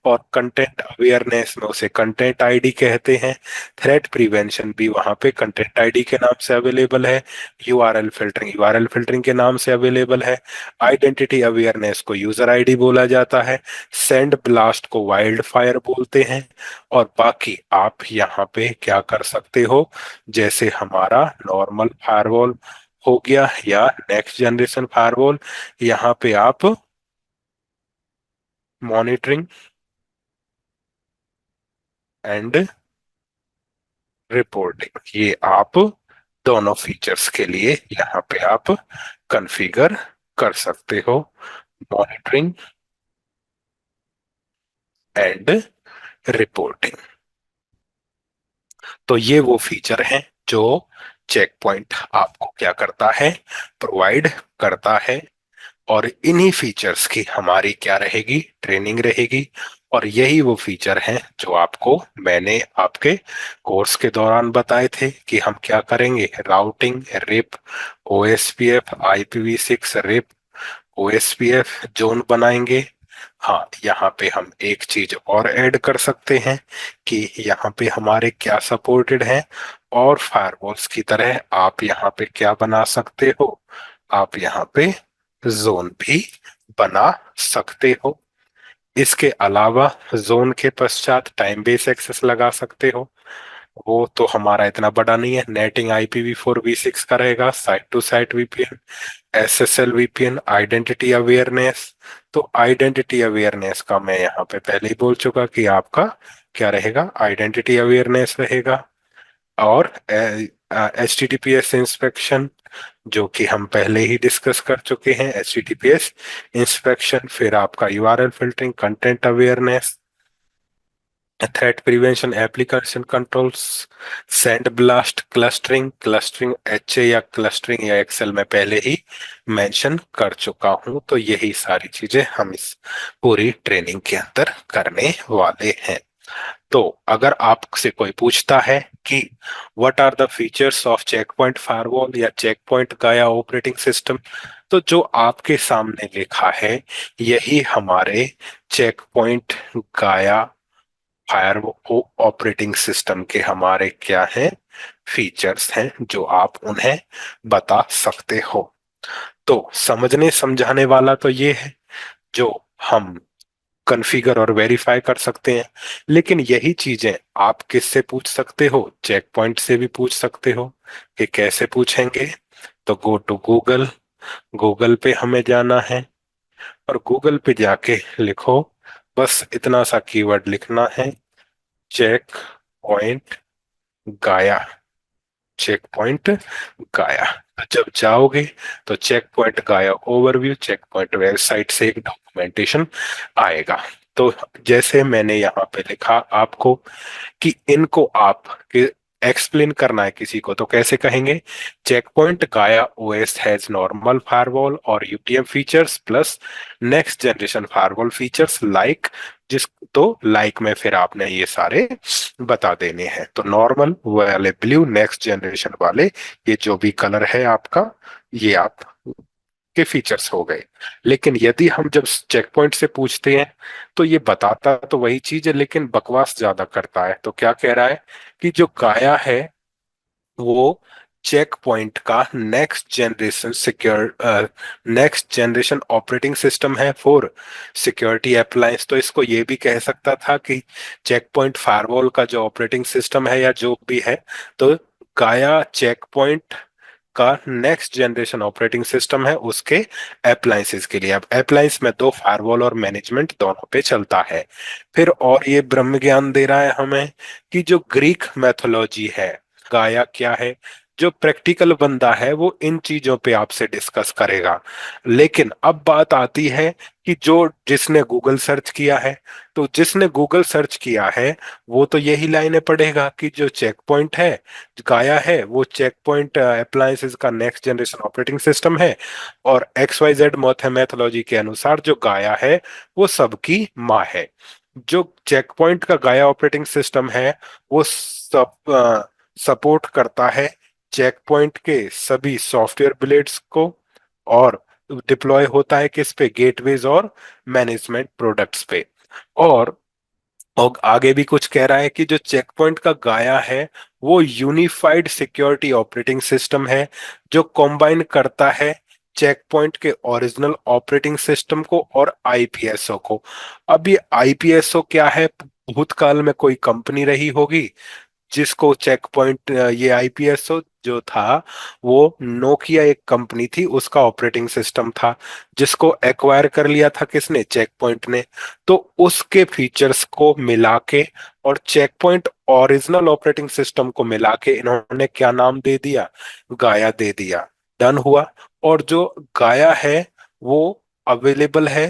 Speaker 1: और कंटेंट अवेयरनेस में उसे कंटेंट आईडी कहते हैं। थ्रेट प्रिवेंशन भी वहां पे कंटेंट आईडी के नाम से अवेलेबल है। यूआरएल फिल्टरिंग के नाम से अवेलेबल है। आइडेंटिटी अवेयरनेस को यूजर आईडी बोला जाता है। सेंड ब्लास्ट को वाइल्ड फायर बोलते हैं। और बाकी आप यहाँ पे क्या कर सकते हो, जैसे हमारा नॉर्मल फायरवॉल हो गया या नेक्स्ट जनरेशन फायरवॉल, यहाँ पे आप मॉनिटरिंग एंड रिपोर्टिंग, ये आप दोनों फीचर्स के लिए यहाँ पे आप कॉन्फ़िगर कर सकते हो। मॉनिटरिंग एंड रिपोर्टिंग, तो ये वो फीचर हैं जो चेक पॉइंट आपको क्या करता है, प्रोवाइड करता है। और इन्हीं फीचर्स की हमारी क्या रहेगी, ट्रेनिंग रहेगी। और यही वो फीचर हैं जो आपको मैंने आपके कोर्स के दौरान बताए थे कि हम क्या करेंगे, routing RIP, OSPF IPv6 RIP, OSPF zone बनाएंगे। हाँ, यहाँ पे हम एक चीज और ऐड कर सकते हैं कि यहाँ पे हमारे क्या सपोर्टेड है। और फायरवॉल्स की तरह आप यहाँ पे क्या बना सकते हो, आप यहाँ पे जोन भी बना सकते हो। इसके अलावा जोन के पश्चात टाइम बेस एक्सेस लगा सकते हो। वो तो हमारा इतना बड़ा नहीं है, नेटिंग IPv4 v6 का रहेगा, site to site VPN, SSL VPN, identity awareness. तो आइडेंटिटी अवेयरनेस का मैं यहाँ पे पहले ही बोल चुका कि आपका क्या रहेगा, आइडेंटिटी अवेयरनेस रहेगा। और HTTPS इंस्पेक्शन, जो कि हम पहले ही डिस्कस कर चुके हैं, HTTPS इंस्पेक्शन, फिर आपका URL filtering, content awareness, threat prevention, application controls, send blast, clustering, clustering HA या क्लस्टरिंग या एक्सेल में पहले ही मेंशन कर चुका हूं। तो यही सारी चीजें हम इस पूरी ट्रेनिंग के अंदर करने वाले हैं। तो अगर आपसे कोई पूछता है कि what are the features of Check Point firewall या Check Point Gaia operating system, तो जो आपके सामने लिखा है यही हमारे Check Point Gaia firewall operating system के हमारे क्या हैं, फीचर्स हैं जो आप उन्हें बता सकते हो। तो समझने समझाने वाला तो ये है जो हम कॉन्फ़िगर और वेरीफाई कर सकते हैं। लेकिन यही चीजें आप किससे पूछ सकते हो, चेक पॉइंट से भी पूछ सकते हो। कि कैसे पूछेंगे, तो गो टू गूगल, गूगल पे हमें जाना है और गूगल पे जाके लिखो, बस इतना सा कीवर्ड लिखना है, चेक पॉइंट गाया, चेक पॉइंट गाया। तो जब जाओगे तो चेक पॉइंट गाया ओवरव्यू, चेक पॉइंट वेबसाइट से एक डॉक्यूमेंटेशन आएगा। तो जैसे मैंने यहाँ पे लिखा आपको कि इनको आप एक्सप्लेन करना है किसी को, तो कैसे कहेंगे, चेक पॉइंट गाया OS हैज नॉर्मल फायरवॉल और UTM features plus next generation firewall features like, जिस तो लाइक में फिर आपने ये सारे बता देने हैं। तो नॉर्मल वाले ब्लू, नेक्स्ट जनरेशन वाले ये जो भी कलर है आपका, ये आप के फीचर्स हो गए। लेकिन यदि हम जब चेक पॉइंट से पूछते हैं तो ये बताता तो वही चीज है लेकिन बकवास ज्यादा करता है। तो क्या कह रहा है कि जो गाया है वो चेक पॉइंट का नेक्स्ट जनरेशन ऑपरेटिंग सिस्टम है फॉर सिक्योरिटी अप्लायंस। तो इसको ये भी कह सकता था कि चेक पॉइंट फायरवॉल का जो ऑपरेटिंग सिस्टम है या जो भी है, तो गाया चेक पॉइंट का नेक्स्ट जनरेशन ऑपरेटिंग सिस्टम है उसके अप्लायंसेस के लिए। अब अप्लायंस में दो, फायरवॉल और मैनेजमेंट दोनों पे चलता है। फिर और ये ब्रह्म ज्ञान दे रहा है हमें कि जो ग्रीक मैथोलॉजी है, गाया क्या है, जो प्रैक्टिकल बंदा है वो इन चीजों पे आपसे डिस्कस करेगा। लेकिन अब बात आती है कि जो जिसने गूगल सर्च किया है, तो जिसने गूगल सर्च किया है वो तो यही लाइनें पढ़ेगा कि जो चेक पॉइंट है, गाया है, वो चेक पॉइंट अप्लायंसेस का नेक्स्ट जनरेशन ऑपरेटिंग सिस्टम है। और एक्स वाई जेड मैथोलॉजी के अनुसार जो गाया है वो सबकी माँ है। जो चेक पॉइंट का गाया ऑपरेटिंग सिस्टम है वो सब सपोर्ट करता है चेक पॉइंट के सभी सॉफ्टवेयर बिलेट्स को, और डिप्लॉय होता है किस पे, गेटवेज और मैनेजमेंट प्रोडक्ट्स पे। और और आगे भी कुछ कह रहा है कि जो चेक पॉइंट का गाया है वो यूनिफाइड सिक्योरिटी ऑपरेटिंग सिस्टम है, जो कंबाइन करता है चेक पॉइंट के ओरिजिनल ऑपरेटिंग सिस्टम को और आईपीएसओ को। अब ये आईपीएसओ क्या है? भूतकाल में कोई कंपनी रही होगी जिसको चेक पॉइंट, ये आईपीएसओ जो था वो नोकिया एक कंपनी थी, उसका ऑपरेटिंग सिस्टम था, जिसको एक्वायर कर लिया था किसने? चेक पॉइंट ने। तो उसके फीचर्स को मिला के और Check point original operating system को मिला के इन्होंने क्या नाम दे दिया? गाया दे दिया। डन हुआ। और जो गाया है वो अवेलेबल है,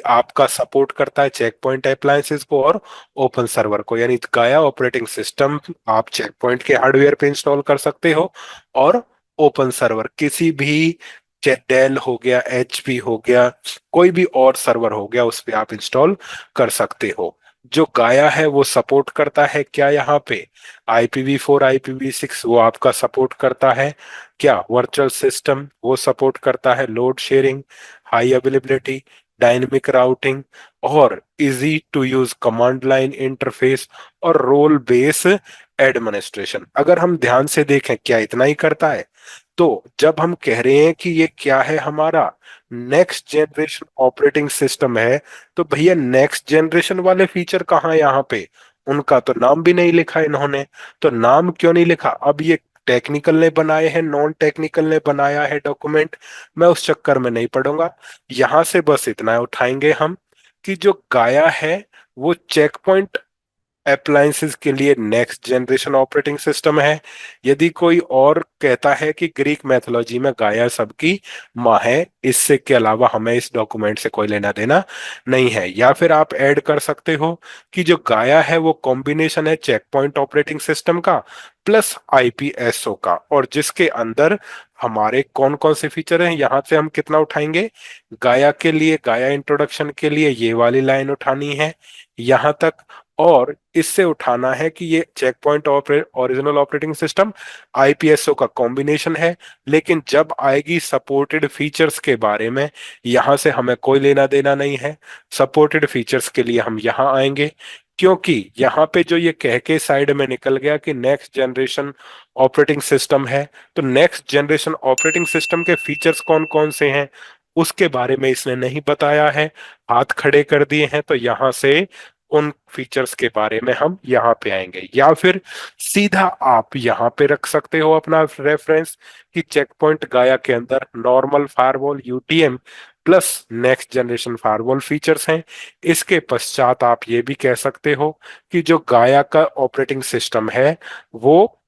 Speaker 1: आपका सपोर्ट करता है चेक पॉइंट अप्लायंसेस को और ओपन सर्वर को, यानी गाया ऑपरेटिंग सिस्टम आप चेक पॉइंट के हार्डवेयर पे इंस्टॉल कर सकते हो, और ओपन सर्वर किसी भी, डेल हो गया, एचपी हो गया, कोई भी और सर्वर हो गया, उस पे आप इंस्टॉल कर सकते हो। जो गाया है वो सपोर्ट करता है क्या यहाँ पे? IPv4 IPv6 वो आपका सपोर्ट करता है। क्या वर्चुअल सिस्टम वो सपोर्ट करता है, load sharing, high availability, dynamic routing, और easy to use command line interface, और रोल बेस एडमिनिस्ट्रेशन। अगर हम ध्यान से देखें, क्या इतना ही करता है? तो जब हम कह रहे हैं कि ये क्या है, हमारा नेक्स्ट जनरेशन ऑपरेटिंग सिस्टम है, तो भैया नेक्स्ट जनरेशन वाले फीचर कहाँ हैं यहाँ पे? उनका तो नाम भी नहीं लिखा इन्होंने। तो नाम क्यों नहीं लिखा? अब ये टेक्निकल ने बनाए हैं, नॉन टेक्निकल ने बनाया है डॉक्यूमेंट, मैं उस चक्कर में नहीं पड़ूंगा। यहां से बस इतना उठाएंगे हम कि जो गाया है वो चेक पॉइंट अप्लायंसेस के लिए नेक्स्ट जनरेशन ऑपरेटिंग सिस्टम है। यदि कोई और कहता है कि ग्रीक मैथोलॉजी में गाया सबकी माँ है, इससे के अलावा हमें इस डॉक्यूमेंट से कोई लेना देना नहीं है। या फिर आप ऐड कर सकते हो कि जो गाया है वो कॉम्बिनेशन है चेक पॉइंट ऑपरेटिंग सिस्टम का प्लस आईपीएसओ का, और जिसके अंदर हमारे कौन कौन से फीचर हैं, यहां से हम कितना उठाएंगे? गाया के लिए, गाया इंट्रोडक्शन के लिए ये वाली लाइन उठानी है यहां तक। और इससे उठाना है कि ये check point original operating system IPSO का कॉम्बिनेशन है। लेकिन जब आएगी सपोर्टेड फीचर्स के बारे में, यहां से हमें कोई लेना देना नहीं है। सपोर्टेड फीचर्स के लिए हम यहां आएंगे, क्योंकि यहाँ पे जो ये कह के साइड में निकल गया कि नेक्स्ट जनरेशन ऑपरेटिंग सिस्टम है, तो नेक्स्ट जनरेशन ऑपरेटिंग सिस्टम के फीचर्स कौन कौन से हैं उसके बारे में इसने नहीं बताया है, हाथ खड़े कर दिए हैं। तो यहां से उन फीचर्स के बारे में हम यहाँ पे आएंगे, या फिर सीधा आप यहाँ पे रख सकते हो अपना रेफरेंस कि चेक पॉइंट गाया के अंदर normal firewall UTM plus next generation firewall features हैं। इसके पश्चात आप ये भी कह सकते हो कि जो गाया का ऑपरेटिंग सिस्टम है वो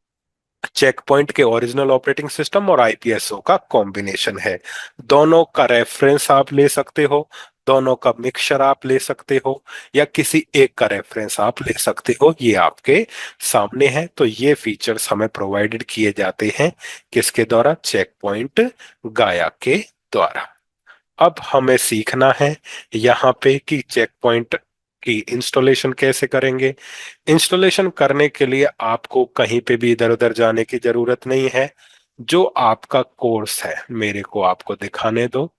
Speaker 1: चेक पॉइंट के ओरिजिनल ऑपरेटिंग सिस्टम और आईपीएसओ का कॉम्बिनेशन है। दोनों का रेफरेंस आप ले सकते हो, दोनों का मिक्सचर आप ले सकते हो, या किसी एक का रेफरेंस आप ले सकते हो, ये आपके सामने है। तो ये फीचर्स हमें प्रोवाइडेड किए जाते हैं किसके द्वारा? चेक पॉइंट गाया के द्वारा। अब हमें सीखना है यहाँ पे कि चेक पॉइंट की इंस्टॉलेशन कैसे करेंगे। इंस्टॉलेशन करने के लिए आपको कहीं पे भी इधर उधर जाने की जरूरत नहीं है। जो आपका कोर्स है मेरे को आपको दिखाने दो।